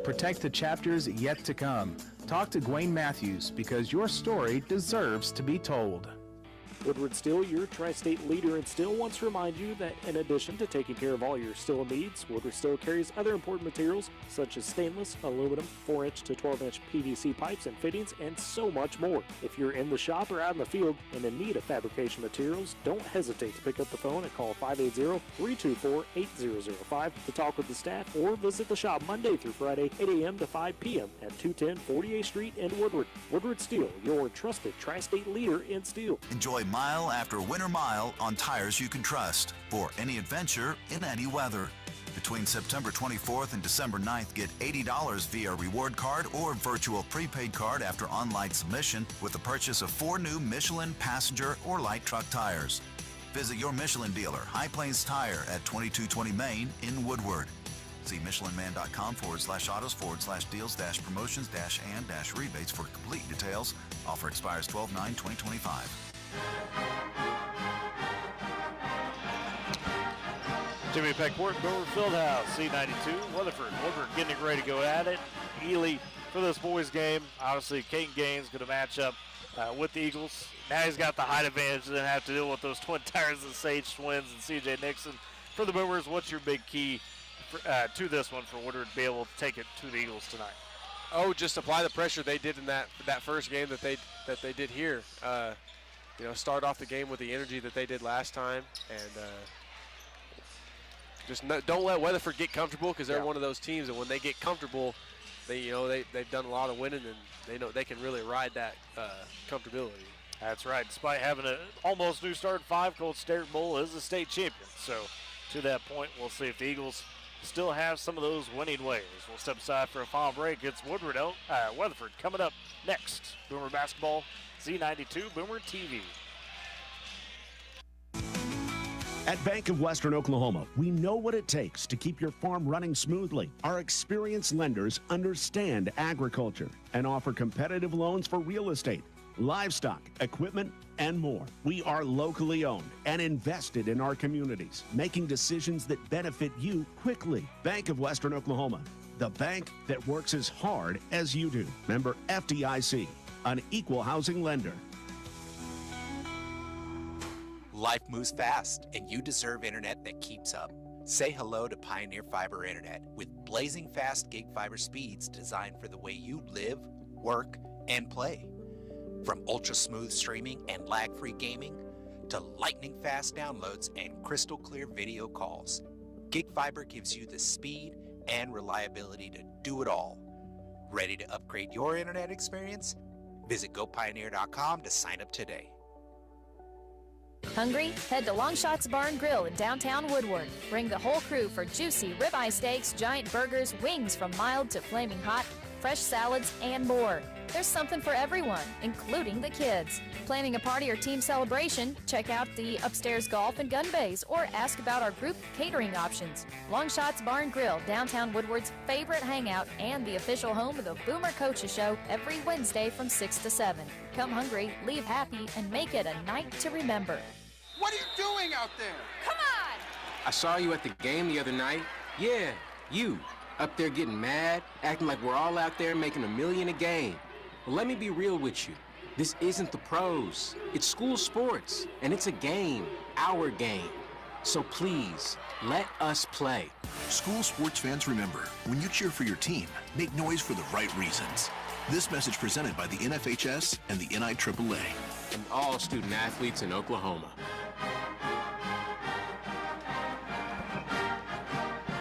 Protect the chapters yet to come. Talk to Gwaine Matthews, because your story deserves to be told. Woodward Steel, your tri-state leader in steel, wants to remind you that in addition to taking care of all your steel needs, Woodward Steel carries other important materials such as stainless, aluminum, 4-inch to 12-inch PVC pipes and fittings, and so much more. If you're in the shop or out in the field and in need of fabrication materials, don't hesitate to pick up the phone and call 580-324-8005 to talk with the staff, or visit the shop Monday through Friday, 8 a.m. to 5 p.m. at 210 48th Street in Woodward. Woodward Steel, your trusted tri-state leader in steel. Enjoy mile after winter mile on tires you can trust for any adventure in any weather. Between September 24th and December 9th, get $80 via reward card or virtual prepaid card after online submission with the purchase of 4 new Michelin passenger or light truck tires. Visit your Michelin dealer, High Plains Tire, at 2220 Main in Woodward. See MichelinMan.com/autos/deals-promotions-and-rebates for complete details. Offer expires 12/9/2025. Jimmy Peckworth, Boomer Fieldhouse, C92, Weatherford. Woodward getting ready to go at it. Ely for this boys game. Obviously, Caden Gaines going to match up with the Eagles. Now he's got the height advantage, doesn't have to deal with those twin tires and Sage twins and C.J. Nixon. For the Boomers, what's your big key to this one for Woodward to be able to take it to the Eagles tonight? just apply the pressure they did in that first game that they did here. Start off the game with the energy that they did last time, and don't let Weatherford get comfortable, because they're one of those teams that when they get comfortable, they've done a lot of winning, and they know they can really ride that comfortability. That's right. Despite having an almost new start at 5, Colt Sterrett Bowl is the state champion. So to that point, we'll see if the Eagles still have some of those winning ways. We'll step aside for a final break. It's Weatherford coming up next. Boomer Basketball, Z92, Boomer TV. At Bank of Western Oklahoma, we know what it takes to keep your farm running smoothly. Our experienced lenders understand agriculture and offer competitive loans for real estate, livestock, equipment, and more. We are locally owned and invested in our communities, making decisions that benefit you quickly. Bank of Western Oklahoma, the bank that works as hard as you do. Member FDIC, an equal housing lender. Life moves fast, and you deserve internet that keeps up. Say hello to Pioneer Fiber Internet with blazing fast gig fiber speeds designed for the way you live, work, and play. From ultra-smooth streaming and lag-free gaming to lightning-fast downloads and crystal-clear video calls, gig fiber gives you the speed and reliability to do it all. Ready to upgrade your internet experience? Visit GoPioneer.com to sign up today. Hungry? Head to Longshots Bar and Grill in downtown Woodward. Bring the whole crew for juicy ribeye steaks, giant burgers, wings from mild to flaming hot, fresh salads, and more. There's something for everyone, including the kids. Planning a party or team celebration? Check out the upstairs golf and gun bays or ask about our group catering options. Longshots Bar and Grill, downtown Woodward's favorite hangout and the official home of the Boomer Coaches Show every Wednesday from 6 to 7. Come hungry, leave happy, and make it a night to remember. What are you doing out there? Come on! I saw you at the game the other night. Yeah, you. Up there getting mad, acting like we're all out there making $1 million a game. Well, let me be real with you. This isn't the pros. It's school sports, and it's a game, our game. So please, let us play. School sports fans, remember, when you cheer for your team, make noise for the right reasons. This message presented by the NFHS and the NIAAA. And all student athletes in Oklahoma.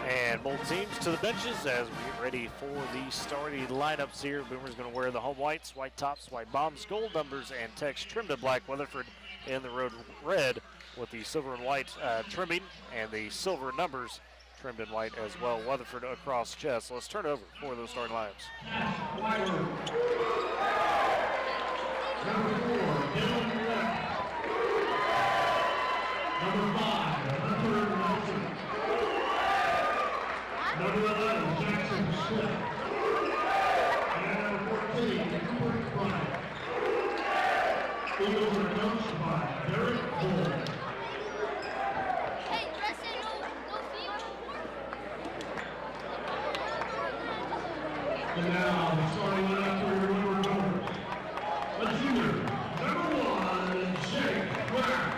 And both teams to the benches as we get ready for the starting lineups here. Boomer's going to wear the home whites, white tops, white bombs, gold numbers, and text trimmed in black. Weatherford in the road red with the silver and white trimming and the silver numbers trimmed in white as well. Weatherford across chest. So let's turn it over for those starting lineups. Number 4, Dylan Black. Number 5, Hunter Nelson. Number 11, Jackson Smith. And number 14, Cooper Bryant. Eagles are coached by Derek Bull. Hey, Preston, no field. And now, the starting lineup for your Woodward Bombers. A junior, number 1, Jake Brown.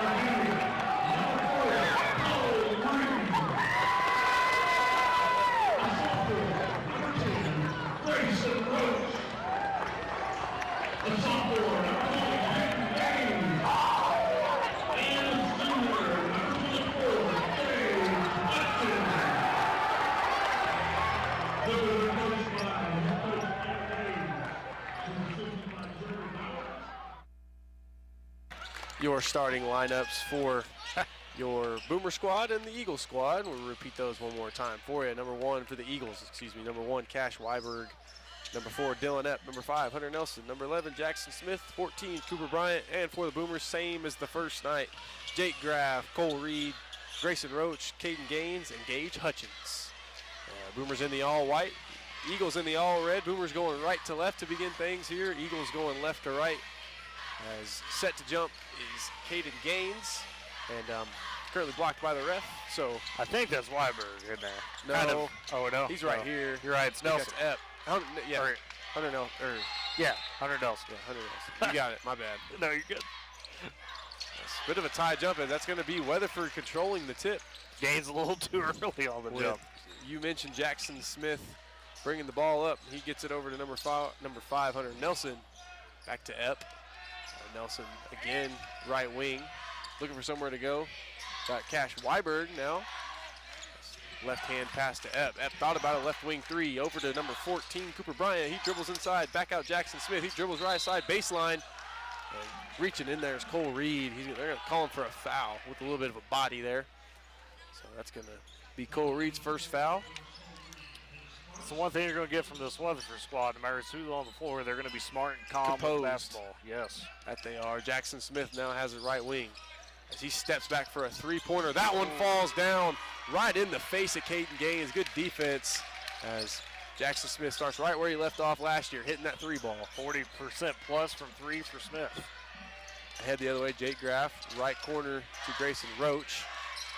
A junior, number 4, Cole Reed. A sophomore, number 10, Grayson Roach. A sophomore, number 20, Hayden Gaines. And a junior, number 24, Dave Hudson. The Woodward coached by head coach Your starting lineups for your Boomer squad and the Eagle squad. We'll repeat those one more time for you. Number 1 for the Eagles, number 1, Cash Weiberg. Number 4, Dylan Epp. Number 5, Hunter Nelson. Number 11, Jackson Smith. 14, Cooper Bryant. And for the Boomers, same as the first night, Jake Graff, Cole Reed, Grayson Roach, Caden Gaines, and Gage Hutchins. Boomers in the all-white. Eagles in the all-red. Boomers going right to left to begin things here. Eagles going left to right. As set to jump is Caden Gaines, and currently blocked by the ref. So I think that's Weiberg in there. No. Kind of. Oh, no. He's right here. You're right. It's Nelson. That's Epp. Hunter Nelson. Yeah, Hunter Nelson. Yeah, Hunter Nelson. You got it. My bad. No, you're good. Bit of a tie jump, and that's going to be Weatherford controlling the tip. Gaines a little too early on the jump. you mentioned Jackson Smith bringing the ball up. He gets it over to number five, Hunter Nelson. Back to Epp. Nelson again, right wing, looking for somewhere to go. Got Cash Weiberg now. Left hand pass to Epp. Epp thought about it, left wing three, over to number 14, Cooper Bryant. He dribbles inside, back out Jackson Smith. He dribbles right side, baseline. And reaching in there is Cole Reed. They're going to call him for a foul with a little bit of a body there. So that's going to be Cole Reed's first foul. It's the one thing you're going to get from this Weatherford squad. No matter who's on the floor, they're going to be smart and calm with basketball. Yes. That they are. Jackson Smith now has it right wing. As he steps back for a three-pointer. That one falls down right in the face of Caden Gaines. Good defense as Jackson Smith starts right where he left off last year, hitting that three ball. 40% plus from three for Smith. Ahead the other way, Jake Graff, right corner to Grayson Roach.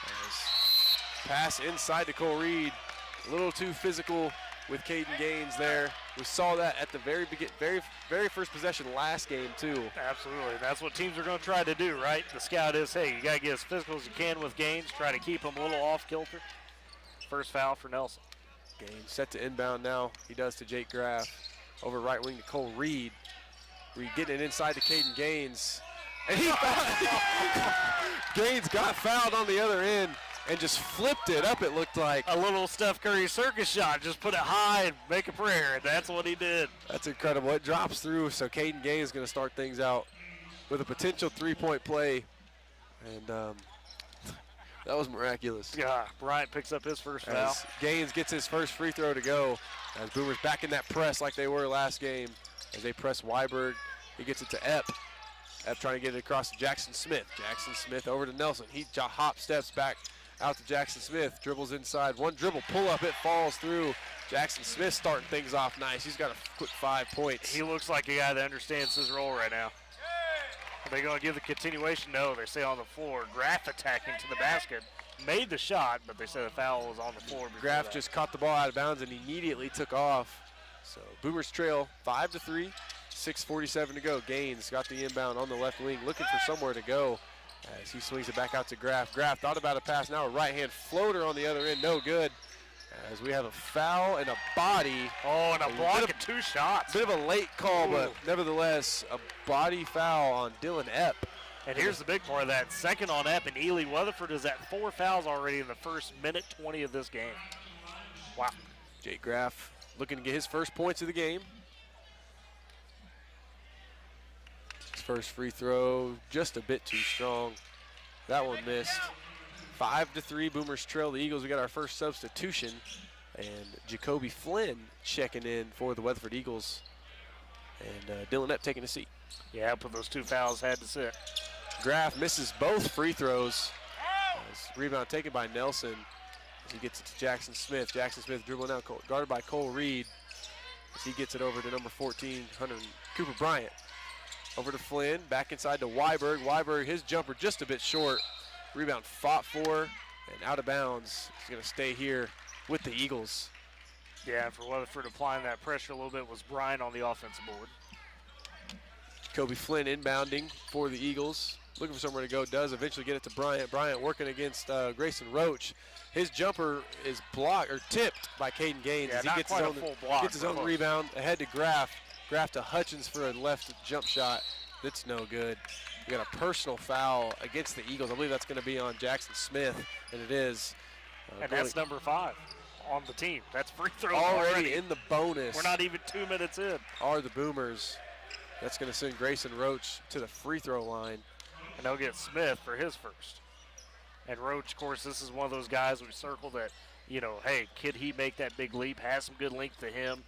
As pass inside to Cole Reed. A little too physical with Caden Gaines there. We saw that at the very first possession last game too. Absolutely. That's what teams are going to try to do, right? The scout is, hey, you got to get as physical as you can with Gaines. Try to keep him a little off kilter. First foul for Nelson. Gaines set to inbound now. He does to Jake Graff. Over right wing to Cole Reed. Reed getting it inside to Caden Gaines. And he Gaines got fouled on the other end and just flipped it up, it looked like. A little Steph Curry circus shot. Just put it high and make a prayer. That's what he did. That's incredible. It drops through, so Caden Gaines is going to start things out with a potential three-point play. And that was miraculous. Yeah, Bryant picks up his first foul. As Gaines gets his first free throw to go. As Boomers back in that press like they were last game. As they press Weiberg, he gets it to Epp. Epp trying to get it across to Jackson Smith. Jackson Smith over to Nelson. He hop steps back out to Jackson Smith. Dribbles inside. One dribble, pull up, it falls through. Jackson Smith starting things off nice. He's got a quick 5 points. He looks like a guy that understands his role right now. Are they going to give the continuation? No, they stay on the floor. Graff attacking to the basket. Made the shot, but they said the foul was on the floor. Graff just caught the ball out of bounds and immediately took off. So Boomers trail 5-3, 6:47 to go. Gaines got the inbound on the left wing, looking for somewhere to go as he swings it back out to Graff. Graff thought about a pass, now a right-hand floater on the other end, no good. As we have a foul and a body. Oh, and a block and two shots. Bit of a late call, but nevertheless, a body foul on Dylan Epp. And here's the big part of that. Second on Epp, and Ely Weatherford is at 4 fouls already in the first minute 20 of this game. Wow. Jake Graff looking to get his first points of the game. His first free throw, just a bit too strong. That one missed. 5-3, Boomers trail the Eagles. We got our first substitution, and Jacoby Flynn checking in for the Weatherford Eagles, and Dylan Epp taking a seat. Yeah, but those two fouls had to sit. Graff misses both free throws. Rebound taken by Nelson as he gets it to Jackson Smith. Jackson Smith dribbling out, guarded by Cole Reed as he gets it over to number 14, Cooper Bryant. Over to Flynn, back inside to Weiberg. Weiberg, his jumper just a bit short. Rebound fought for and out of bounds. He's going to stay here with the Eagles. Yeah, for Weatherford applying that pressure a little bit was Bryant on the offensive board. Kobe Flynn inbounding for the Eagles. Looking for somewhere to go, does eventually get it to Bryant. Bryant working against Grayson Roach. His jumper is blocked or tipped by Caden Gaines. Yeah, as he not gets quite a full block. Gets his own rebound ahead to Graff. Graff to Hutchins for a left jump shot. That's no good. We got a personal foul against the Eagles. I believe that's going to be on Jackson Smith, and it is. And that's number 5 on the team. That's free throw already in the bonus. We're not even 2 minutes in. Are the Boomers. That's going to send Grayson Roach to the free throw line. And they'll get Smith for his first. And Roach, of course, this is one of those guys we circled that, you know, hey, could he make that big leap? Has some good length to him.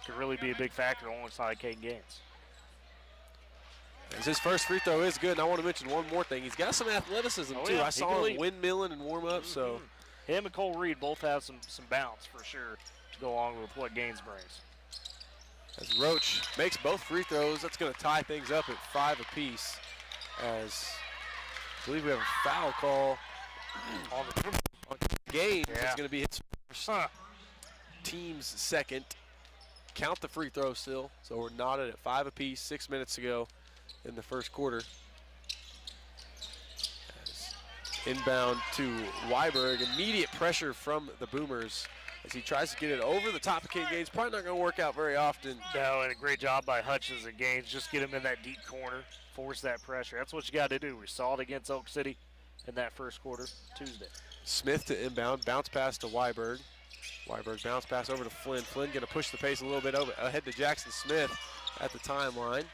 Could really be a big factor alongside Caden Gaines. His first free throw is good, and I want to mention one more thing. He's got some athleticism, too. Yeah, I saw him windmilling and warm up, so. Him and Cole Reed both have some bounce for sure to go along with what Gaines brings. As Roach makes both free throws, that's going to tie things up at 5 apiece. As I believe we have a foul call on Gaines. Yeah. It's going to be his first, team's second. Count the free throw still, so we're knotted at 5 apiece, 6 minutes to go in the first quarter. As inbound to Weiberg, immediate pressure from the Boomers as he tries to get it over the top of Caden Gaines. Probably not going to work out very often. No, and a great job by Hutchins and Gaines. Just get him in that deep corner, force that pressure. That's what you got to do. We saw it against Oak City in that first quarter Tuesday. Smith to inbound, bounce pass to Weiberg. Weiberg bounce pass over to Flynn. Flynn going to push the pace a little bit over ahead to Jackson Smith at the timeline.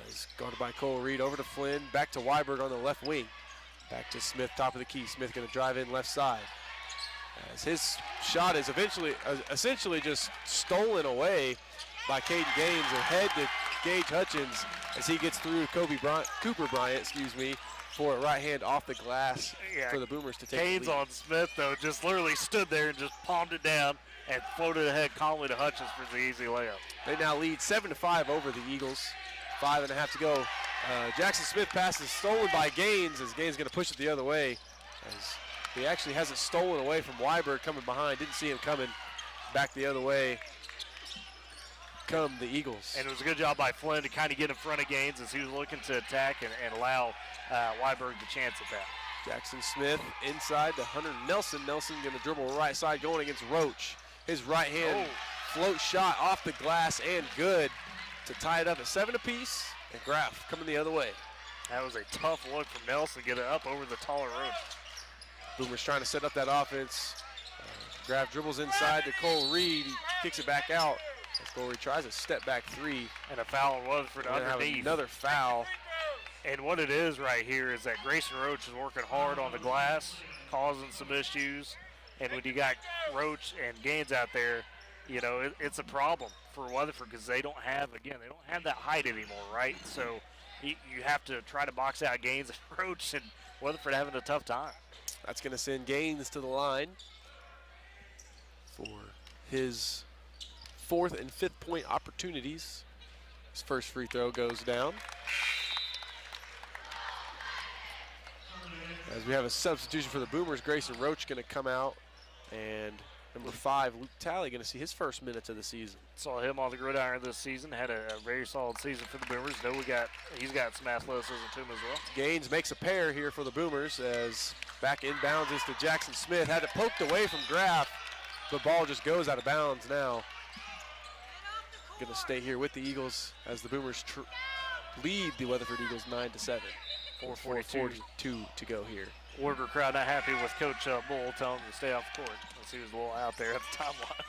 As guarded by Cole Reed, over to Flynn, back to Weiberg on the left wing. Back to Smith, top of the key. Smith going to drive in left side. As his shot is essentially just stolen away by Caden Gaines, ahead to Gage Hutchins as he gets through Cooper Bryant, for a right hand off the glass for the Boomers to take the Gaines lead. on Smith, though, just literally stood there and just palmed it down and floated ahead calmly to Hutchins for the easy layup. They now lead 7-5 over the Eagles. 5.5 to go. Jackson Smith pass is stolen by Gaines as Gaines going to push it the other way. As he actually has it stolen away from Weiberg coming behind. Didn't see him coming back the other way. Come the Eagles. And it was a good job by Flynn to kind of get in front of Gaines as he was looking to attack and allow Weiberg the chance at that. Jackson Smith inside to Hunter Nelson. Nelson going to dribble right side going against Roach. His right hand float shot off the glass and good to tie it up at 7 apiece. And Graff coming the other way. That was a tough look from Nelson, get it up over the taller Roach. Boomers trying to set up that offense. Graff dribbles inside to Cole Reed. He kicks it back out. As Cole Reed tries a step back three. And a foul on Weatherford underneath. Another foul. And what it is right here is that Grayson Roach is working hard on the glass, causing some issues. And when you got Roach and Gaines out there, you know, it's a problem for Weatherford because they don't have that height anymore, right? So you have to try to box out Gaines and Roach, and Weatherford having a tough time. That's going to send Gaines to the line for his 4th and 5th point opportunities. His first free throw goes down. As we have a substitution for the Boomers, Grayson Roach going to come out, and number 5, Luke Talley, going to see his first minutes of the season. Saw him on the gridiron this season. Had a very solid season for the Boomers. Though he's got some athleticism to him as well. Gaines makes a pair here for the Boomers as back inbounds is to Jackson Smith. Had it poked away from Graff. The ball just goes out of bounds now. Going to stay here with the Eagles as the Boomers lead the Weatherford Eagles 9-7. 4:42 to go here. Woodward crowd not happy with Coach Bull telling him to stay off the court. He was a little out there at the timeline.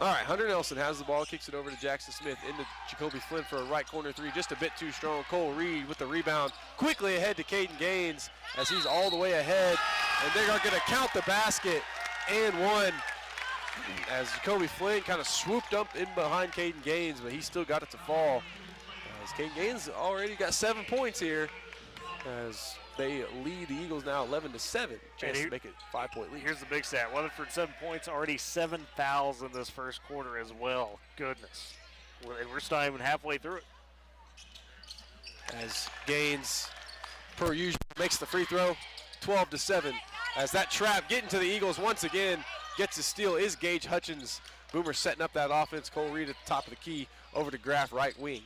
All right, Hunter Nelson has the ball, kicks it over to Jackson Smith into Jacoby Flynn for a right corner three, just a bit too strong. Cole Reed with the rebound, quickly ahead to Caden Gaines as he's all the way ahead, and they are going to count the basket and one. As Jacoby Flynn kind of swooped up in behind Caden Gaines, but he still got it to fall. As Caden Gaines already got 7 points here, as they lead the Eagles now 11-7. Chance to make it 5-point lead. Here's the big stat. Weatherford 7 points, already 7 fouls in this first quarter as well. Goodness. We're still not even halfway through it. As Gaines, per usual, makes the free throw, 12-7. As that trap getting to the Eagles once again, gets a steal is Gage Hutchins. Boomers setting up that offense. Cole Reed at the top of the key, over to Graff, right wing.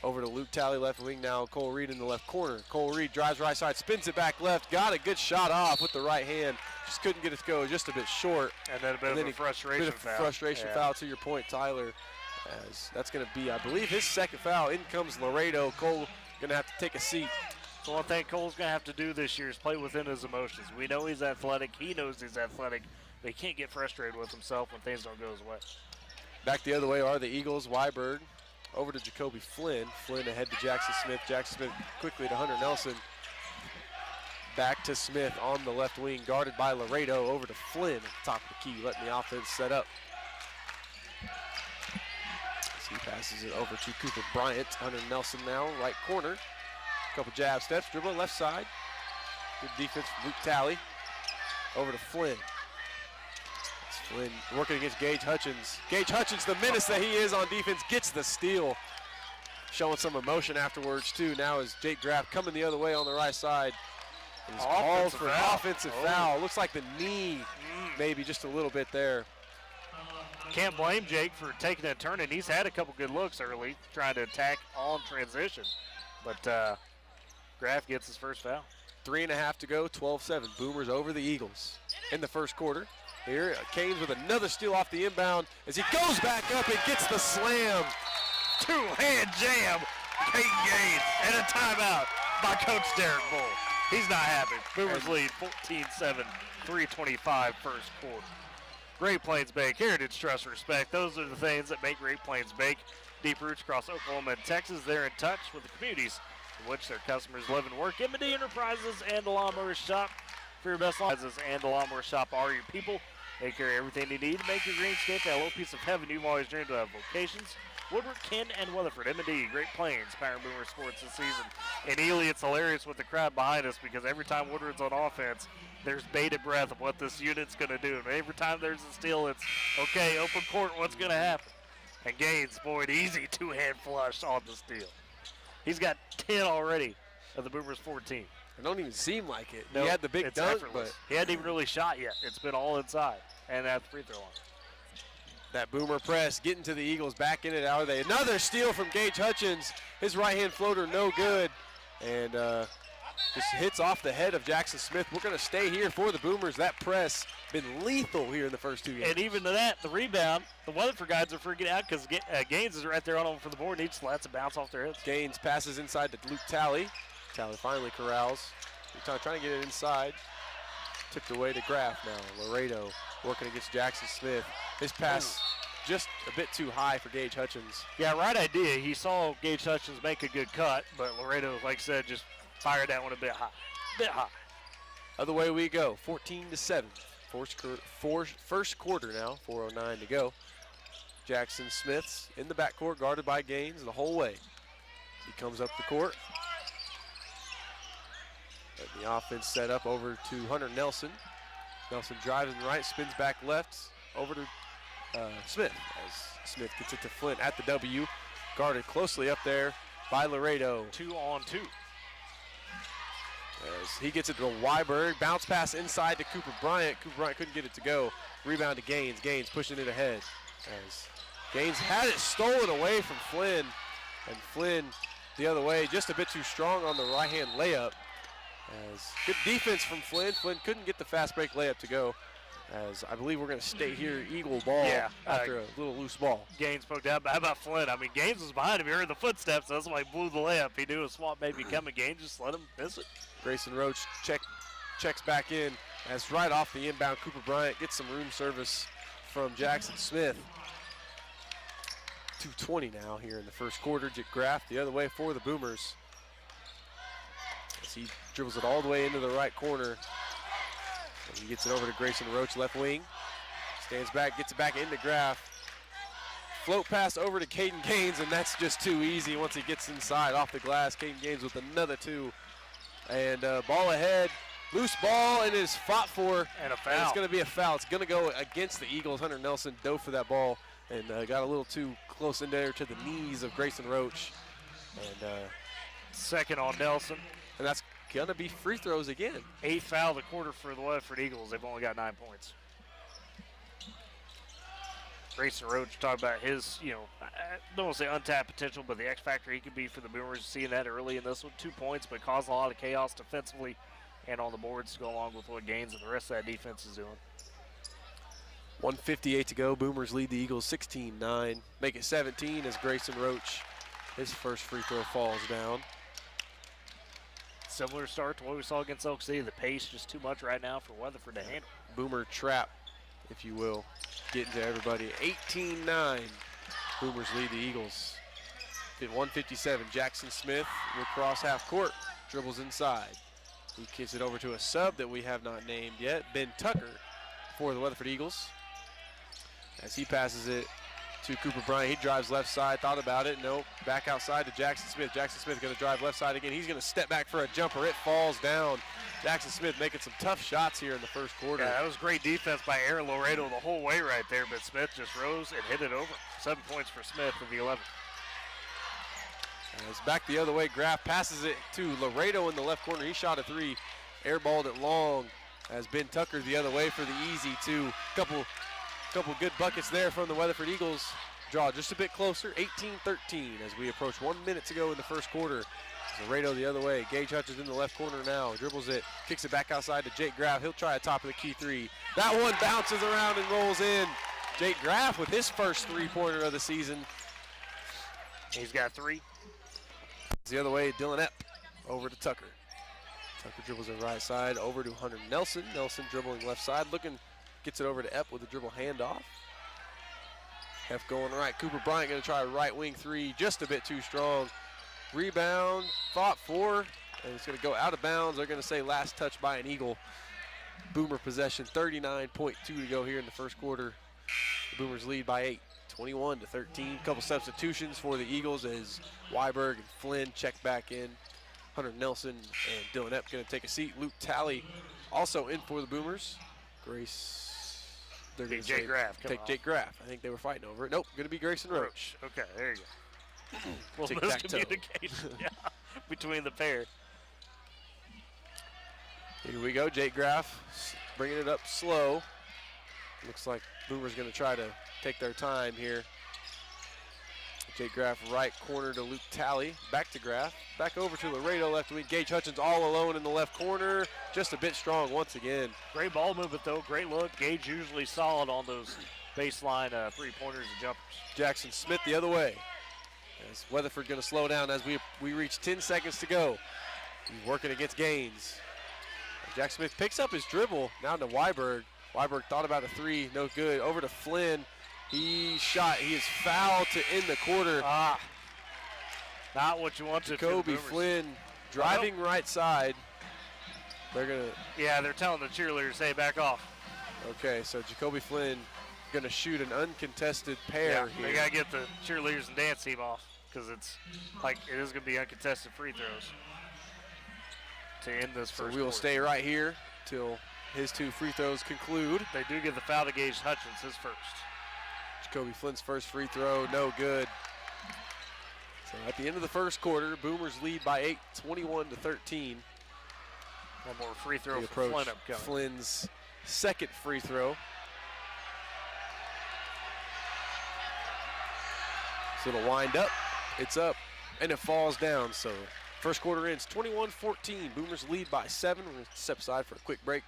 Over to Luke Talley, left wing now. Cole Reed in the left corner. Cole Reed drives right side, spins it back left. Got a good shot off with the right hand. Just couldn't get it to go, just a bit short. And then a bit of a frustration foul. Frustration foul to your point, Tyler. As that's going to be, I believe, his second foul. In comes Laredo. Cole going to have to take a seat. So one thing Cole's going to have to do this year is play within his emotions. We know he's athletic. He knows he's athletic. But he can't get frustrated with himself when things don't go his way. Back the other way are the Eagles. Weiberg over to Jacoby Flynn. Flynn ahead to Jackson Smith. Jackson Smith quickly to Hunter Nelson. Back to Smith on the left wing, guarded by Laredo. Over to Flynn at the top of the key, letting the offense set up. As he passes it over to Cooper Bryant. Hunter Nelson now, right corner. Couple jab steps, dribble left side. Good defense from Luke Talley. Over to Flynn. Flynn working against Gage Hutchins. Gage Hutchins, the menace that he is on defense, gets the steal. Showing some emotion afterwards, too. Now is Jake Graff coming the other way on the right side. He's called for an offensive foul. Looks like the knee, maybe just a little bit there. Can't blame Jake for taking that turn, and he's had a couple good looks early, trying to attack on transition. But Graff gets his first foul. 3.5 to go, 12-7. Boomers over the Eagles in the first quarter. Here, Canes with another steal off the inbound as he goes back up and gets the slam. Two-hand jam, Peyton Gaines, and a timeout by Coach Derek Bull. He's not happy. Boomers lead 14-7, 3:25 first quarter. Great Plains Bank, Heritage, Trust, Respect. Those are the things that make Great Plains Bank. Deep roots across Oklahoma and Texas. They're in touch with the communities in which their customers live and work. M&D Enterprises and the Lawnmower Shop. For your best lawnmowers and the Lawnmower Shop are your people. They carry everything you need to make your greenscape a little piece of heaven. You've always dreamed to have locations. Woodward, Ken, and Weatherford. M&D, Great Plains, Power Boomer Sports this season. In Ely, it's hilarious with the crowd behind us because every time Woodward's on offense, there's bated breath of what this unit's going to do. And every time there's a steal, it's, okay, open court, what's going to happen? And Gaines, boy, an easy two-hand flush on the steal. He's got 10 already of the Boomers' 14. It don't even seem like it. No, he had the big dunk, but he hadn't even really shot yet. It's been all inside and at the free throw line. That Boomer press getting to the Eagles, back in it, out of there. Another steal from Gage Hutchins. His right-hand floater, no good. And just hits off the head of Jackson Smith. We're going to stay here for the Boomers. That press been lethal here in the first two games. And even to that, the rebound, the Weatherford guys are freaking out because Gaines is right there on them for the board. And he just lets it bounce off their heads. Gaines passes inside to Luke Talley. Talley finally corrals. Trying to get it inside. Tipped away to Graff now. Laredo working against Jackson Smith. His pass just a bit too high for Gage Hutchins. Yeah, right idea. He saw Gage Hutchins make a good cut, but Laredo, like I said, just fired that one a bit high. Other way we go, 14-7. First quarter now, 4:09 to go. Jackson Smith's in the backcourt, guarded by Gaines the whole way. He comes up the court. And the offense set up over to Hunter Nelson. Nelson drives in right, spins back left, over to Smith as Smith gets it to Flint at the W. Guarded closely up there by Laredo. 2-on-2. As he gets it to Weiberg, bounce pass inside to Cooper Bryant. Cooper Bryant couldn't get it to go. Rebound to Gaines. Gaines pushing it ahead. As Gaines had it stolen away from Flynn. And Flynn the other way, just a bit too strong on the right-hand layup. As good defense from Flynn. Flynn couldn't get the fast break layup to go. As I believe we're going to stay here, Eagle ball after a little loose ball. Gaines poked out. How about Flynn? I mean, Gaines was behind him. He heard the footsteps. That's why he blew the layup. He knew a swamp may be coming. Gaines just let him miss it. Grayson Roach checks back in as right off the inbound, Cooper Bryant gets some room service from Jackson Smith. 2:20 now here in the first quarter. Jake Graff the other way for the Boomers. As he dribbles it all the way into the right corner. And he gets it over to Grayson Roach, left wing. Stands back, gets it back into Graff. Float pass over to Caden Gaines, and that's just too easy once he gets inside off the glass. Caden Gaines with another two. And ball ahead, loose ball, and it is fought for. And a foul. And it's going to be a foul. It's going to go against the Eagles. Hunter Nelson dove for that ball and got a little too close in there to the knees of Grayson Roach. And second on Nelson. And that's going to be free throws again. 8th foul of the quarter for the Weatherford Eagles. They've only got 9 points. Grayson Roach talked about his, I don't want to say untapped potential, but the X factor he could be for the Boomers. Seeing that early in this one, 2 points, but caused a lot of chaos defensively and on the boards to go along with what Gaines and the rest of that defense is doing. 1:58 to go. Boomers lead the Eagles 16-9. Make it 17 as Grayson Roach, his first free throw falls down. Similar start to what we saw against Elk City. The pace just too much right now for Weatherford to handle. Boomer trap, if you will, getting to everybody. 18-9. Boomers lead the Eagles. 1:57. Jackson Smith will cross half court, dribbles inside. He kicks it over to a sub that we have not named yet, Ben Tucker, for the Weatherford Eagles. As he passes it to Cooper Bryant, he drives left side, thought about it, nope. Back outside to Jackson Smith. Jackson Smith going to drive left side again. He's going to step back for a jumper. It falls down. Jackson Smith making some tough shots here in the first quarter. Yeah, that was great defense by Aaron Laredo the whole way right there, but Smith just rose and hit it over. 7 points for Smith with the 11. As back the other way, Graff passes it to Laredo in the left corner. He shot a three, airballed it long as Ben Tucker the other way for the easy two. Couple good buckets there from the Weatherford Eagles. Draw just a bit closer, 18-13 as we approach 1 minute to go in the first quarter. Laredo the other way. Gage Hutchins in the left corner now. Dribbles it, kicks it back outside to Jake Graff. He'll try a top of the key three. That one bounces around and rolls in. Jake Graff with his first three-pointer of the season. He's got 3. The other way, Dylan Epp over to Tucker. Tucker dribbles it right side over to Hunter Nelson. Nelson dribbling left side, gets it over to Epp with a dribble handoff. Epp going right. Cooper Bryant going to try a right wing three, just a bit too strong. Rebound, fought for, and it's going to go out of bounds. They're going to say last touch by an Eagle. Boomer possession, 39.2 to go here in the first quarter. The Boomers lead by 8, 21-13. Couple substitutions for the Eagles as Weiberg and Flynn check back in. Hunter Nelson and Dylan Epp going to take a seat. Luke Talley also in for the Boomers. Grace, they're going to Jake Graff. Take Jake Graff. I think they were fighting over it. Nope, going to be Grayson Roach. Okay, there you go. Well, Tic-tac-toe. miscommunication between the pair. Here we go, Jake Graff bringing it up slow. Looks like Boomer's going to try to take their time here. Jake Graff right corner to Luke Talley. Back to Graff. Back over to Laredo left wing. Gage Hutchins all alone in the left corner. Just a bit strong once again. Great ball movement though. Great look. Gage usually solid on those baseline three-pointers and jumpers. Jackson Smith the other way. As Weatherford going to slow down as we reach 10 seconds to go. He's working against Gaines. Jack Smith picks up his dribble. Now to Weiberg. Weiberg thought about a three. No good. Over to Flynn. He shot. He is fouled to end the quarter. Not what you want to. Jacoby Flynn driving right side. They're going to. Yeah, they're telling the cheerleaders, hey, back off. Okay, so Jacoby Flynn going to shoot an uncontested pair here. They got to get the cheerleaders and dance team off because it's like it is going to be uncontested free throws to end this first So we will quarter. stay right here till his 2 free throws conclude. They do get the foul to Gage Hutchins, his first. Jacoby Flynn's first free throw, no good. So at the end of the first quarter, Boomers lead by 8, 21-13. One more free throw We for approach Flynn upcoming. Flynn's second free throw. So it'll wind up, it's up, and it falls down. So first quarter ends 21-14. Boomers lead by 7. We're going to step aside for a quick break.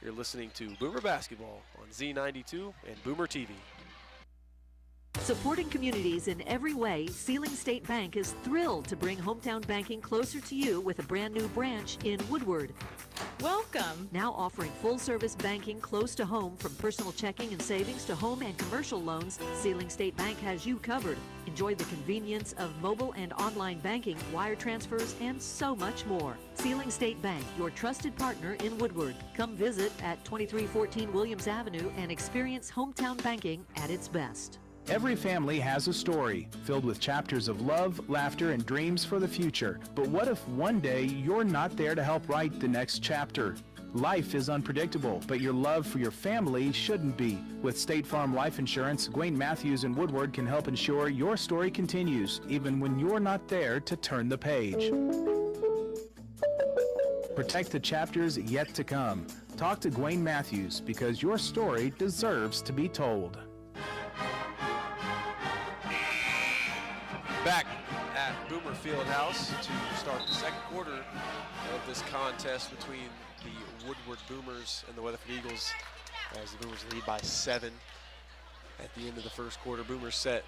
You're listening to Boomer Basketball on Z92 and Boomer TV. Supporting communities in every way, Sealing State Bank is thrilled to bring hometown banking closer to you with a brand new branch in Woodward. Welcome. Now offering full-service banking close to home, from personal checking and savings to home and commercial loans, Sealing State Bank has you covered. Enjoy the convenience of mobile and online banking, wire transfers, and so much more. Sealing State Bank, your trusted partner in Woodward. Come visit at 2314 Williams Avenue and experience hometown banking at its best. Every family has a story filled with chapters of love, laughter, and dreams for the future. But what if one day you're not there to help write the next chapter? Life is unpredictable, but your love for your family shouldn't be. With State Farm Life Insurance, Gwayne Matthews and Woodward can help ensure your story continues, even when you're not there to turn the page. Protect the chapters yet to come. Talk to Gwayne Matthews, because your story deserves to be told. Back at Boomer Fieldhouse to start the second quarter of this contest between the Woodward Boomers and the Weatherford Eagles, as the Boomers lead by 7 at the end of the first quarter. Boomers set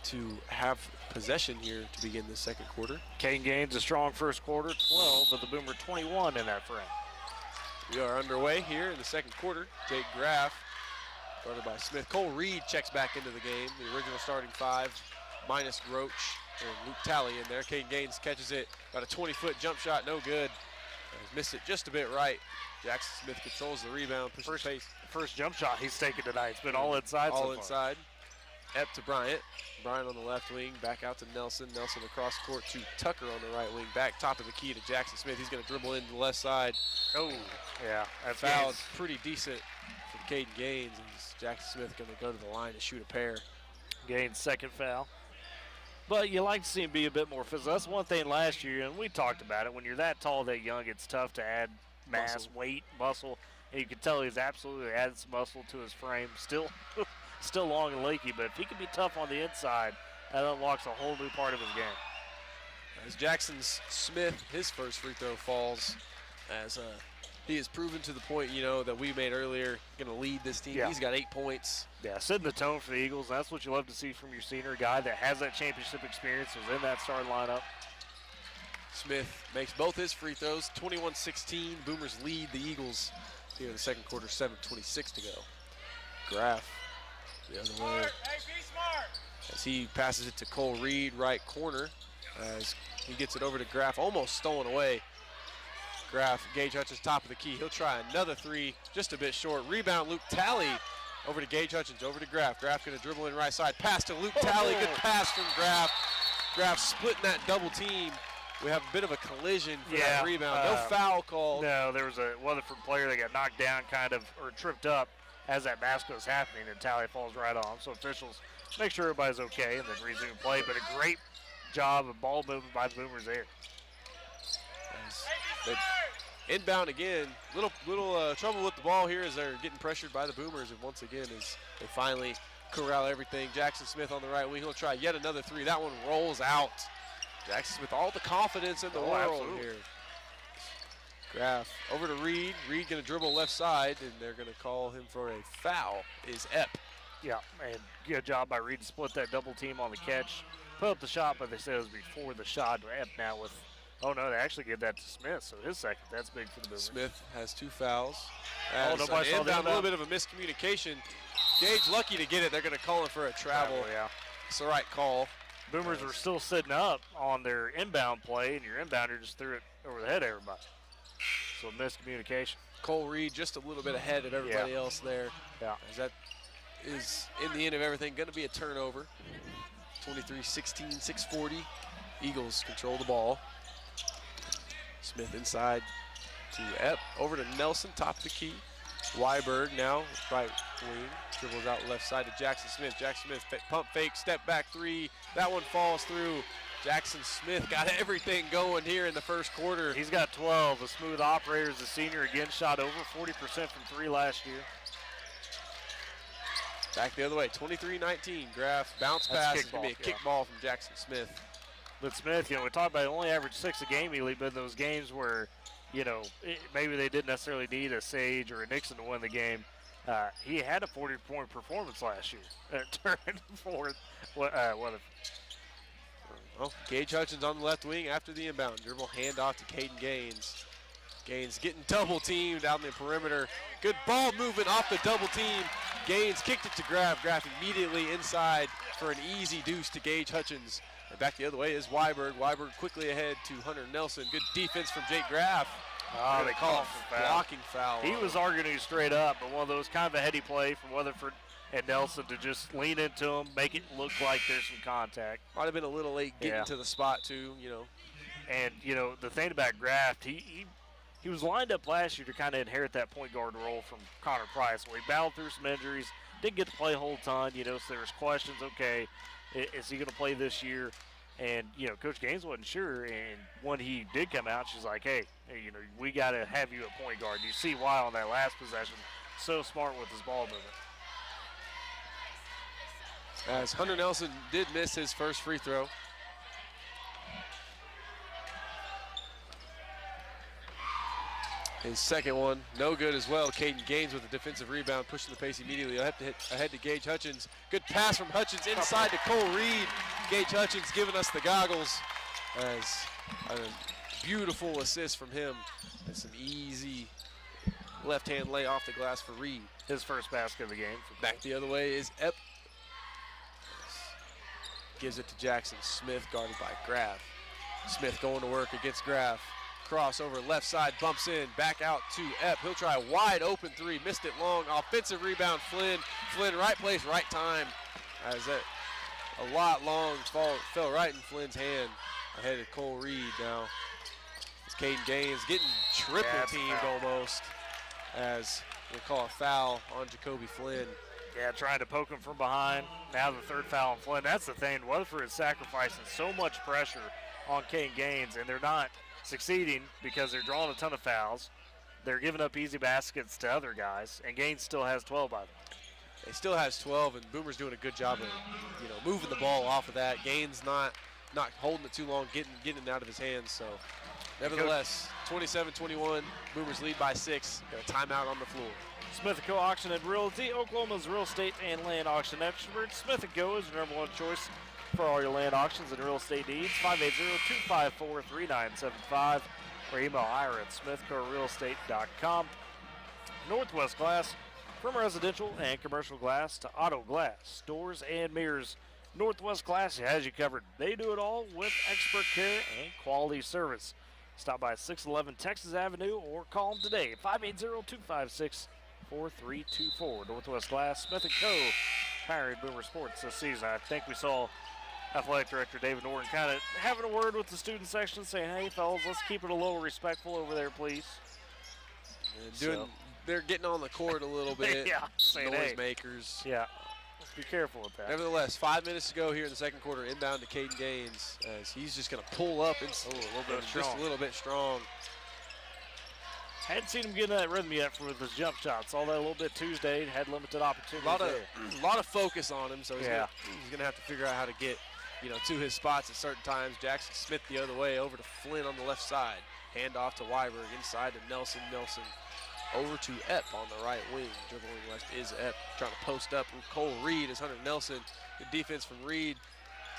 to have possession here to begin the second quarter. Kane Gaines a strong first quarter, 12, but the Boomer 21 in that frame. We are underway here in the second quarter. Jake Graff, guarded by Smith. Cole Reed checks back into the game, the original starting 5. Minus Roach and Luke Talley in there. Kane Gaines catches it. Got a 20-foot jump shot, no good. He's missed it just a bit right. Jackson Smith controls the rebound, pushes the pace. First jump shot he's taken tonight. It's been all inside so All far. inside. Epp to Bryant. Bryant on the left wing, back out to Nelson. Nelson across court to Tucker on the right wing. Back top of the key to Jackson Smith. He's going to dribble into the left side. Oh, yeah. That's fouled Gaines. pretty decent for Caden Gaines. And Jackson Smith going to go to the line and shoot a pair. Gaines' second foul. But you like to see him be a bit more physical. That's one thing last year, and we talked about it. When you're that tall, that young, it's tough to add mass, weight, muscle. And you can tell he's absolutely added some muscle to his frame. Still long and lanky, but if he can be tough on the inside, that unlocks a whole new part of his game. As Jackson Smith, his first free throw falls, as he has proven to the point, that we made earlier, going to lead this team. Yeah. He's got 8 points. Yeah, setting the tone for the Eagles. That's what you love to see from your senior guy that has that championship experience, was in that starting lineup. Smith makes both his free throws, 21-16. Boomers lead the Eagles here in the second quarter, 7:26 to go. Graff the other way. As he passes it to Cole Reed, right corner, as he gets it over to Graff, almost stolen away. Graff, Gage Hutchins, top of the key. He'll try another three, just a bit short. Rebound, Luke Talley over to Gage Hutchins, over to Graff. Graff going to dribble in right side, pass to Luke Talley. Good pass from Graff. Graff splitting that double team. We have a bit of a collision for that rebound. No foul called. No, there was a Weatherford player that got knocked down or tripped up as that basket was happening, and Talley falls right on. So officials make sure everybody's okay and then resume play. But a great job of ball movement by the Boomers there. Inbound again. Little trouble with the ball here as they're getting pressured by the Boomers. And once again, as they finally corral everything. Jackson Smith on the right wing. He'll try yet another three. That one rolls out. Jackson Smith, all the confidence in the world here. Graff over to Reed. Reed going to dribble left side, and they're going to call him for a foul. Is Epp. Yeah, and good job by Reed to split that double team on the catch. Put up the shot, but they said it was before the shot. Epp now with, oh no, they actually give that to Smith, so his second. That's big for the Boomers. Smith has 2 fouls. Nobody saw that. A little bit of a miscommunication. Gage lucky to get it. They're going to call him for a travel. Yeah. It's the right call. Boomers were still sitting up on their inbound play, and your inbounder just threw it over the head of everybody. So miscommunication. Cole Reed just a little bit ahead of everybody else there. Yeah. As that is, in the end of everything, going to be a turnover. 23-16, 6:40. Eagles control the ball. Smith inside to Epp. Over to Nelson, top of the key. Weiberg now, right wing. Dribbles out left side to Jackson Smith. Jackson Smith, pump fake, step back three. That one falls through. Jackson Smith got everything going here in the first quarter. He's got 12. A smooth operator as a senior. Again, shot over 40% from 3 last year. Back the other way, 23-19. Graff bounce pass. It's going to be a kickball from Jackson Smith. But Smith, we talked about only averaged 6 a game, but in those games where, maybe they didn't necessarily need a Sage or a Nixon to win the game, he had a 40-point performance last year. Turned for Weatherford. Well, Gage Hutchins on the left wing after the inbound. Dribble handoff to Caden Gaines. Gaines getting double teamed down the perimeter. Good ball movement off the double team. Gaines kicked it to Graff. Graff immediately inside for an easy deuce to Gage Hutchins. And back the other way is Weiberg. Weiberg quickly ahead to Hunter Nelson. Good defense from Jake Graff. Oh, they call a blocking foul. He was arguing straight up, but one of those kind of a heady play from Weatherford and Nelson to just lean into him, make it look like there's some contact. Might have been a little late getting to the spot too, And, the thing about Graff, he was lined up last year to kind of inherit that point guard role from Connor Price. Where he battled through some injuries, didn't get to play a whole ton, so there was questions, okay, is he going to play this year? And, Coach Gaines wasn't sure, and when he did come out, she's like, hey, we got to have you at point guard. You see why on that last possession, so smart with his ball movement. As Hunter Nelson did miss his first free throw. His second one, no good as well. Caden Gaines with a defensive rebound, pushing the pace immediately. I have to hit ahead to Gage Hutchins. Good pass from Hutchins inside to Cole Reed. Gage Hutchins giving us the goggles as a beautiful assist from him. And some easy left-hand lay off the glass for Reed. His first basket of the game. Back the other way is Epp. Gives it to Jackson Smith, guarded by Graff. Smith going to work against Graff. Crossover left side, bumps in, back out to Epp. He'll try a wide open three, missed it long. Offensive rebound, Flynn. Flynn, right place, right time. As that a lot long fell right in Flynn's hand. Ahead of Cole Reed now. It's Caden Gaines getting triple teamed almost. As we'll call a foul on Jacoby Flynn. Yeah, trying to poke him from behind. Now the third foul on Flynn. That's the thing. Weatherford is sacrificing so much pressure on Caden Gaines, and they're not succeeding because they're drawing a ton of fouls. They're giving up easy baskets to other guys, and Gaines still has 12 by them. He still has 12, and Boomer's doing a good job of, moving the ball off of that. Gaines not not holding it too long, getting it out of his hands. So, nevertheless, 27-21, Boomers lead by 6. Got a timeout on the floor. Smith & Co. Auction and Realty, Oklahoma's real estate and land auction expert. Smith & Co. is your number one choice for all your land auctions and real estate needs. 580-254-3975 or email Ira at smithcorealestate.com. Northwest Glass, from residential and commercial glass to auto glass, doors and mirrors. Northwest Glass has you covered. They do it all with expert care and quality service. Stop by 611 Texas Avenue or call them today, 580-256-4324. Northwest Glass, Smith & Co. powering Boomer Sports this season. I think we saw Athletic Director David Norton kind of having a word with the student section, saying, hey, fellas, let's keep it a little respectful over there, please. They're getting on the court a little bit. Yeah, saying, noise makers. Yeah, let's be careful with that. Nevertheless, 5 minutes to go here in the second quarter. Inbound to Caden Gaines as he's just going to pull up and a little bit strong. Hadn't seen him get in that rhythm yet for his jump shots. Saw that a little bit Tuesday. Had limited opportunities. A lot of focus on him, so he's going to have to figure out how to get to his spots at certain times. Jackson Smith the other way over to Flynn on the left side. Hand off to Weiberg inside to Nelson. Nelson over to Epp on the right wing. Dribbling left is Epp, trying to post up with Cole Reed as Hunter Nelson. Good defense from Reed.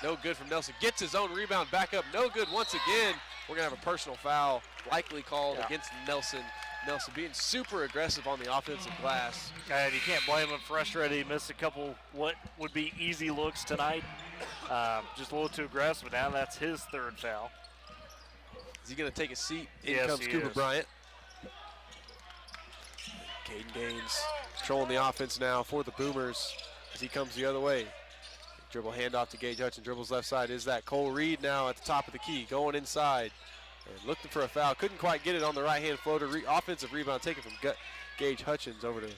No good from Nelson. Gets his own rebound back up. No good once again. We're going to have a personal foul likely called against Nelson. Nelson being super aggressive on the offensive glass. And you can't blame him. Frustrated. He missed a couple what would be easy looks tonight. Just a little too aggressive. Now that's his third foul. Is he going to take a seat? In yes, comes Cooper Bryant. Caden Gaines controlling the offense now for the Boomers as he comes the other way. Dribble handoff to Gage Hutchins. Dribbles left side. Is that Cole Reed now at the top of the key, going inside and looking for a foul. Couldn't quite get it on the right-hand floater. Offensive rebound taken from Gage Hutchins over to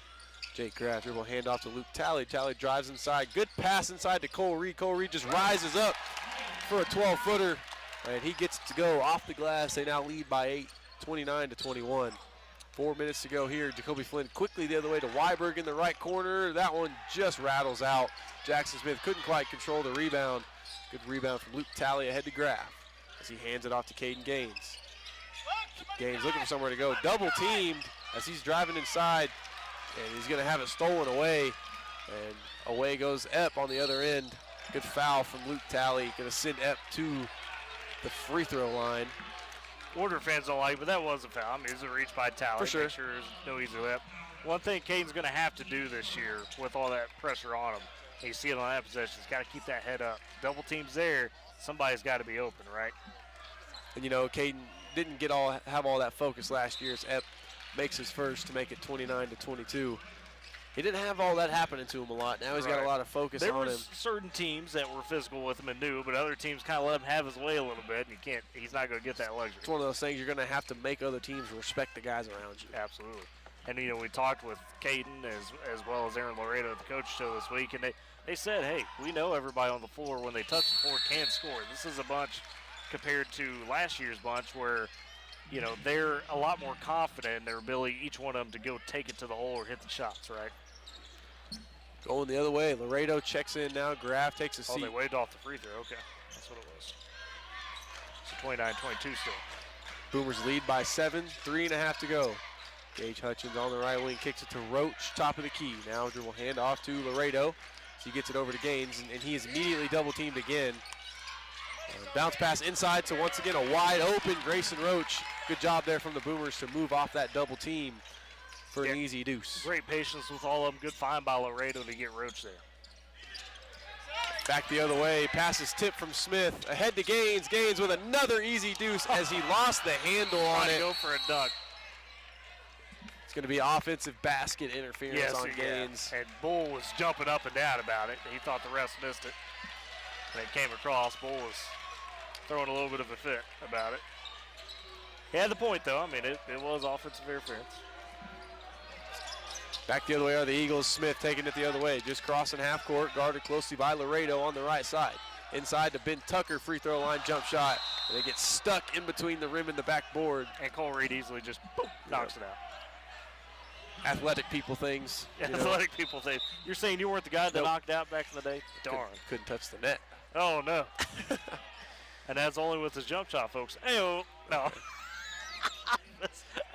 Jake Graff. Dribble handoff to Luke Talley. Talley drives inside. Good pass inside to Cole Reed. Cole Reed just rises up for a 12-footer, and he gets to go off the glass. They now lead by 8, 29-21. 4 minutes to go here. Jacoby Flynn quickly the other way to Weiberg in the right corner. That one just rattles out. Jackson Smith couldn't quite control the rebound. Good rebound from Luke Talley ahead to Graff as he hands it off to Caden Gaines. Gaines looking for somewhere to go. Double teamed as he's driving inside, and he's going to have it stolen away. And away goes Epp on the other end. Good foul from Luke Talley. Going to send Epp to the free throw line. Woodward fans don't like, but that was a foul. I mean, it was a reach by Talley. For sure. Make sure there's no easy lip. One thing Caden's going to have to do this year with all that pressure on him, and you see it on that possession, he's got to keep that head up. Double teams there, somebody's got to be open, right? And, Caden didn't have all that focus last year as Epp makes his first to make it 29-22. He didn't have all that happening to him a lot. Now he's got a lot of focus on him. There were certain teams that were physical with him and knew, but other teams kind of let him have his way a little bit, and he's not going to get that luxury. It's one of those things you're going to have to make other teams respect the guys around you. Absolutely. And, we talked with Caden as well as Aaron Laredo at the coach show this week, and they said, hey, we know everybody on the floor when they touch the floor can score. This is a bunch compared to last year's bunch where, they're a lot more confident in their ability, each one of them, to go take it to the hole or hit the shots, right? Going the other way. Laredo checks in now. Graff takes a seat. Oh, they waved off the free throw. Okay, that's what it was. So 29-22 still. Boomers lead by 7. 3.5 to go. Gage Hutchins on the right wing kicks it to Roach, top of the key. Now dribble hand off to Laredo. So he gets it over to Gaines, and he is immediately double teamed again. Bounce pass inside to once again a wide open Grayson Roach. Good job there from the Boomers to move off that double team for an easy deuce. Great patience with all of them. Good find by Laredo to get Roach there. Back the other way. Pass is tipped from Smith. Ahead to Gaines. Gaines with another easy deuce as he lost the handle on it. Go for a dunk. It's going to be offensive basket interference on Gaines. And Bull was jumping up and down about it. He thought the refs missed it. And it came across. Bull was throwing a little bit of a fit about it. He had the point, though. I mean, it was offensive interference. Back the other way are the Eagles. Smith taking it the other way. Just crossing half court, guarded closely by Laredo on the right side. Inside to Ben Tucker, free throw line jump shot. And they get stuck in between the rim and the backboard. And Cole Reed easily just boom, knocks it out. Athletic people things. Athletic people things. You're saying you weren't the guy that knocked out back in the day? Darn. Couldn't touch the net. Oh, no. And that's only with his jump shot, folks. Ayo. No.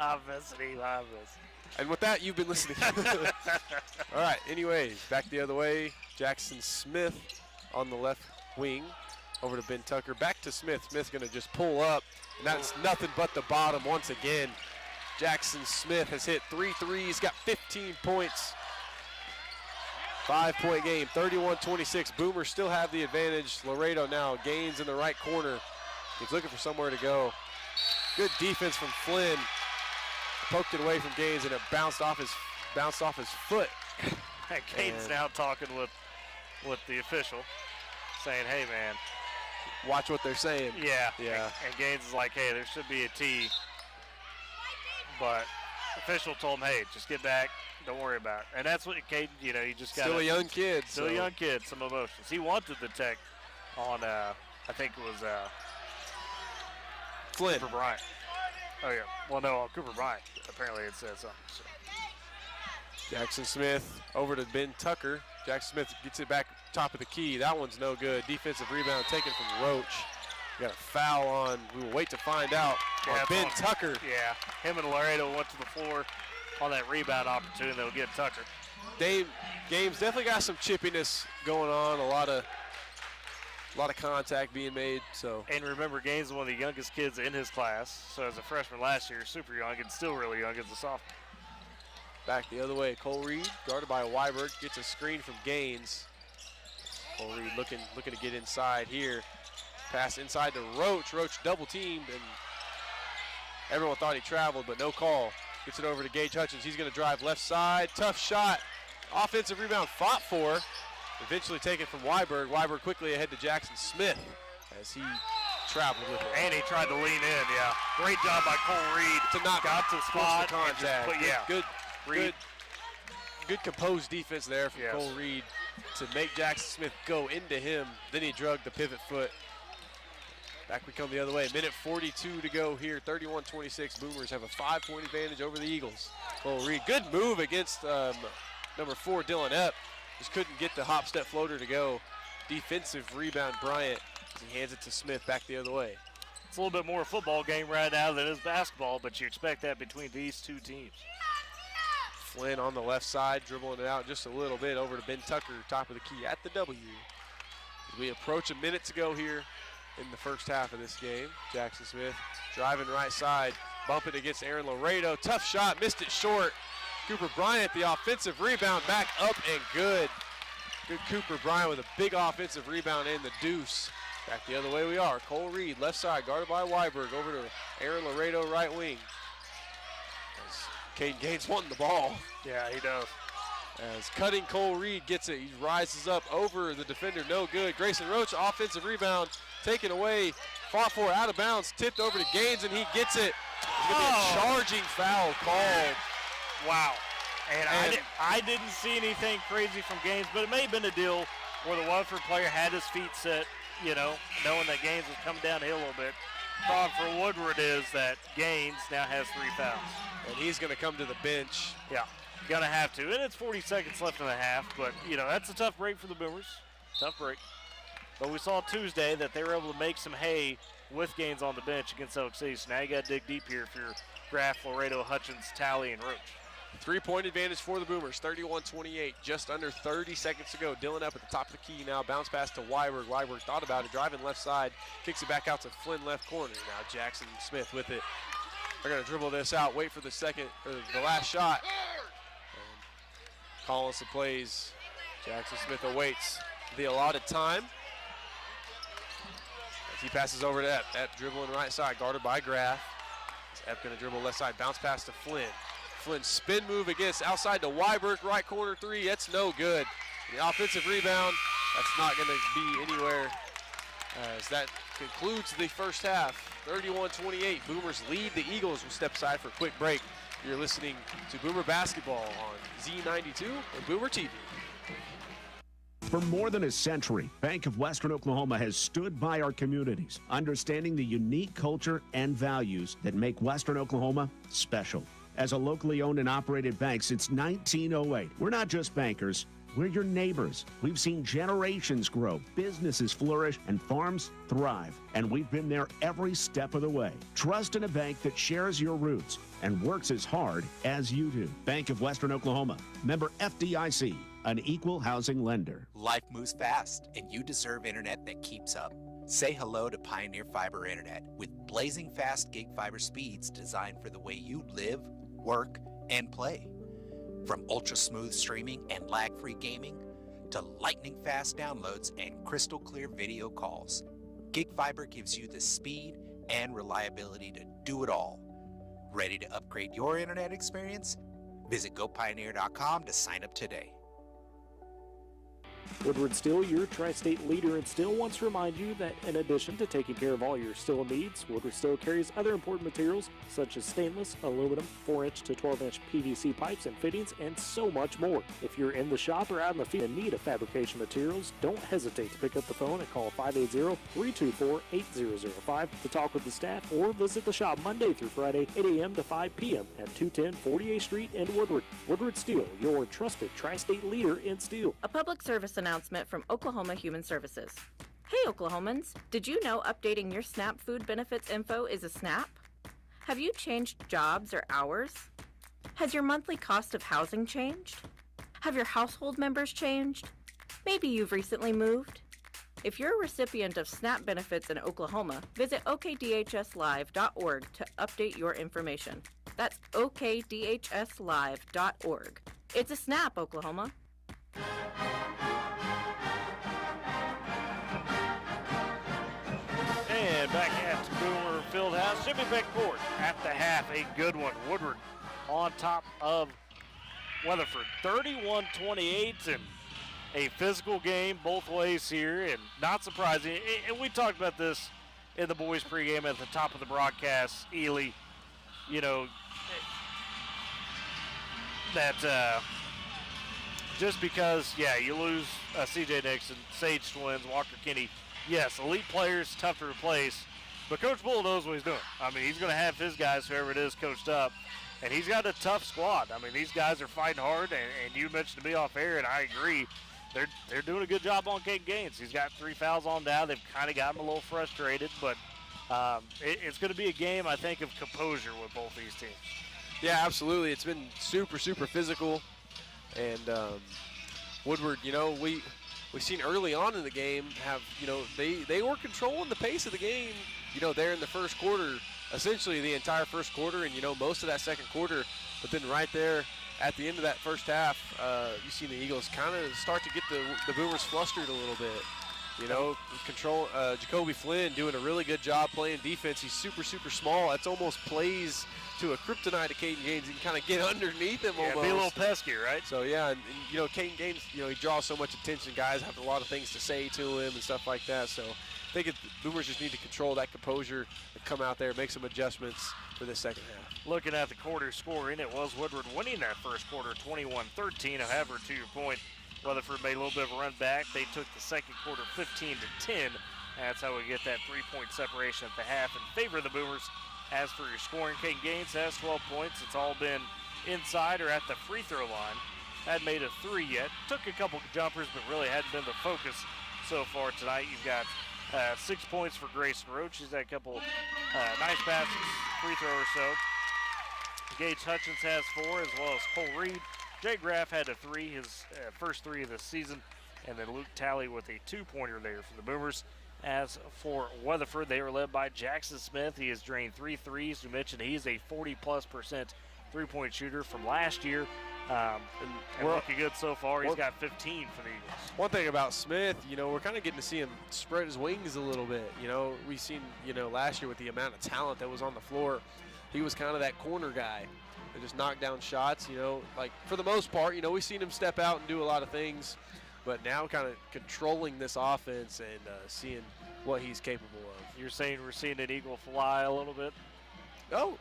I'm missing him. And with that, you've been listening. All right, anyways, back the other way. Jackson Smith on the left wing over to Ben Tucker. Back to Smith. Smith's going to just pull up, and that's nothing but the bottom once again. Jackson Smith has hit 3 threes, got 15 points. 5-point game, 31-26. Boomers still have the advantage. Laredo now gains in the right corner. He's looking for somewhere to go. Good defense from Flynn. Poked it away from Gaines, and it bounced off his foot. And Gaines now talking with the official, saying, "Hey, man, watch what they're saying." Yeah. Yeah. And Gaines is like, "Hey, there should be a tee." But official told him, "Hey, just get back. Don't worry about it." And that's what Caden, you just got. Still a young kid. Still a young kid, some emotions. He wanted the tech on, I think it was Flynn. Cooper Bryant. Oh, yeah. Well, no, on Cooper Bryant. Apparently it said something. So. Jackson Smith over to Ben Tucker. Jackson Smith gets it back top of the key. That one's no good. Defensive rebound taken from Roach. Got a foul on. We will wait to find out. Yeah, on Ben Tucker. Yeah, him and Laredo went to the floor on that rebound opportunity. They'll get Tucker. Games definitely got some chippiness going on. A lot of contact being made. So. And remember, Gaines is one of the youngest kids in his class. So as a freshman last year, super young and still really young as a sophomore. Back the other way, Cole Reed, guarded by Weiberg, gets a screen from Gaines. Cole Reed looking to get inside here. Pass inside to Roach. Roach double teamed, and everyone thought he traveled, but no call. Gets it over to Gage Hutchins. He's going to drive left side. Tough shot. Offensive rebound fought for. Eventually taken from Weiberg. Weiberg quickly ahead to Jackson Smith as he traveled with it. And he tried to lean in, yeah. Great job by Cole Reed. To not got to spot the contact. But yeah, Good composed defense there from Cole Reed to make Jackson Smith go into him. Then he drug the pivot foot. Back we come the other way. Minute 42 to go here. 31-26. Boomers have a 5-point advantage over the Eagles. Cole Reed, good move against number 4, Dylan Epp. Just couldn't get the hop step floater to go. Defensive rebound, Bryant, as he hands it to Smith back the other way. It's a little bit more a football game right now than it is basketball, but you expect that between these two teams. Flynn on the left side, dribbling it out just a little bit over to Ben Tucker, top of the key at the W. As we approach a minute to go here in the first half of this game. Jackson Smith driving right side, bumping against Aaron Laredo. Tough shot, missed it short. Cooper Bryant, the offensive rebound, back up and good. Good Cooper Bryant with a big offensive rebound and the deuce. Back the other way we are. Cole Reed, left side, guarded by Weiberg, over to Aaron Laredo, right wing. As Caden Gaines wanting the ball. Yeah, he does. As cutting Cole Reed gets it, he rises up over the defender, no good. Grayson Roach, offensive rebound, taken away, fought for, out of bounds, tipped over to Gaines, and he gets it. There's going to be a charging foul called. Wow. And I didn't see anything crazy from Gaines, but it may have been a deal where the Weatherford player had his feet set, knowing that Gaines was coming downhill a little bit. Problem for Woodward is that Gaines now has 3 fouls. And he's going to come to the bench. Yeah, going to have to. And it's 40 seconds left in the half, but, that's a tough break for the Boomers. Tough break. But we saw Tuesday that they were able to make some hay with Gaines on the bench against Elk City. So now you got to dig deep here for your Graff, Laredo, Hutchins, Talley, and Roach. 3-point advantage for the Boomers, 31-28, just under 30 seconds to go. Dylan up at the top of the key now, bounce pass to Weiberg. Weiberg thought about it, driving left side, kicks it back out to Flynn left corner. Now Jackson Smith with it. They're gonna dribble this out, wait for the last shot. Calling some plays. Jackson Smith awaits the allotted time. As he passes over to Epp. Epp dribbling right side, guarded by Graff. Epp gonna dribble left side, bounce pass to Flynn. Flynn spin move against outside to Weiberg, right corner 3, that's no good. The offensive rebound, that's not gonna be anywhere as that concludes the first half. 31-28, Boomers lead the Eagles. We'll step aside for a quick break. You're listening to Boomer Basketball on Z92 and Boomer TV. For more than a century, Bank of Western Oklahoma has stood by our communities, understanding the unique culture and values that make Western Oklahoma special. As a locally owned and operated bank since 1908, we're not just bankers, We're your neighbors. We've seen generations grow, businesses flourish, and farms thrive. And we've been there every step of the way. Trust in a bank that shares your roots and works as hard as you do. Bank of Western Oklahoma. Member FDIC, an equal housing lender. Life moves fast, and you deserve internet that keeps up. Say hello to Pioneer Fiber Internet with blazing fast gig fiber speeds designed for the way you live, work, and play. From ultra-smooth streaming and lag-free gaming to lightning-fast downloads and crystal-clear video calls, Gig Fiber gives you the speed and reliability to do it all. Ready to upgrade your internet experience? Visit gopioneer.com to sign up today. Woodward Steel, your tri-state leader in steel, wants to remind you that in addition to taking care of all your steel needs, Woodward Steel carries other important materials such as stainless, aluminum, 4-inch to 12-inch PVC pipes and fittings, and so much more. If you're in the shop or out in the field in need of fabrication materials, don't hesitate to pick up the phone and call 580-324-8005 to talk with the staff, or visit the shop Monday through Friday, 8 a.m. to 5 p.m. at 210 48th Street in Woodward. Woodward Steel, your trusted tri-state leader in steel. A public service announcement from Oklahoma Human Services. Hey Oklahomans, did you know updating your SNAP food benefits info is a SNAP? Have you changed jobs or hours? Has your monthly cost of housing changed? Have your household members changed? Maybe you've recently moved. If you're a recipient of SNAP benefits in Oklahoma, visit okdhslive.org to update your information. That's okdhslive.org. It's a SNAP, Oklahoma. And back at Boomer Fieldhouse, Jimmy Beckport at the half, a good one. Woodward on top of Weatherford, 31-28, and a physical game both ways here, and not surprising. And we talked about this in the boys pregame at the top of the broadcast, Ely, you know, that just because, yeah, you lose C.J. Nixon, Sage Twins, Walker Kinney, yes, elite players, tough to replace, but Coach Bull knows what he's doing. I mean, he's going to have his guys, whoever it is, coached up, and he's got a tough squad. I mean, these guys are fighting hard, and you mentioned to me off air, and I agree, they're doing a good job on Caden Gaines. He's got 3 fouls on down. They've kind of got him a little frustrated, but it's going to be a game, I think, of composure with both these teams. Yeah, absolutely. It's been super, super physical, and Woodward, you know, we've seen early on in the game have, you know, they were controlling the pace of the game, you know, there in the first quarter, essentially the entire first quarter, and, you know, most of that second quarter. But then right there at the end of that first half, you've seen the Eagles kind of start to get the Boomers flustered a little bit. You know, control Jacoby Flynn doing a really good job playing defense. He's super, super small. That's almost plays to a kryptonite to Caden Gaines. You can kind of get underneath him almost. Be a little pesky, right? So, yeah, and you know, Caden Gaines, you know, he draws so much attention. Guys have a lot of things to say to him and stuff like that. So I think the Boomers just need to control that composure and come out there, make some adjustments for this second half. Looking at the quarter scoring, it was Woodward winning that first quarter 21-13. However, to your point, Weatherford made a little bit of a run back. They took the second quarter 15-10. That's how we get that 3-point separation at the half in favor of the Boomers. As for your scoring, Caden Gaines has 12 points. It's all been inside or at the free throw line. Hadn't made a 3 yet. Took a couple jumpers, but really hadn't been the focus so far tonight. You've got 6 points for Grayson Roach. She's had a couple nice passes, free throw or so. Gage Hutchins has 4, as well as Cole Reed. Jay Graff had a 3, his first 3 of the season, and then Luke Talley with a 2-pointer there for the Boomers. As for Weatherford, they were led by Jackson Smith. He has drained 3 threes. We mentioned he's a 40+% three-point shooter from last year, and looking good so far. He's got 15 for the Eagles. One thing about Smith, you know, we're kind of getting to see him spread his wings a little bit. You know, we've seen, you know, last year with the amount of talent that was on the floor, he was kind of that corner guy. They just knock down shots, you know, like for the most part, you know, we've seen him step out and do a lot of things, but now kind of controlling this offense and seeing what he's capable of. You're saying we're seeing an Eagle fly a little bit? Oh,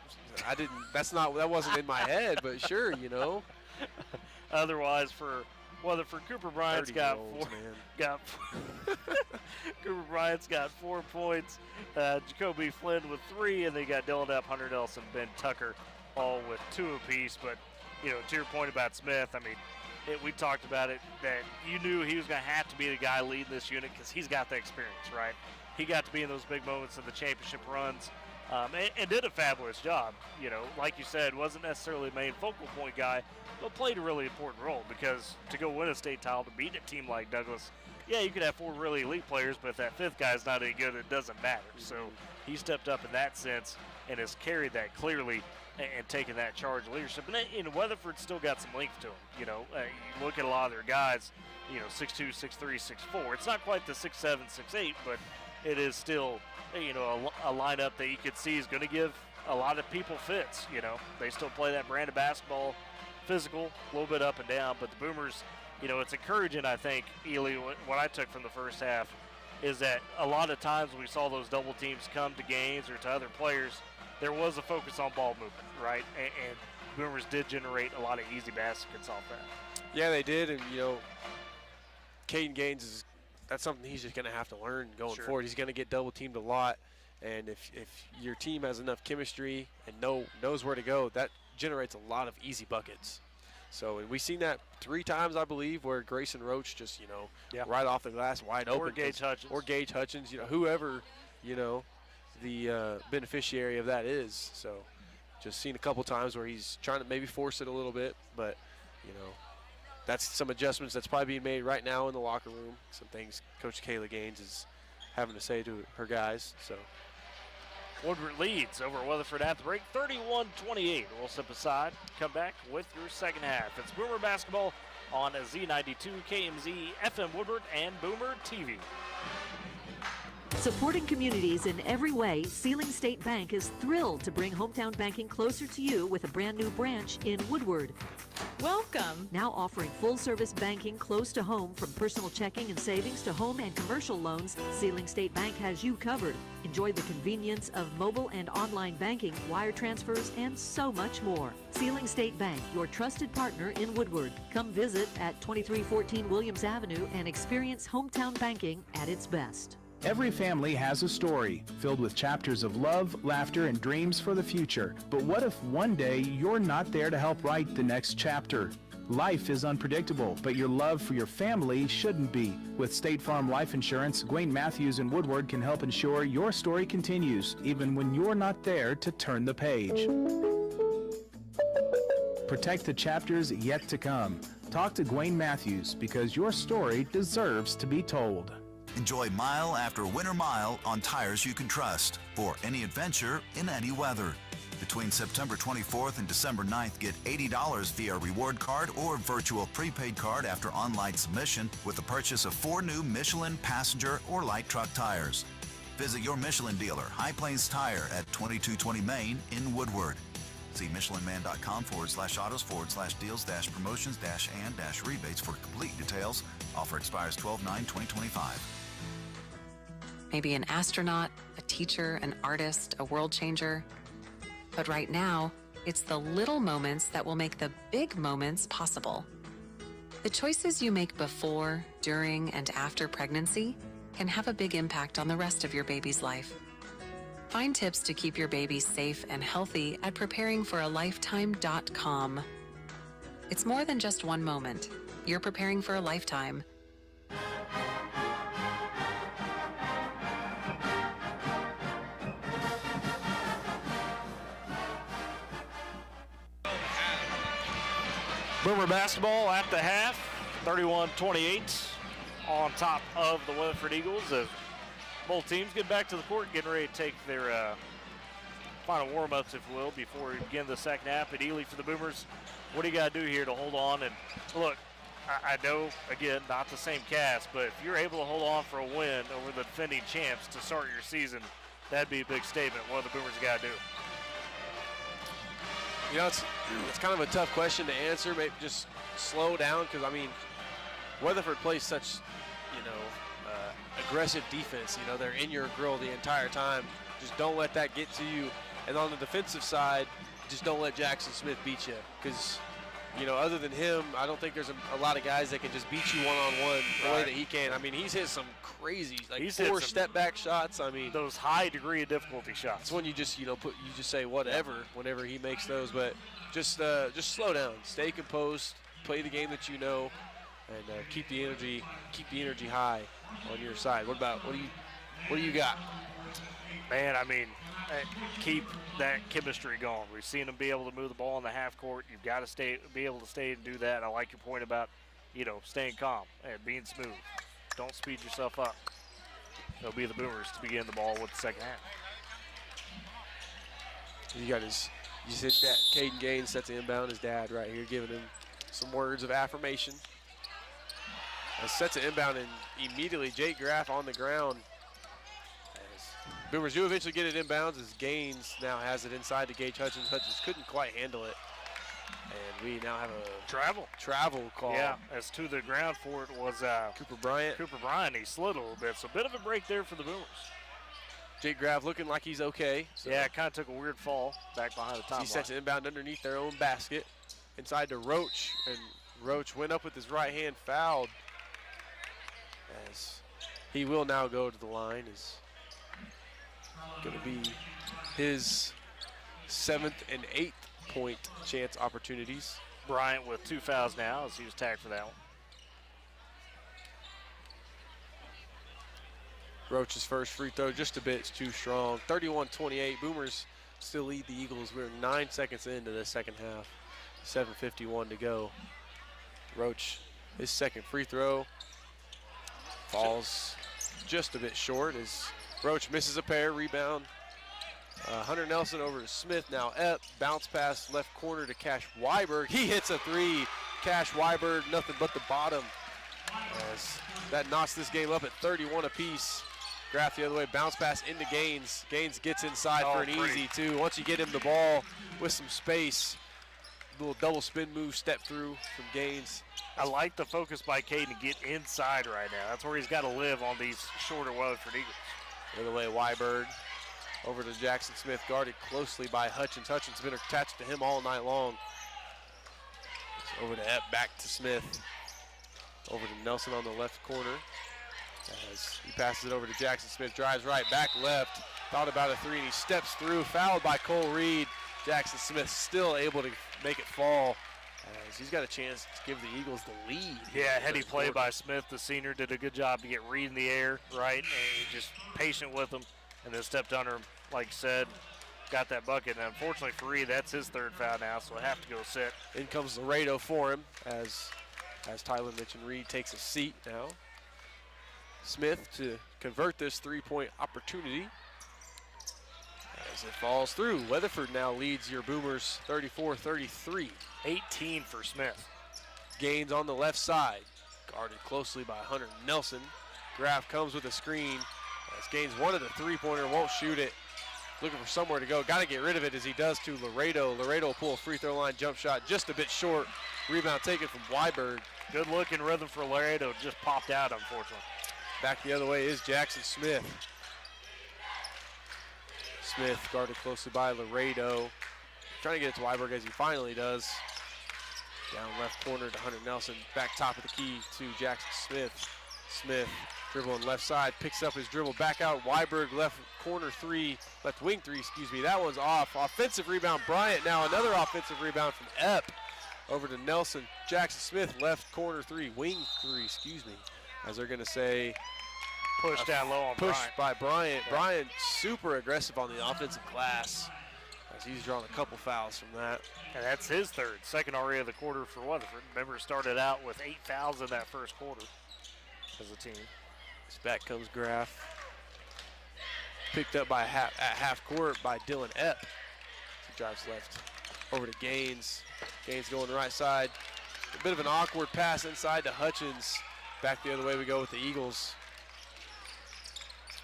I didn't, that wasn't in my head, but sure, you know. Otherwise for Weatherford, Cooper Bryant's got 4. Cooper Bryant's got 4 points. Jacoby Flynn with 3, and they got Dylan Depp, Hunter Nelson, Ben Tucker, all with 2 apiece. But, you know, to your point about Smith, I mean, we talked about it, that you knew he was going to have to be the guy leading this unit because he's got the experience, right? He got to be in those big moments of the championship runs and did a fabulous job. You know, like you said, wasn't necessarily the main focal point guy, but played a really important role because to go win a state title, to beat a team like Douglas, yeah, you could have 4 really elite players, but if that 5th guy's not any good, it doesn't matter. So he stepped up in that sense and has carried that clearly and taken that charge of leadership. And Weatherford still got some length to him. You know, you look at a lot of their guys, you know, 6'2", 6'3", 6'4". It's not quite the 6'7", 6'8", but it is still, you know, a lineup that you could see is going to give a lot of people fits. You know, they still play that brand of basketball, physical, a little bit up and down. But the Boomers, you know, it's encouraging, I think, Ely, what I took from the first half is that a lot of times we saw those double teams come to Gaines or to other players, there was a focus on ball movement, right? And Boomers did generate a lot of easy baskets off that. Yeah, they did, and, you know, Caden Gaines that's something he's just going to have to learn going forward. He's going to get double teamed a lot, and if your team has enough chemistry and knows where to go, that generates a lot of easy buckets. So, and we've seen that 3 times, I believe, where Grayson Roach just, you know, right off the glass, wide open. Or Gage Hutchins, you know, whoever, you know, the beneficiary of that is. So, just seen a couple times where he's trying to maybe force it a little bit, but, you know, that's some adjustments that's probably being made right now in the locker room. Some things Coach Kayla Gaines is having to say to her guys. So, Woodward leads over Weatherford at the break, 31-28. We'll step aside, come back with your second half. It's Boomer basketball on Z92, KMZ, FM Woodward, and Boomer TV. Supporting communities in every way, Sealing State Bank is thrilled to bring hometown banking closer to you with a brand new branch in Woodward. Welcome. Now offering full-service banking close to home, from personal checking and savings to home and commercial loans, Sealing State Bank has you covered. Enjoy the convenience of mobile and online banking, wire transfers, and so much more. Sealing State Bank, your trusted partner in Woodward. Come visit at 2314 Williams Avenue and experience hometown banking at its best. Every family has a story filled with chapters of love, laughter, and dreams for the future. But what if one day you're not there to help write the next chapter? Life is unpredictable, but your love for your family shouldn't be. With State Farm Life Insurance, Gwayne Matthews and Woodward can help ensure your story continues, even when you're not there to turn the page. Protect the chapters yet to come. Talk to Gwayne Matthews, because your story deserves to be told. Enjoy mile after winter mile on tires you can trust for any adventure in any weather. Between September 24th and December 9th, get $80 via reward card or virtual prepaid card after online submission with the purchase of 4 new Michelin passenger or light truck tires. Visit your Michelin dealer, High Plains Tire, at 2220 Main in Woodward. See michelinman.com/autos/deals-promotions-and-rebates for complete details. Offer expires 12/9/2025. Maybe an astronaut, a teacher, an artist, a world changer. But right now, it's the little moments that will make the big moments possible. The choices you make before, during, and after pregnancy can have a big impact on the rest of your baby's life. Find tips to keep your baby safe and healthy at preparingforalifetime.com. It's more than just one moment. You're preparing for a lifetime. Boomer basketball at the half, 31-28 on top of the Weatherford Eagles as both teams get back to the court, getting ready to take their final warm-ups, if you will, before we begin the second half. At Ely for the Boomers, what do you got to do here to hold on? And look, I know, again, not the same cast, but if you're able to hold on for a win over the defending champs to start your season, that'd be a big statement. What the Boomers got to do? You know, it's kind of a tough question to answer. Maybe just slow down, because, I mean, Weatherford plays such, you know, aggressive defense. You know, they're in your grill the entire time. Just don't let that get to you. And on the defensive side, just don't let Jackson Smith beat you, because, you know, other than him, I don't think there's a lot of guys that can just beat you one-on-one the way that he can. I mean, he's hit some crazy, like, He's 4 step-back shots. I mean, those high degree of difficulty shots. It's when you just, you know, you just say whatever whenever he makes those. But just slow down, stay composed, play the game that you know, and keep the energy high on your side. What do you got? Man, I mean, keep that chemistry going. We've seen them be able to move the ball in the half court. You've got to be able to stay and do that. I like your point about, staying calm and being smooth. Don't speed yourself up. It'll be the Boomers to begin the ball with the second half. You said that Caden Gaines sets the inbound. His dad right here giving him some words of affirmation. Sets an inbound, and immediately Jake Graff on the ground. As Boomers do eventually get it inbounds, as Gaines now has it inside to Gage Hutchins. Hutchins couldn't quite handle it. And we now have a travel call. Yeah, as to the ground for it was Cooper Bryant. He slid a little bit, so a bit of a break there for the Boomers. Jake Graff looking like he's okay. So yeah, kind of took a weird fall back behind the top he sets an inbound underneath their own basket. Inside to Roach, and Roach went up with his right hand, fouled. As he will now go to the line. Is going to be his 7th and 8th point chance opportunities. Bryant with 2 fouls now as he was tagged for that one. Roach's first free throw just a bit too strong. 31-28. Boomers still lead the Eagles. We're 9 seconds into the second half. 7:51 to go. Roach, his second free throw falls just a bit short as Roach misses a pair. Rebound. Hunter Nelson over to Smith. Now Epp. Bounce pass left corner to Cash Weiberg. He hits a three. Cash Weiberg, nothing but the bottom. As that knocks this game up at 31 apiece. Graff the other way. Bounce pass into Gaines. Gaines gets inside for an easy two. Once you get him the ball with some space, little double spin move, step through from Gaines. I like the focus by Caden to get inside right now. That's where he's got to live on these shorter Weatherford Eagles. The other way, Weiberg over to Jackson Smith, guarded closely by Hutchins. Hutchins has been attached to him all night long. Over to Epp, back to Smith. Over to Nelson on the left corner. As he passes it over to Jackson Smith, drives right, back left. Thought about a three, and he steps through. Fouled by Cole Reed. Jackson Smith still able to make it fall. As he's got a chance to give the Eagles the lead. Yeah, heady play by Smith. The senior did a good job to get Reed in the air, right? And he just patient with him and then stepped under him, like you said, got that bucket. And unfortunately for Reed, that's his third foul now, so he'll have to go sit. In comes Laredo for him as Tyler mentioned, Reed takes a seat now. Smith to convert this three-point opportunity. As it falls through, Weatherford now leads your Boomers 34-33. 18 for Smith. Gaines on the left side, guarded closely by Hunter Nelson. Graff comes with a screen. As Gaines wanted a three-pointer, won't shoot it. Looking for somewhere to go. Got to get rid of it as he does to Laredo. Laredo will pull a free throw line jump shot just a bit short. Rebound taken from Weiberg. Good look and rhythm for Laredo. Just popped out, unfortunately. Back the other way is Jackson Smith. Smith guarded closely by Laredo. Trying to get it to Weiberg as he finally does. Down left corner to Hunter Nelson. Back top of the key to Jackson Smith. Smith dribbling left side, picks up his dribble back out. Weiberg left wing three, excuse me. That one's off. Offensive rebound, Bryant now. Another offensive rebound from Epp. Over to Nelson. Jackson Smith left corner wing three, excuse me. As they're going to say, push down low on push Bryant. by Bryant. Yeah. Bryant super aggressive on the offensive glass as he's drawn a couple fouls from that. And that's his third, second already of the quarter for Weatherford. Remember, started out with 8 fouls in that first quarter as a team. Back comes Graff. Picked up by at half court by Dylan Epp. He drives left over to Gaines. Gaines going right side. A bit of an awkward pass inside to Hutchins. Back the other way we go with the Eagles.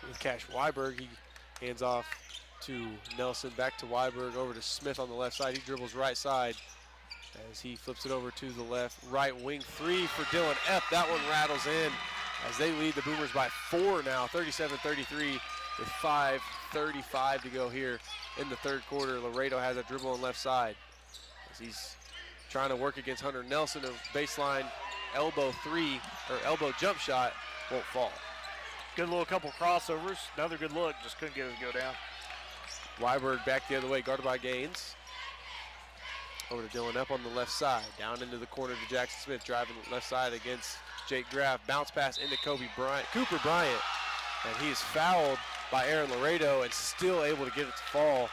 With Cash Weiberg, he hands off to Nelson, back to Weiberg, over to Smith on the left side. He dribbles right side as he flips it over to the left. Right wing three for Dylan Epp. That one rattles in as they lead the Boomers by 4 now, 37-33 with 5:35 to go here in the third quarter. Laredo has a dribble on left side as he's trying to work against Hunter Nelson. A baseline elbow jump shot won't fall. Good little couple crossovers. Another good look, just couldn't get it to go down. Weiberg back the other way, guarded by Gaines. Over to Dylan up on the left side. Down into the corner to Jackson Smith, driving left side against Jake Graff. Bounce pass into Cooper Bryant. And he is fouled by Aaron Laredo and still able to get it to fall.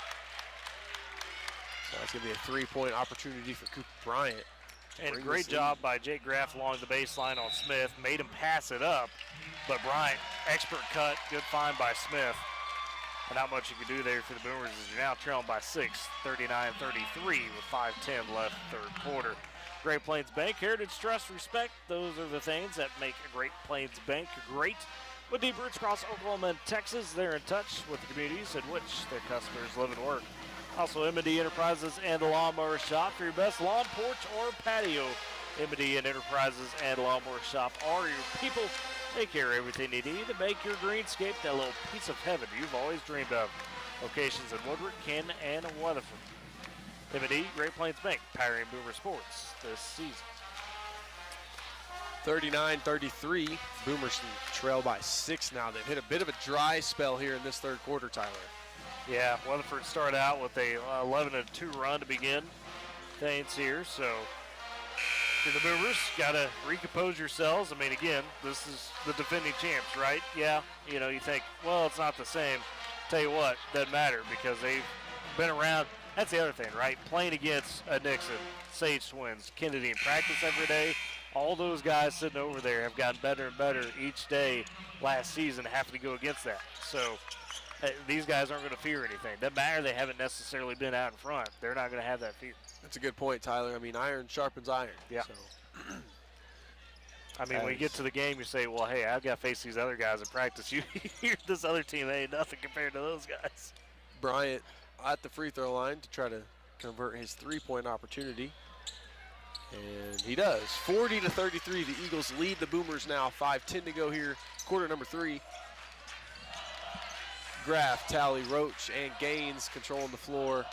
So that's going to be a three-point opportunity for Cooper Bryant. And great job by Jake Graff along the baseline on Smith. Made him pass it up, but Bryant, expert cut, good find by Smith. And not much you can do there for the Boomers as you're now trailing by 6, 39-33 with 5:10 left third quarter. Great Plains Bank, heritage, trust, respect. Those are the things that make a Great Plains Bank great. With deep roots across Oklahoma and Texas, they're in touch with the communities in which their customers live and work. Also, M&D Enterprises and the Lawnmower Shop for your best lawn, porch, or patio. M&D and Enterprises and Lawnmower Shop are your people. They carry everything you need to make your greenscape that little piece of heaven you've always dreamed of. Locations in Woodward, Ken, and Weatherford. M&D, Great Plains Bank, powering Boomer Sports this season. 39-33. Boomers trail by 6 now. They've hit a bit of a dry spell here in this third quarter, Tyler. Yeah, Weatherford started out with a 11-2 run to begin things here. So for the Boomers, got to recompose yourselves. I mean, again, this is the defending champs, right? Yeah, you know, you think, well, it's not the same. Tell you what, doesn't matter because they've been around. That's the other thing, right? Playing against a Nixon, Sage Twins, Kennedy in practice every day. All those guys sitting over there have gotten better and better each day last season, having to go against that. So these guys aren't going to fear anything. Doesn't matter they haven't necessarily been out in front. They're not going to have that fear. That's a good point, Tyler. I mean, iron sharpens iron. Yeah. So. I mean, when you get to the game, you say, well, hey, I've got to face these other guys in practice. This other team, they ain't nothing compared to those guys. Bryant at the free throw line to try to convert his three-point opportunity. And he does. 40-33, the Eagles lead the Boomers now. 5:10 to go here, quarter number 3. Graff, Talley, Roach, and Gaines controlling the floor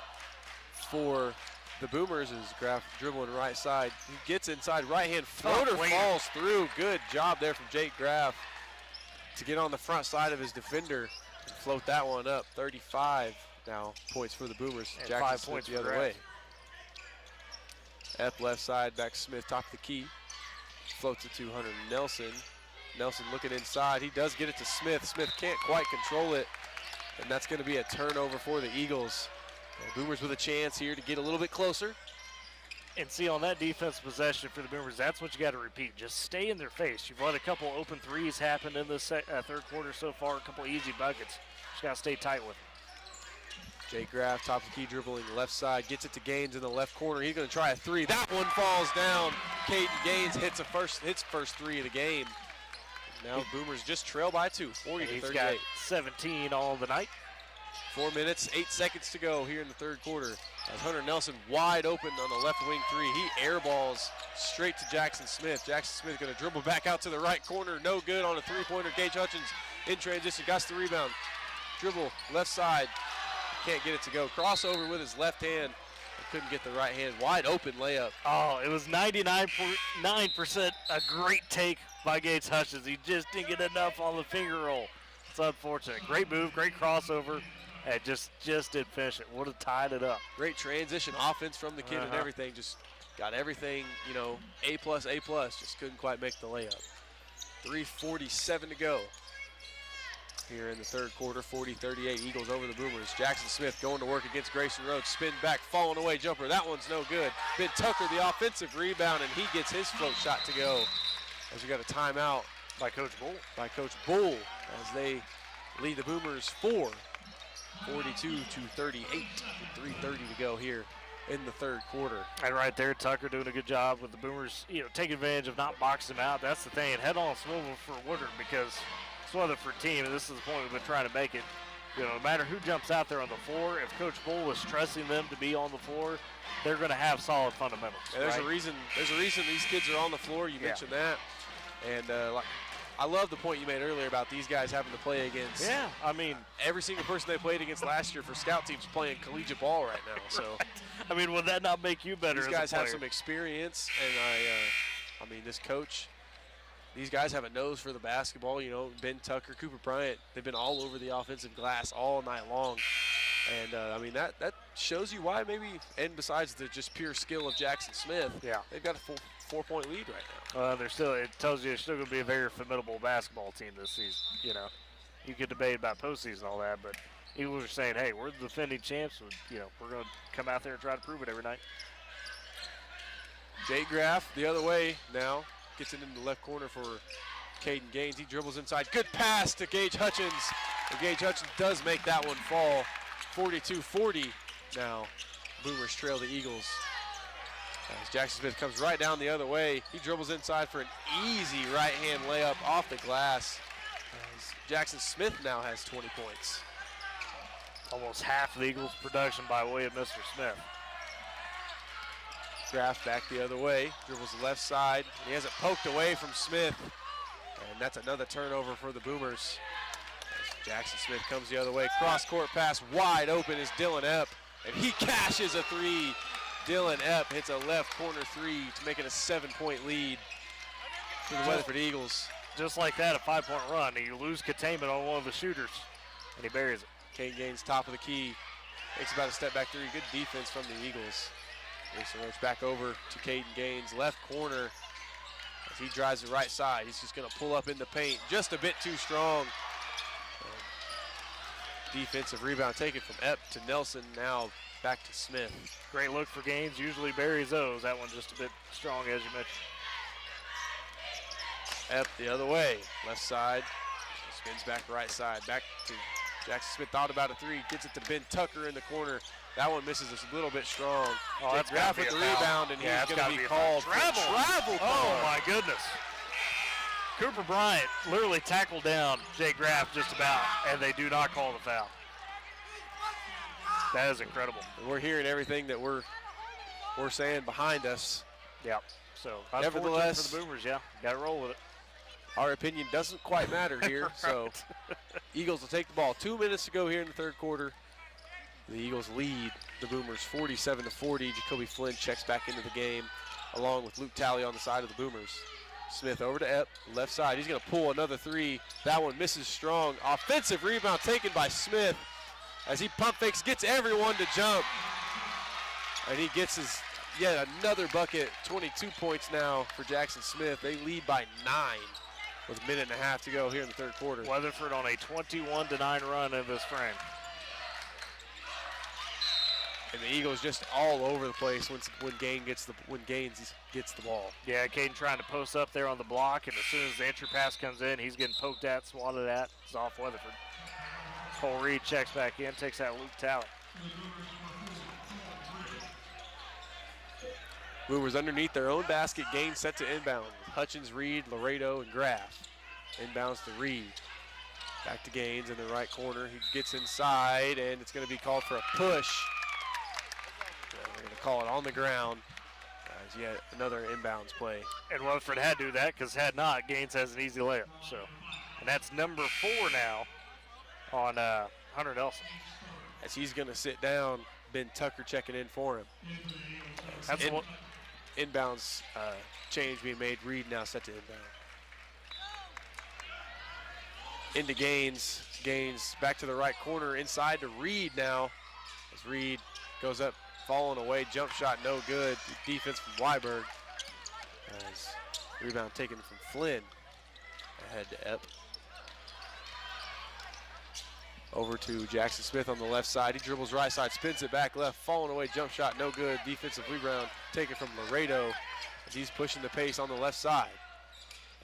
for the Boomers as Graff dribbling right side. He gets inside, right-hand floater falls through. Good job there from Jake Graff to get on the front side of his defender and float that one up. 35 now points for the Boomers. And Jackson 5 Smith points the other Graff. way. F left side, back Smith, top of the key. Floats it to Hunter Nelson. Nelson looking inside. He does get it to Smith. Smith can't quite control it. And that's going to be a turnover for the Eagles. The Boomers with a chance here to get a little bit closer. And see, on that defensive possession for the Boomers, that's what you got to repeat. Just stay in their face. You've let a couple open threes happen in this third quarter so far, a couple easy buckets. Just got to stay tight with them. Jake Graff, top of the key, dribbling left side, gets it to Gaines in the left corner. He's going to try a three. That one falls down. Caden Gaines hits first three of the game. Now Boomers just trail by 2, 40-38. He's got 17 all the night. 4 minutes, 8 seconds to go here in the third quarter. As Hunter Nelson wide open on the left wing three. He airballs straight to Jackson Smith. Jackson Smith going to dribble back out to the right corner. No good on a three-pointer. Gage Hutchins in transition, got the rebound. Dribble left side. Can't get it to go. Crossover with his left hand. Couldn't get the right hand. Wide open layup. Oh, it was 99.9% a great take by Gates Hutchins. He just didn't get enough on the finger roll. It's unfortunate. Great move, great crossover. And just didn't finish it. Would have tied it up. Great transition offense from the kid and everything. Just got everything, you know, A+, A+. Just couldn't quite make the layup. 3:47 to go. Here in the third quarter, 40-38, Eagles over the Boomers. Jackson Smith going to work against Grayson Rhodes. Spin back, falling away jumper. That one's no good. Ben Tucker, the offensive rebound, and he gets his float shot to go. As we got a timeout by Coach Bull. As they lead the Boomers 42-38, with 3:30 to go here in the third quarter. And right there, Tucker doing a good job with the Boomers, taking advantage of not boxing them out. That's the thing. And head on swivel for Woodward because Weatherford team, and this is the point we've been trying to make it. No matter who jumps out there on the floor, if Coach Bull was stressing them to be on the floor, they're going to have solid fundamentals. Yeah, there's a reason. There's a reason these kids are on the floor. You mentioned that, and I love the point you made earlier about these guys having to play against. Yeah, I mean, every single person they played against last year for scout teams playing collegiate ball right now. So, right. I mean, would that not make you better? These guys have some experience, and I mean, this coach. These guys have a nose for the basketball, Ben Tucker, Cooper Bryant, they've been all over the offensive glass all night long. And, I mean, that shows you why maybe, and besides the just pure skill of Jackson Smith, they've got a full 4-point lead right now. They're still. It tells you they're still going to be a very formidable basketball team this season. You know, you could debate about postseason and all that, but Eagles are saying, hey, we're the defending champs. And, you know, we're going to come out there and try to prove it every night. Jay Graff the other way now. Gets it into the left corner for Caden Gaines. He dribbles inside. Good pass to Gage Hutchins. And Gage Hutchins does make that one fall. 42-40 now. Boomers trail the Eagles. As Jackson Smith comes right down the other way. He dribbles inside for an easy right-hand layup off the glass. As Jackson Smith now has 20 points. Almost half of the Eagles' production by way of Mr. Smith. Graff back the other way, dribbles the left side. He has it poked away from Smith. And that's another turnover for the Boomers. As Jackson Smith comes the other way. Cross-court pass wide open is Dylan Epp. And he cashes a three. Dylan Epp hits a left corner three to make it a 7-point lead for the Weatherford Eagles. Just like that, a 5-point run. You lose containment on one of the shooters, and he buries it. Caden Gaines, top of the key. Makes about a step back three. Good defense from the Eagles. Mason Roach back over to Caden Gaines, left corner as he drives the right side. He's just going to pull up in the paint, just a bit too strong. Defensive rebound taken from Epp to Nelson, now back to Smith. Great look for Gaines, usually buries those. That one just a bit strong, as you mentioned. Epp the other way, left side, spins back right side, back to Jackson Smith, thought about a three, gets it to Ben Tucker in the corner. That one misses us a little bit strong. Oh, that's Graff with the rebound, and he's going to be called for travel. Oh, my goodness. Cooper Bryant literally tackled down Jay Graff just about, and they do not call the foul. That is incredible. And we're hearing everything that we're saying behind us. Yeah. So, nevertheless, for the Boomers, got to roll with it. Our opinion doesn't quite matter here. Right. So, Eagles will take the ball. 2 minutes to go here in the third quarter. The Eagles lead the Boomers 47-40. Jacoby Flynn checks back into the game along with Luke Talley on the side of the Boomers. Smith over to Epp, left side. He's going to pull another three. That one misses strong. Offensive rebound taken by Smith as he pump fakes, gets everyone to jump. And he gets his yet another bucket. 22 points now for Jackson Smith. They lead by 9 with a minute and a half to go here in the third quarter. Weatherford on a 21-9 run in this frame. And the Eagles just all over the place when Gaines gets the ball. Yeah, Caden trying to post up there on the block, and as soon as the entry pass comes in, he's getting poked at, swatted at. It's off Weatherford. Cole Reed checks back in, takes out Luke Talley. Boomers underneath their own basket, Gaines set to inbound. Hutchins, Reed, Laredo, and Graff. Inbounds to Reed. Back to Gaines in the right corner. He gets inside, and it's going to be called for a push. They're going to call it on the ground as yet another inbounds play. And Weatherford had to do that because had not, Gaines has an easy layup. So, and that's number 4 now on Hunter Nelson. As he's going to sit down, Ben Tucker checking in for him. That's inbounds change being made. Reed now set to inbound. Into Gaines. Gaines back to the right corner, inside to Reed now. As Reed goes up, falling away, jump shot no good. Defense from Weiberg. As rebound taken from Flynn. Ahead to Epp. Over to Jackson Smith on the left side. He dribbles right side, spins it back left, falling away, jump shot no good. Defensive rebound taken from Laredo as he's pushing the pace on the left side.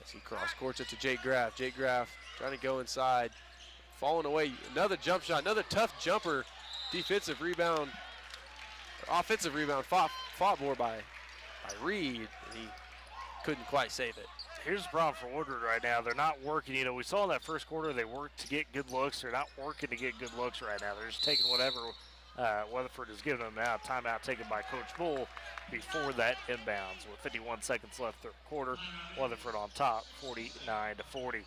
As he cross courts it to Jake Graff. Jake Graff trying to go inside, falling away. Another jump shot, another tough jumper. Defensive rebound, offensive rebound fought more by Reed, and he couldn't quite save it. Here's the problem for Woodward right now. They're not working. You know, we saw in that first quarter they worked to get good looks. They're not working to get good looks right now. They're just taking whatever Weatherford is giving them now. Timeout taken by Coach Bull before that inbounds. With 51 seconds left third quarter, Weatherford on top, 49-40.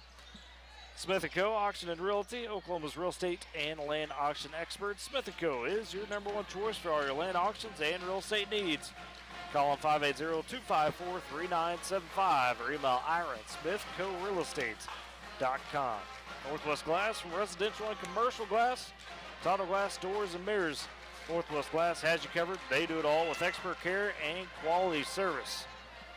Smith & Co. Auction and Realty, Oklahoma's real estate and land auction experts. Smith & Co. is your #1 choice for all your land auctions and real estate needs. Call them 580-254-3975 or email Ira at smithcorealestate.com. Northwest Glass from residential and commercial glass, auto glass, doors, and mirrors. Northwest Glass has you covered. They do it all with expert care and quality service.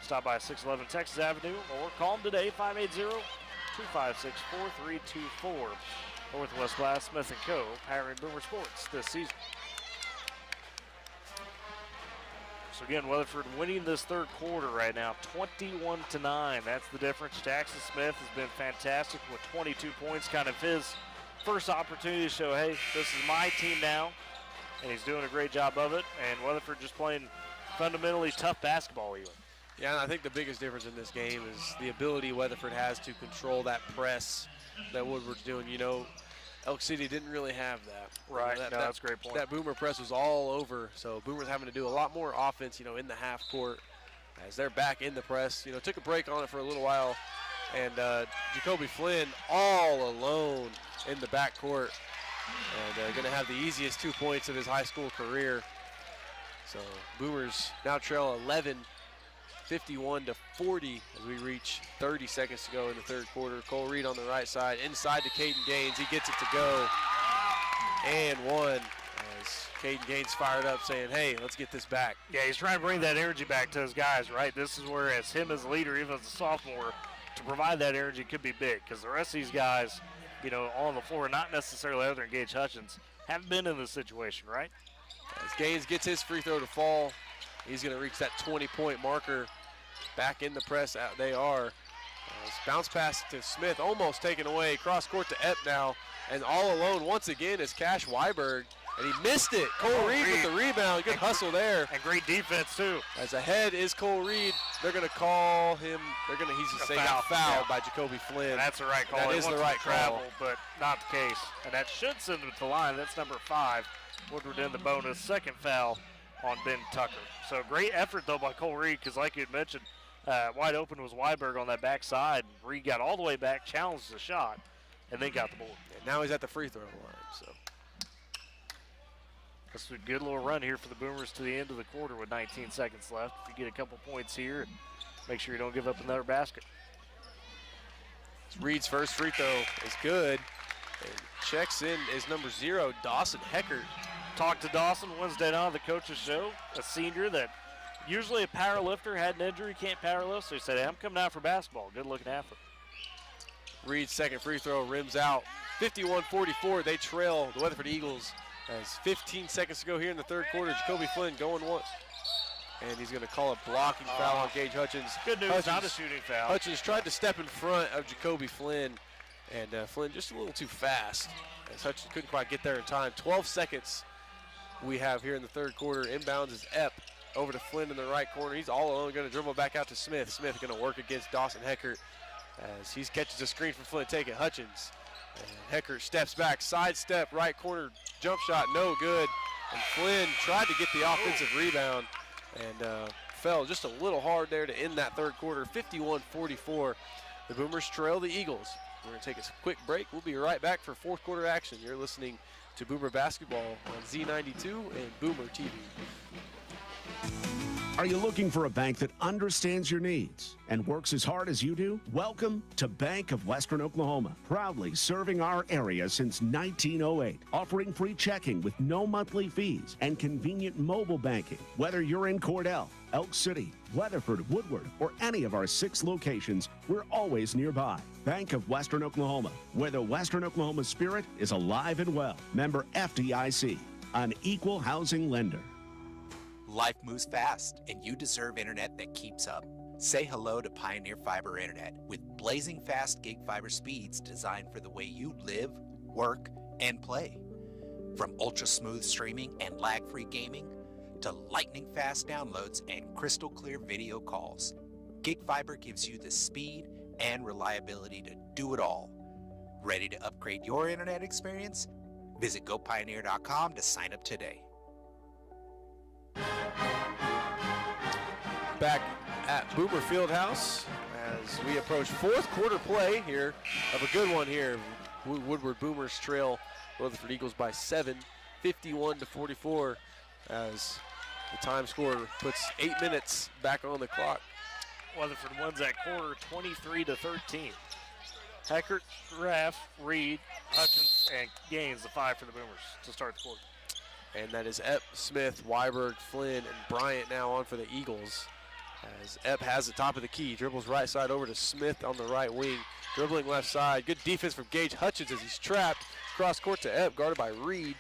Stop by 611 Texas Avenue or call them today, 580-256-4324. Northwest Glass, Smith & Co., powering Boomer Sports this season. So again, Weatherford winning this third quarter right now, 21-9. That's the difference. Jackson Smith has been fantastic with 22 points, kind of his first opportunity to show, hey, this is my team now, and he's doing a great job of it. And Weatherford just playing fundamentally tough basketball even. Yeah, and I think the biggest difference in this game is the ability Weatherford has to control that press that Woodward's doing. You know, Elk City didn't really have that. Right, You know, that's a great point. That Boomer press was all over, so Boomer's having to do a lot more offense, you know, in the half court as they're back in the press. You know, took a break on it for a little while, and Jacoby Flynn all alone in the backcourt, and going to have the easiest 2 points of his high school career. So Boomers now trail 11, 51-40 as we reach 30 seconds to go in the third quarter. Cole Reed on the right side, inside to Caden Gaines. He gets it to go, and one as Caden Gaines fired up saying, hey, let's get this back. Yeah, he's trying to bring that energy back to his guys, right? This is where, as him as a leader, even as a sophomore, to provide that energy could be big, because the rest of these guys, you know, on the floor, not necessarily other than Gage Hutchins, haven't been in this situation, right? As Gaines gets his free throw to fall, he's going to reach that 20-point marker. Back in the press, out they are. Bounce pass to Smith, almost taken away. Cross court to Epp now, and all alone once again is Cash Weiberg, and he missed it. Cole Reed with the rebound. Good hustle there. And great defense, too. As ahead is Cole Reed. They're going to call him, he's going to say got fouled by Jacoby Flynn. And that's the right call. That is the right travel, call. but not the case. And that should send him to the line. That's number 5. Woodward in the bonus. Second foul on Ben Tucker. So great effort, though, by Cole Reed, because like you had mentioned, wide open was Weiberg on that backside. Reed got all the way back, challenged the shot, and then got the board. And now he's at the free throw line. So that's a good little run here for the Boomers to the end of the quarter with 19 seconds left. If you get a couple points here, make sure you don't give up another basket. Reed's first free throw is good. And checks in is number 0, Dawson Heckert. Talked to Dawson Wednesday night on the coach's show, a senior that usually a power lifter, had an injury, can't power lift, so he said, hey, I'm coming out for basketball. Good looking athlete. Reed's second free throw rims out. 51-44, they trail the Weatherford Eagles as 15 seconds to go here in the third quarter. Jacoby Flynn going once. And he's going to call a blocking foul on Gage Hutchins. Good news, Hutchins, not a shooting foul. Hutchins tried to step in front of Jacoby Flynn, and Flynn just a little too fast, as Hutchins couldn't quite get there in time. 12 seconds we have here in the third quarter. Inbounds is Epp over to Flynn in the right corner. He's all alone, going to dribble back out to Smith. Smith going to work against Dawson Heckert as he catches a screen from Flynn. Take it, Hutchins. And Heckert steps back, sidestep, right corner, jump shot, no good. And Flynn tried to get the offensive rebound and fell just a little hard there to end that third quarter. 51-44. The Boomers trail the Eagles. We're going to take a quick break. We'll be right back for fourth quarter action. You're listening to Boomer Basketball on Z92 and Boomer TV. Are you looking for a bank that understands your needs and works as hard as you do? Welcome to Bank of Western Oklahoma, proudly serving our area since 1908, offering free checking with no monthly fees and convenient mobile banking. Whether you're in Cordell, Elk City, Weatherford, Woodward, or any of our 6 locations, we're always nearby. Bank of Western Oklahoma, where the Western Oklahoma spirit is alive and well. Member FDIC, an equal housing lender. Life moves fast, and you deserve internet that keeps up. Say hello to Pioneer Fiber Internet with blazing fast gig fiber speeds designed for the way you live, work, and play. From ultra-smooth streaming and lag-free gaming to lightning-fast downloads and crystal-clear video calls, gig fiber gives you the speed and reliability to do it all. Ready to upgrade your internet experience? Visit gopioneer.com to sign up today. Back at Boomer Fieldhouse as we approach fourth quarter play here of a good one here. Woodward Boomers trail Weatherford Eagles by 7, 51-44 as the time score puts 8 minutes back on the clock. Weatherford wins that quarter 23-13. Heckert, Raff, Reed, Hutchins, and Gaines, the 5 for the Boomers to start the quarter. And that is Epp, Smith, Weiberg, Flynn, and Bryant now on for the Eagles. As Epp has the top of the key, dribbles right side over to Smith on the right wing. Dribbling left side. Good defense from Gage Hutchins as he's trapped. Cross court to Epp, guarded by Reed.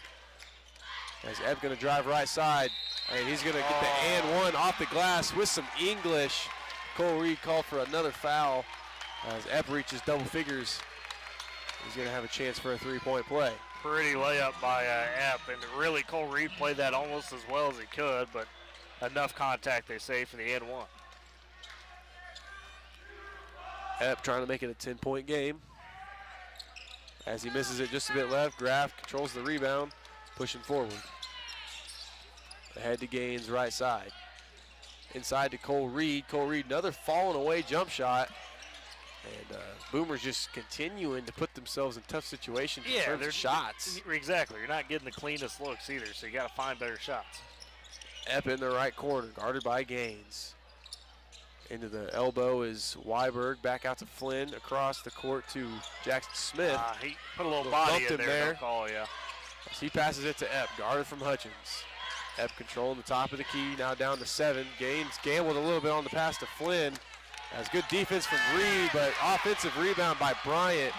As Epp going to drive right side. And he's going to get the and one off the glass with some English. Cole Reed called for another foul. As Epp reaches double figures, he's going to have a chance for a three-point play. Pretty layup by Epp, and really Cole Reed played that almost as well as he could, but enough contact, they say, for the and one. Epp trying to make it a 10-point game. As he misses it just a bit left, Graff controls the rebound, pushing forward. Ahead to Gaines, right side. Inside to Cole Reed. Cole Reed, another falling away jump shot. And Boomers just continuing to put themselves in tough situations in terms of shots. Exactly. You're not getting the cleanest looks either, so you got to find better shots. Epp in the right corner, guarded by Gaines. Into the elbow is Weiberg, back out to Flynn, across the court to Jackson Smith. He put a little body in there. Call, yeah. As he passes it to Epp, guarded from Hutchins. Epp controlling the top of the key, now down to 7. Gaines gambled a little bit on the pass to Flynn. Has good defense from Reed, but offensive rebound by Bryant,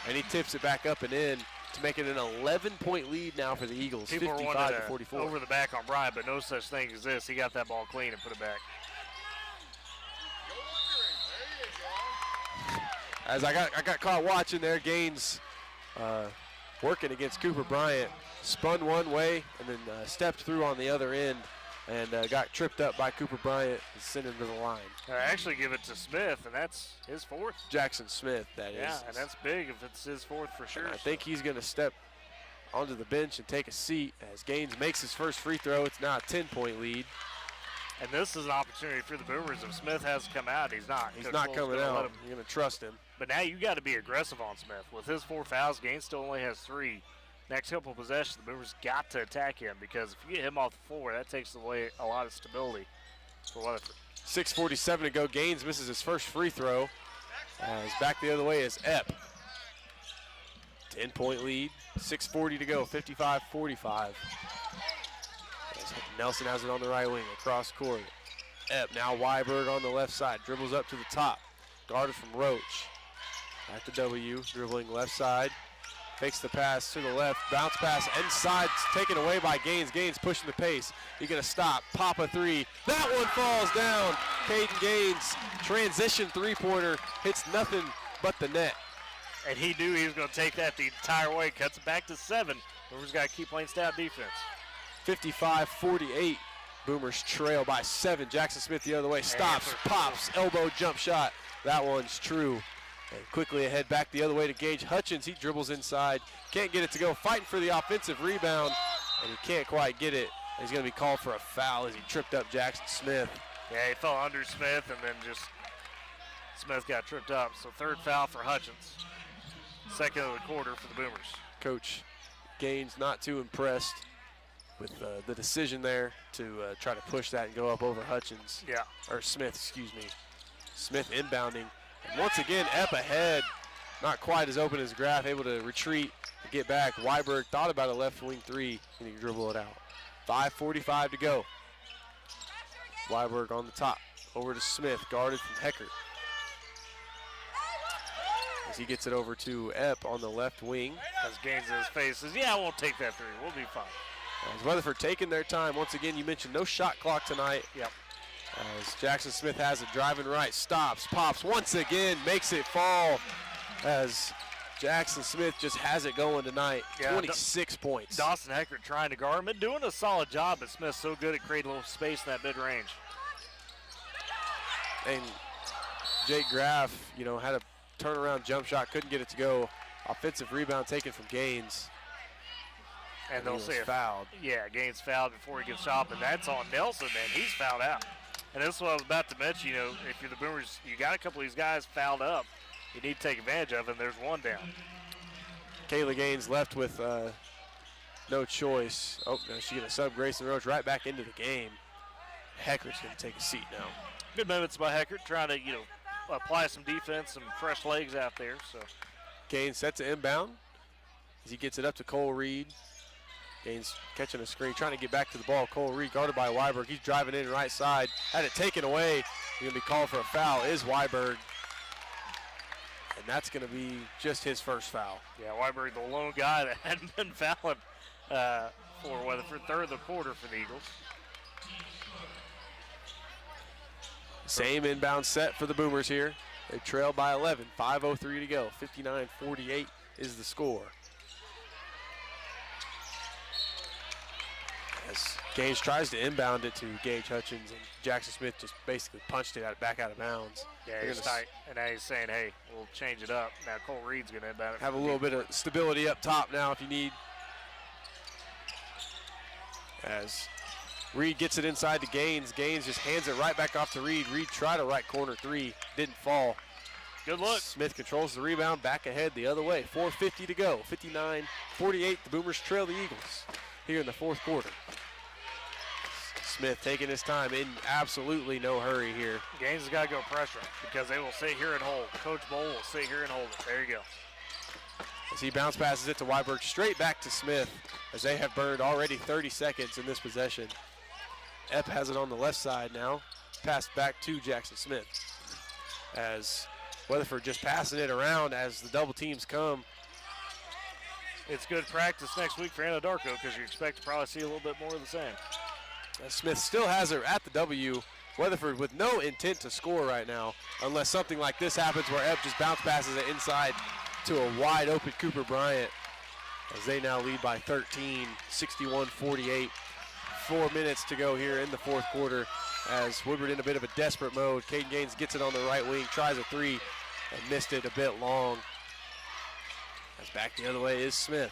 and he tips it back up and in to make it an 11-point lead now for the Eagles, 55-44. Over the back on Bryant, but no such thing as this. He got that ball clean and put it back. As I got caught watching there, Gaines working against Cooper Bryant, spun one way and then stepped through on the other end and got tripped up by Cooper Bryant and sent him to the line. I actually give it to Smith, and that's his fourth. Jackson Smith, that is. Yeah, and that's big if it's his fourth for sure. And I think he's going to step onto the bench and take a seat as Gaines makes his first free throw. It's now a 10-point lead. And this is an opportunity for the Boomers. If Smith has to come out, he's not. He's not coming out. You're going to trust him. But now you got to be aggressive on Smith. With his 4 fouls, Gaines still only has 3. Next couple of possessions, the Boomers got to attack him because if you get him off the floor, that takes away a lot of stability for Weatherford. 6:47 to go. Gaines misses his first free throw. As back the other way is Epp. 10-point lead. 6:40 to go. 55-45. Nelson has it on the right wing across court. Epp now Weiberg on the left side. Dribbles up to the top. Guarded from Roach. At the W. Dribbling left side. Takes the pass to the left. Bounce pass inside. Taken away by Gaines. Gaines pushing the pace. He's going to stop. Pop a 3. That one falls down. Caden Gaines. Transition three-pointer. Hits nothing but the net. And he knew he was going to take that the entire way. Cuts it back to 7. Boomers got to keep playing stout defense. 55-48. Boomers trail by 7. Jackson Smith the other way. Stops, pops, elbow jump shot. That one's true. And quickly ahead back the other way to Gage Hutchins. He dribbles inside. Can't get it to go. Fighting for the offensive rebound. And he can't quite get it. He's going to be called for a foul as he tripped up Jackson Smith. Yeah, he fell under Smith and then just Smith got tripped up. So third foul for Hutchins. Second of the quarter for the Boomers. Coach Gaines not too impressed with the decision there to try to push that and go up over Hutchins. Yeah. Or Smith, excuse me. Smith inbounding. And once again, Epp ahead. Not quite as open as Graff, able to retreat and get back. Weiberg thought about a left wing 3, and he dribbled it out. 5:45 to go. Weiberg on the top. Over to Smith, guarded from Heckert. As he gets it over to Epp on the left wing. As Gaines in his face says, yeah, I won't take that 3. We'll be fine. As Weatherford taking their time. Once again, you mentioned no shot clock tonight. Yep. As Jackson Smith has it driving right, stops, pops once again, makes it fall. As Jackson Smith just has it going tonight. Yeah, 26 points. Dawson Heckert trying to guard him and doing a solid job, but Smith's so good at creating a little space in that mid-range. And Jake Graff, you know, had a turnaround jump shot, couldn't get it to go. Offensive rebound taken from Gaines. And they'll say fouled. Yeah, Gaines fouled before he gets shot, and that's on Nelson, man. He's fouled out. And this is what I was about to mention. You know, if you're the Boomers, you got a couple of these guys fouled up. You need to take advantage of, and there's one down. Kayla Gaines left with no choice. Oh, no, she's going to sub Grayson Roach right back into the game. Heckert's going to take a seat now. Good moments by Heckert, trying to, you know, apply some defense, some fresh legs out there. So Gaines sets an inbound as he gets it up to Cole Reed. Gaines catching a screen, trying to get back to the ball. Cole Reed guarded by Weiberg. He's driving in right side. Had it taken away. Going to be called for a foul is Weiberg. And that's going to be just his first foul. Yeah, Weiberg, the lone guy that hadn't been fouling for Weatherford. Third of the quarter for the Eagles. Same inbound set for the Boomers here. They trail by 11, 5:03 to go. 59-48 is the score. As Gaines tries to inbound it to Gage Hutchins, and Jackson Smith just basically punched it back out of bounds. Yeah, he's tight, and now he's saying, hey, we'll change it up. Now Cole Reed's going to inbound it. Have a little bit of stability up top now if you need. As Reed gets it inside to Gaines. Gaines just hands it right back off to Reed. Reed tried a right corner three, didn't fall. Good look. Smith controls the rebound, back ahead the other way. 4:50 to go, 59-48. The Boomers trail the Eagles here in the fourth quarter. Smith taking his time, in absolutely no hurry here. Gaines has got to go pressure because they will sit here and hold. Coach Bowl will sit here and hold it. There you go. As he bounce passes it to Weiberg, straight back to Smith, as they have burned already 30 seconds in this possession. Epp has it on the left side now. Passed back to Jackson Smith. As Weatherford just passing it around as the double teams come. It's good practice next week for Anadarko because you expect to probably see a little bit more of the same. Smith still has it at the W. Weatherford with no intent to score right now unless something like this happens where Epp just bounce passes it inside to a wide open Cooper Bryant as they now lead by 13, 61-48. 4 minutes to go here in the fourth quarter as Woodward in a bit of a desperate mode. Caden Gaines gets it on the right wing, tries a three and missed it a bit long. As back the other way is Smith.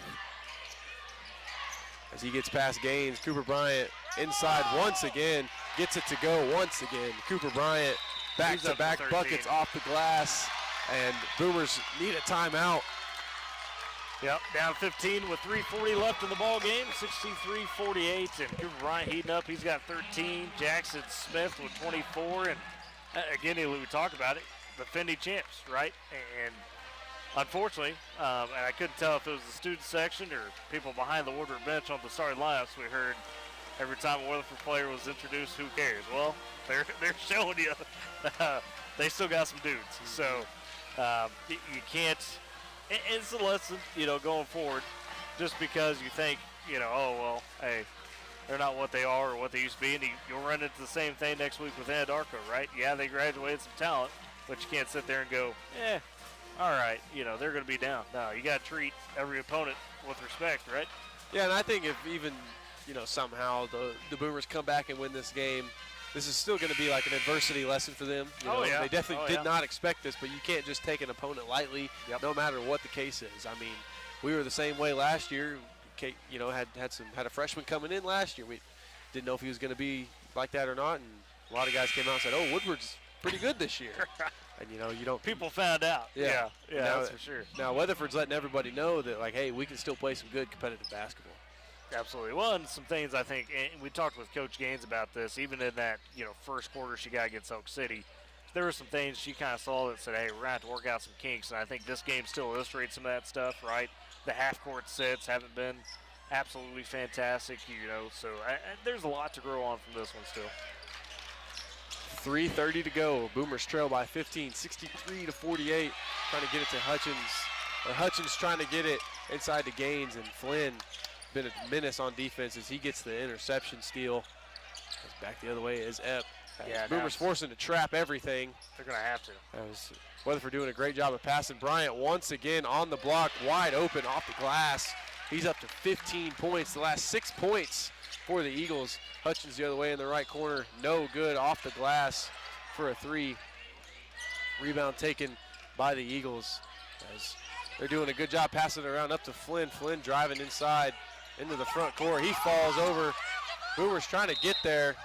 As he gets past Gaines, Cooper Bryant inside once again, gets it to go once again. Cooper Bryant back-to-back buckets off the glass, and Boomers need a timeout. Yep, down 15 with 3:40 left in the ball game, 63-48, and Cooper Bryant heating up. He's got 13. Jackson Smith with 24, and again, we talked about it, defending champs, right? And unfortunately, and I couldn't tell if it was the student section or people behind the Woodward bench on the starting lineups. We heard every time a Weatherford player was introduced, who cares? Well, they're showing you they still got some dudes. So you can't. It's a lesson, going forward. Just because you think, oh well, hey, they're not what they are or what they used to be, and you'll run into the same thing next week with Anadarko, right? Yeah, they graduated some talent, but you can't sit there and go, all right, they're going to be down. No, you got to treat every opponent with respect, right? Yeah, and I think if even, somehow the Boomers come back and win this game, this is still going to be like an adversity lesson for them. They definitely did not expect this, but you can't just take an opponent lightly, no matter what the case is. I mean, we were the same way last year. Kate, had a freshman coming in last year. We didn't know if he was going to be like that or not, and a lot of guys came out and said, "Oh, Woodward's pretty good this year." And you don't. People found out. Yeah, now, that's for sure. Now Weatherford's letting everybody know that, like, hey, we can still play some good competitive basketball. Absolutely. Well, and some things I think, and we talked with Coach Gaines about this, even in that, first quarter she got against Oak City, there were some things she kind of saw that said, hey, we're going to have to work out some kinks, and I think this game still illustrates some of that stuff, right? The half-court sets haven't been absolutely fantastic, so there's a lot to grow on from this one still. 3:30 to go. Boomers trail by 15, 63-48. Trying to get it to Hutchins. Or Hutchins trying to get it inside to Gaines, and Flynn been a menace on defense as he gets the interception steal. Back the other way is Epp. Boomers forcing to trap everything. They're going to have to. As Weatherford doing a great job of passing. Bryant once again on the block, wide open off the glass. He's up to 15 points, the last 6 points for the Eagles. Hutchins the other way in the right corner, no good off the glass for a three. Rebound taken by the Eagles as they're doing a good job passing it around up to Flynn. Flynn driving inside into the front court. He falls over. Boomer's trying to get there.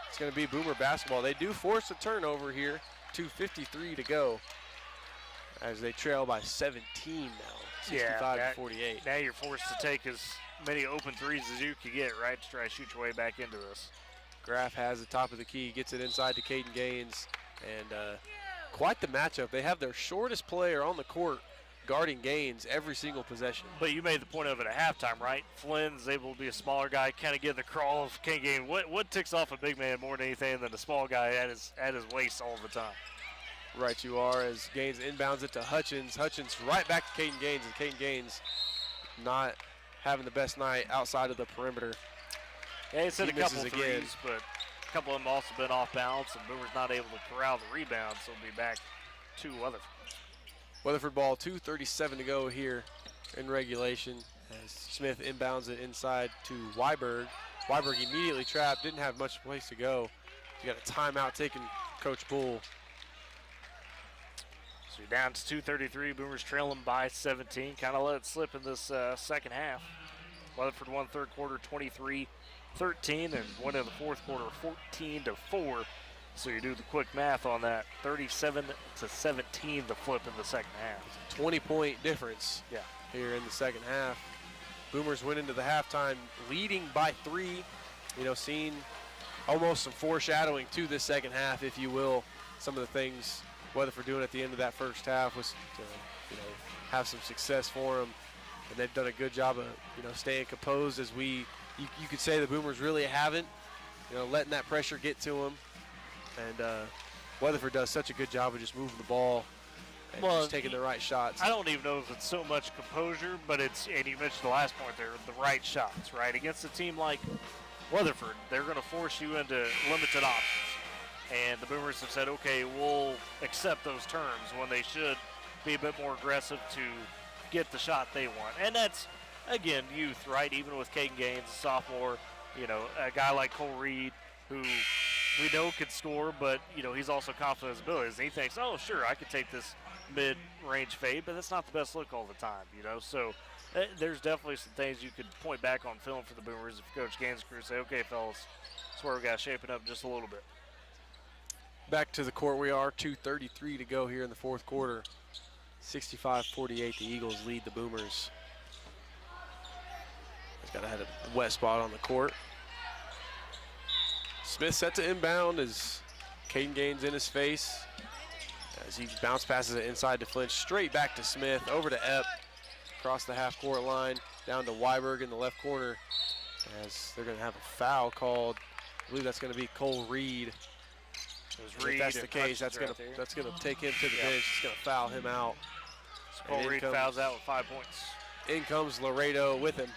It's going to be Boomer basketball. They do force a turnover here. 2:53 to go as they trail by 17 now, 65-48. Now you're forced to take as many open threes as you can get, right, to try to shoot your way back into this. Graff has the top of the key, gets it inside to Caden Gaines, and quite the matchup. They have their shortest player on the court guarding Gaines every single possession. But you made the point of it at halftime, right? Flynn's able to be a smaller guy, kind of get in the crawl of King Gaines. What ticks off a big man more than anything than a small guy at his waist all the time? Right you are, as Gaines inbounds it to Hutchins. Hutchins right back to Caden Gaines, and Caden Gaines not having the best night outside of the perimeter. Yeah, he's hit a couple threes, again. but a couple of them also been off balance, and Boomer's not able to corral the rebound, so he'll be back to Weatherford. Weatherford ball, 2:37 to go here in regulation, as Smith inbounds it inside to Weiberg. Weiberg immediately trapped, didn't have much place to go. You got a timeout taking Coach Bull. So you're down to 2:33. Boomers trailing by 17. Kind of let it slip in this second half. Weatherford won third quarter 23-13 and went in the fourth quarter 14-4. So you do the quick math on that. 37-17 the flip in the second half. 20-point difference here in the second half. Boomers went into the halftime leading by 3. You know, seeing almost some foreshadowing to this second half, if you will. Some of the things Weatherford doing at the end of that first half was to, have some success for them. And they've done a good job of, staying composed as you could say the Boomers really haven't, letting that pressure get to them. And Weatherford does such a good job of just moving the ball and just taking the right shots. I don't even know if it's so much composure, but and you mentioned the last point there, the right shots, right? Against a team like Weatherford, they're going to force you into limited options. And the Boomers have said, okay, we'll accept those terms when they should be a bit more aggressive to get the shot they want. And that's, again, youth, right? Even with Caden Gaines, a sophomore, a guy like Cole Reed, who we know could score, but, he's also confident in his abilities. And he thinks, oh, sure, I could take this mid-range fade, but that's not the best look all the time, So there's definitely some things you could point back on film for the Boomers if Coach Gaines' crew say, okay, fellas, that's where we got to shape it up just a little bit. Back to the court we are, 2:33 to go here in the fourth quarter. 65-48, the Eagles lead the Boomers. He's got to have a wet spot on the court. Smith set to inbound as Caden Gaines in his face. As he bounce passes it inside to Flynn, straight back to Smith, over to Epp, across the half-court line, down to Weiberg in the left corner. As they're going to have a foul called, I believe that's going to be Cole Reed. If that's the case, that's going to take him to the bench. It's going to foul him out. So Cole Reed fouls out with 5 points. In comes Laredo with him.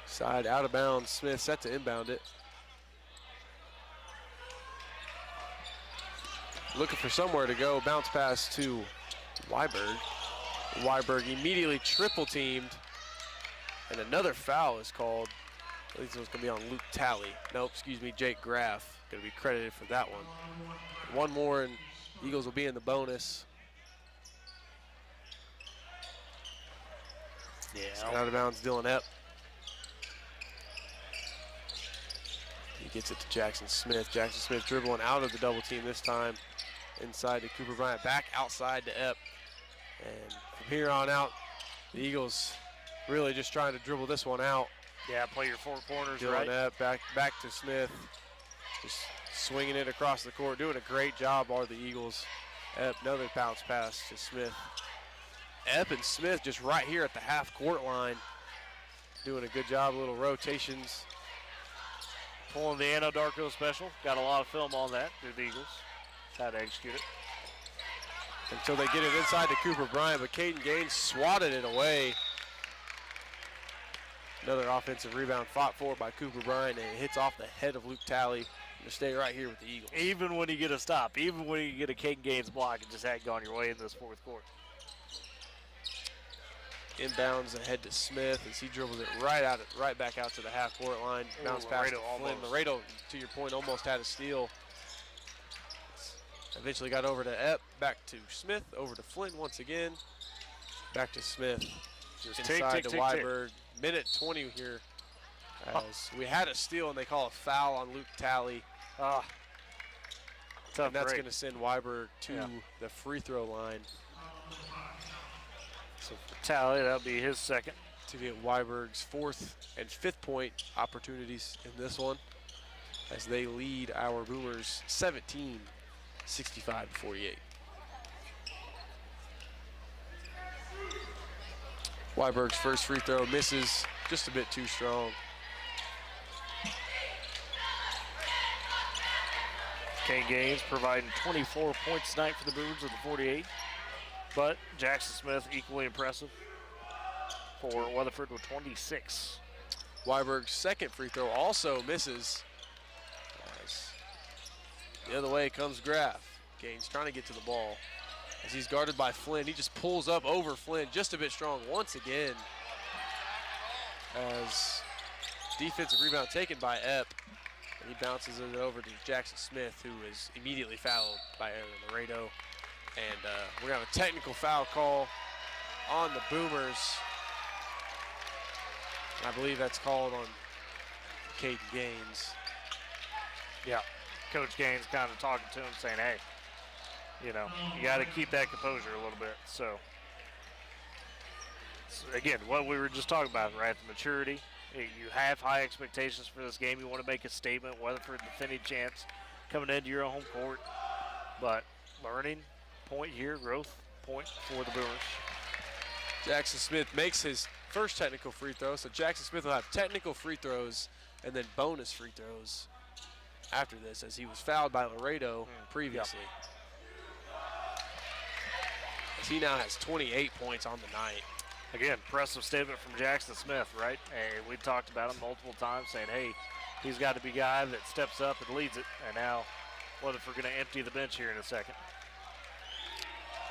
Side out of bounds. Smith set to inbound it. Looking for somewhere to go. Bounce pass to Weiberg. Weiberg immediately triple teamed. And another foul is called. I think it was going to be on Luke Talley. Nope, excuse me, Jake Graff. Going to be credited for that one. One more and Eagles will be in the bonus. Yeah. Out of bounds, Dylan Epp. He gets it to Jackson Smith. Jackson Smith dribbling out of the double team this time. Inside to Cooper Bryant, back outside to Epp. And from here on out, the Eagles really just trying to dribble this one out. Yeah, play your four corners, Dylan right? Epp, back to Smith. Just swinging it across the court. Doing a great job are the Eagles. Epp, another bounce pass to Smith. Epp and Smith just right here at the half-court line. Doing a good job, little rotations. Pulling the Anno Darko special. Got a lot of film on that through the Eagles. How to execute it. Until they get it inside to Cooper Bryant, but Caden Gaines swatted it away. Another offensive rebound fought for by Cooper Bryant, and it hits off the head of Luke Talley to stay right here with the Eagles. Even when you get a stop, even when you get a Caden Gaines block, it just hadn't gone your way in this fourth quarter. Inbounds ahead to Smith as he dribbles it right back out to the half-court line. Bounce pass to Flynn. Laredo, to your point, almost had a steal. Eventually got over to Epp, back to Smith, over to Flynn once again. Back to Smith. Just inside to Weiberg. Minute 20 here. As we had a steal and they call a foul on Luke Talley. Tough and that's break. going to send Weiberg to the free throw line. So for Talley, that'll be his second. To get Weiberg's fourth and fifth point opportunities in this one, as they lead our Boomers 17-65-48. Weiberg's first free throw misses just a bit too strong. Kane Gaines providing 24 points tonight for the Boomers with the 48. But Jackson Smith equally impressive for Weatherford with 26. Weiberg's second free throw also misses. The other way comes Graff. Gaines trying to get to the ball. As he's guarded by Flynn, he just pulls up over Flynn just a bit strong once again. As defensive rebound taken by Epp. And he bounces it over to Jackson Smith, who is immediately fouled by Aaron Laredo. And we're going to have a technical foul call on the Boomers. And I believe that's called on Caden Gaines. Yeah, Coach Gaines kind of talking to him, saying, hey, you know, you got to keep that composure a little bit. So again, what we were just talking about, right? The maturity. You have high expectations for this game. You want to make a statement. Weatherford defending champs coming into your own home court. But learning point here, growth point for the Boomers. Jackson Smith makes his first technical free throw. So Jackson Smith will have technical free throws and then bonus free throws after this, as he was fouled by Laredo previously. Yep. As he now has 28 points on the night. Again, impressive statement from Jackson Smith, right? Hey, we talked about him multiple times, saying, hey, he's got to be a guy that steps up and leads it. And now, what if we're going to empty the bench here in a second?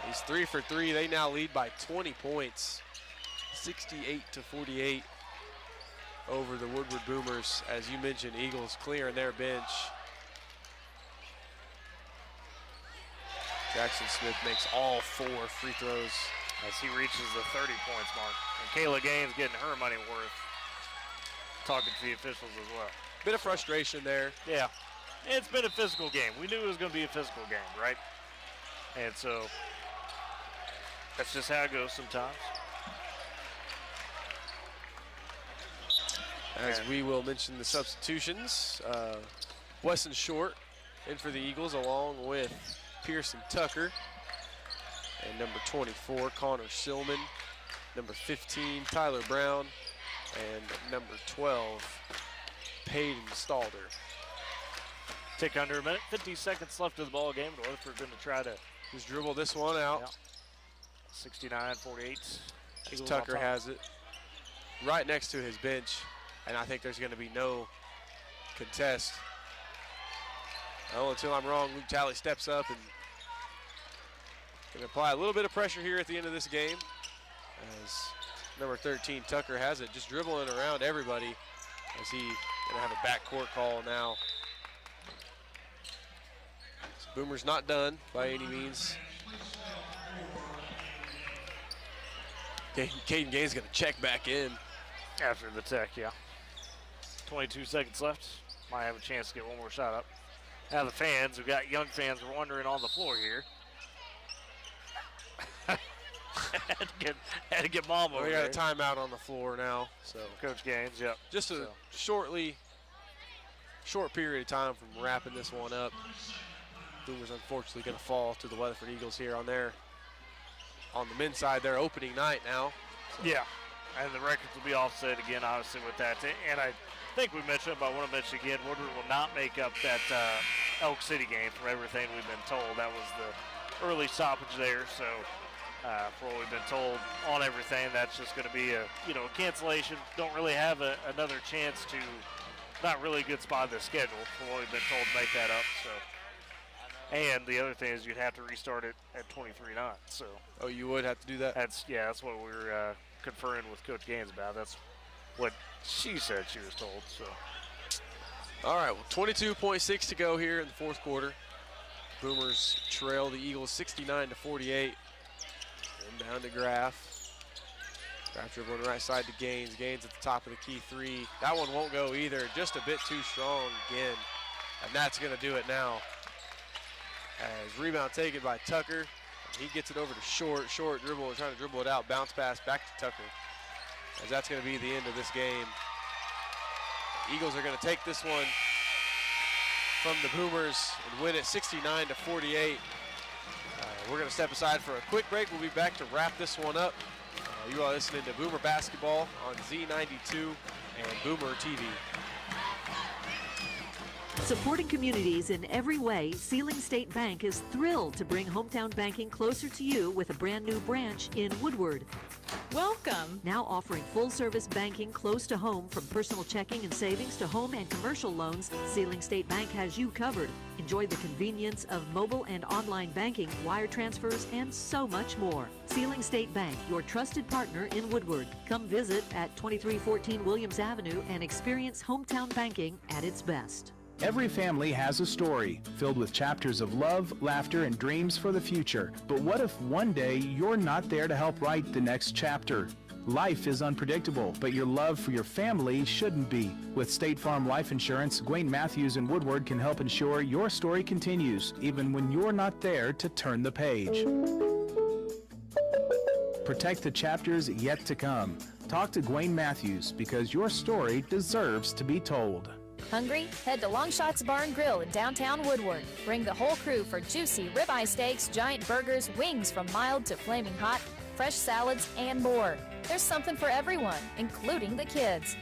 He's 3 for 3. They now lead by 20 points, 68-48 over the Woodward Boomers. As you mentioned, Eagles clearing their bench. Jackson Smith makes all 4 free throws as he reaches the 30 points mark. And Kayla Gaines getting her money worth, talking to the officials as well. Bit of frustration there. Yeah, it's been a physical game. We knew it was going to be a physical game, right? And so that's just how it goes sometimes. As we will mention the substitutions, Weston Short in for the Eagles along with Pearson Tucker. And number 24, Connor Silman. Number 15, Tyler Brown. And number 12, Peyton Stalder. Tick under a minute, 50 seconds left of the ball game. We're going to try to just dribble this one out. Yeah. 69-48. As Tucker has it right next to his bench. And I think there's going to be no contest. Oh, until I'm wrong, Luke Talley steps up and going to apply a little bit of pressure here at the end of this game. As number 13, Tucker, has it, just dribbling around everybody. As he going to have a backcourt call now. So Boomer's not done by any means. Caden Gaines going to check back in. After the tech, yeah. 22 seconds left. Might have a chance to get one more shot up. Now the fans, we've got young fans wandering on the floor here. had to get mom over We there. got a timeout on the floor now. So Coach Gaines, yep. Just a short period of time from wrapping this one up. Boomers unfortunately going to fall to the Weatherford Eagles here on the men's side, their opening night now. So. Yeah, and the records will be offset again, obviously, with that. And I think we mentioned, but I want to mention again, Woodward will not make up that Elk City game from everything we've been told. That was the early stoppage there, so for what we've been told on everything, that's just going to be a cancellation. Don't really have another chance to, not really a good spot in the schedule for what we've been told to make that up. So, and the other thing is you'd have to restart it at 23-9. So. Oh, you would have to do that? That's what we were conferring with Coach Gaines about. That's what she said she was told. So. All right, well, 22.6 to go here in the fourth quarter. Boomers trail the Eagles 69-48. And down to Graff. Graff dribbling right side to Gaines. Gaines at the top of the key three. That one won't go either. Just a bit too strong again. And that's going to do it now. As rebound taken by Tucker. He gets it over to Short. Short dribble, trying to dribble it out. Bounce pass back to Tucker. As that's going to be the end of this game. Eagles are going to take this one from the Boomers and win it 69-48. We're going to step aside for a quick break. We'll be back to wrap this one up You are listening to Boomer Basketball on Z92 and Boomer TV. Supporting communities in every way, Sealing State Bank is thrilled to bring hometown banking closer to you with a brand new branch in Woodward. Welcome. Now offering full-service banking close to home, from personal checking and savings to home and commercial loans, Sealing State Bank has you covered. Enjoy the convenience of mobile and online banking, wire transfers, and so much more. Sealing State Bank, your trusted partner in Woodward. Come visit at 2314 Williams Avenue and experience hometown banking at its best. Every family has a story filled with chapters of love, laughter, and dreams for the future. But what if one day you're not there to help write the next chapter? Life is unpredictable, but your love for your family shouldn't be. With State Farm Life Insurance, Gwayne Matthews and Woodward can help ensure your story continues, even when you're not there to turn the page. Protect the chapters yet to come. Talk to Gwayne Matthews, because your story deserves to be told. Hungry? Head to Longshots Bar and Grill in downtown Woodward. Bring the whole crew for juicy ribeye steaks, giant burgers, wings from mild to flaming hot, fresh salads, and more. There's something for everyone, including the kids.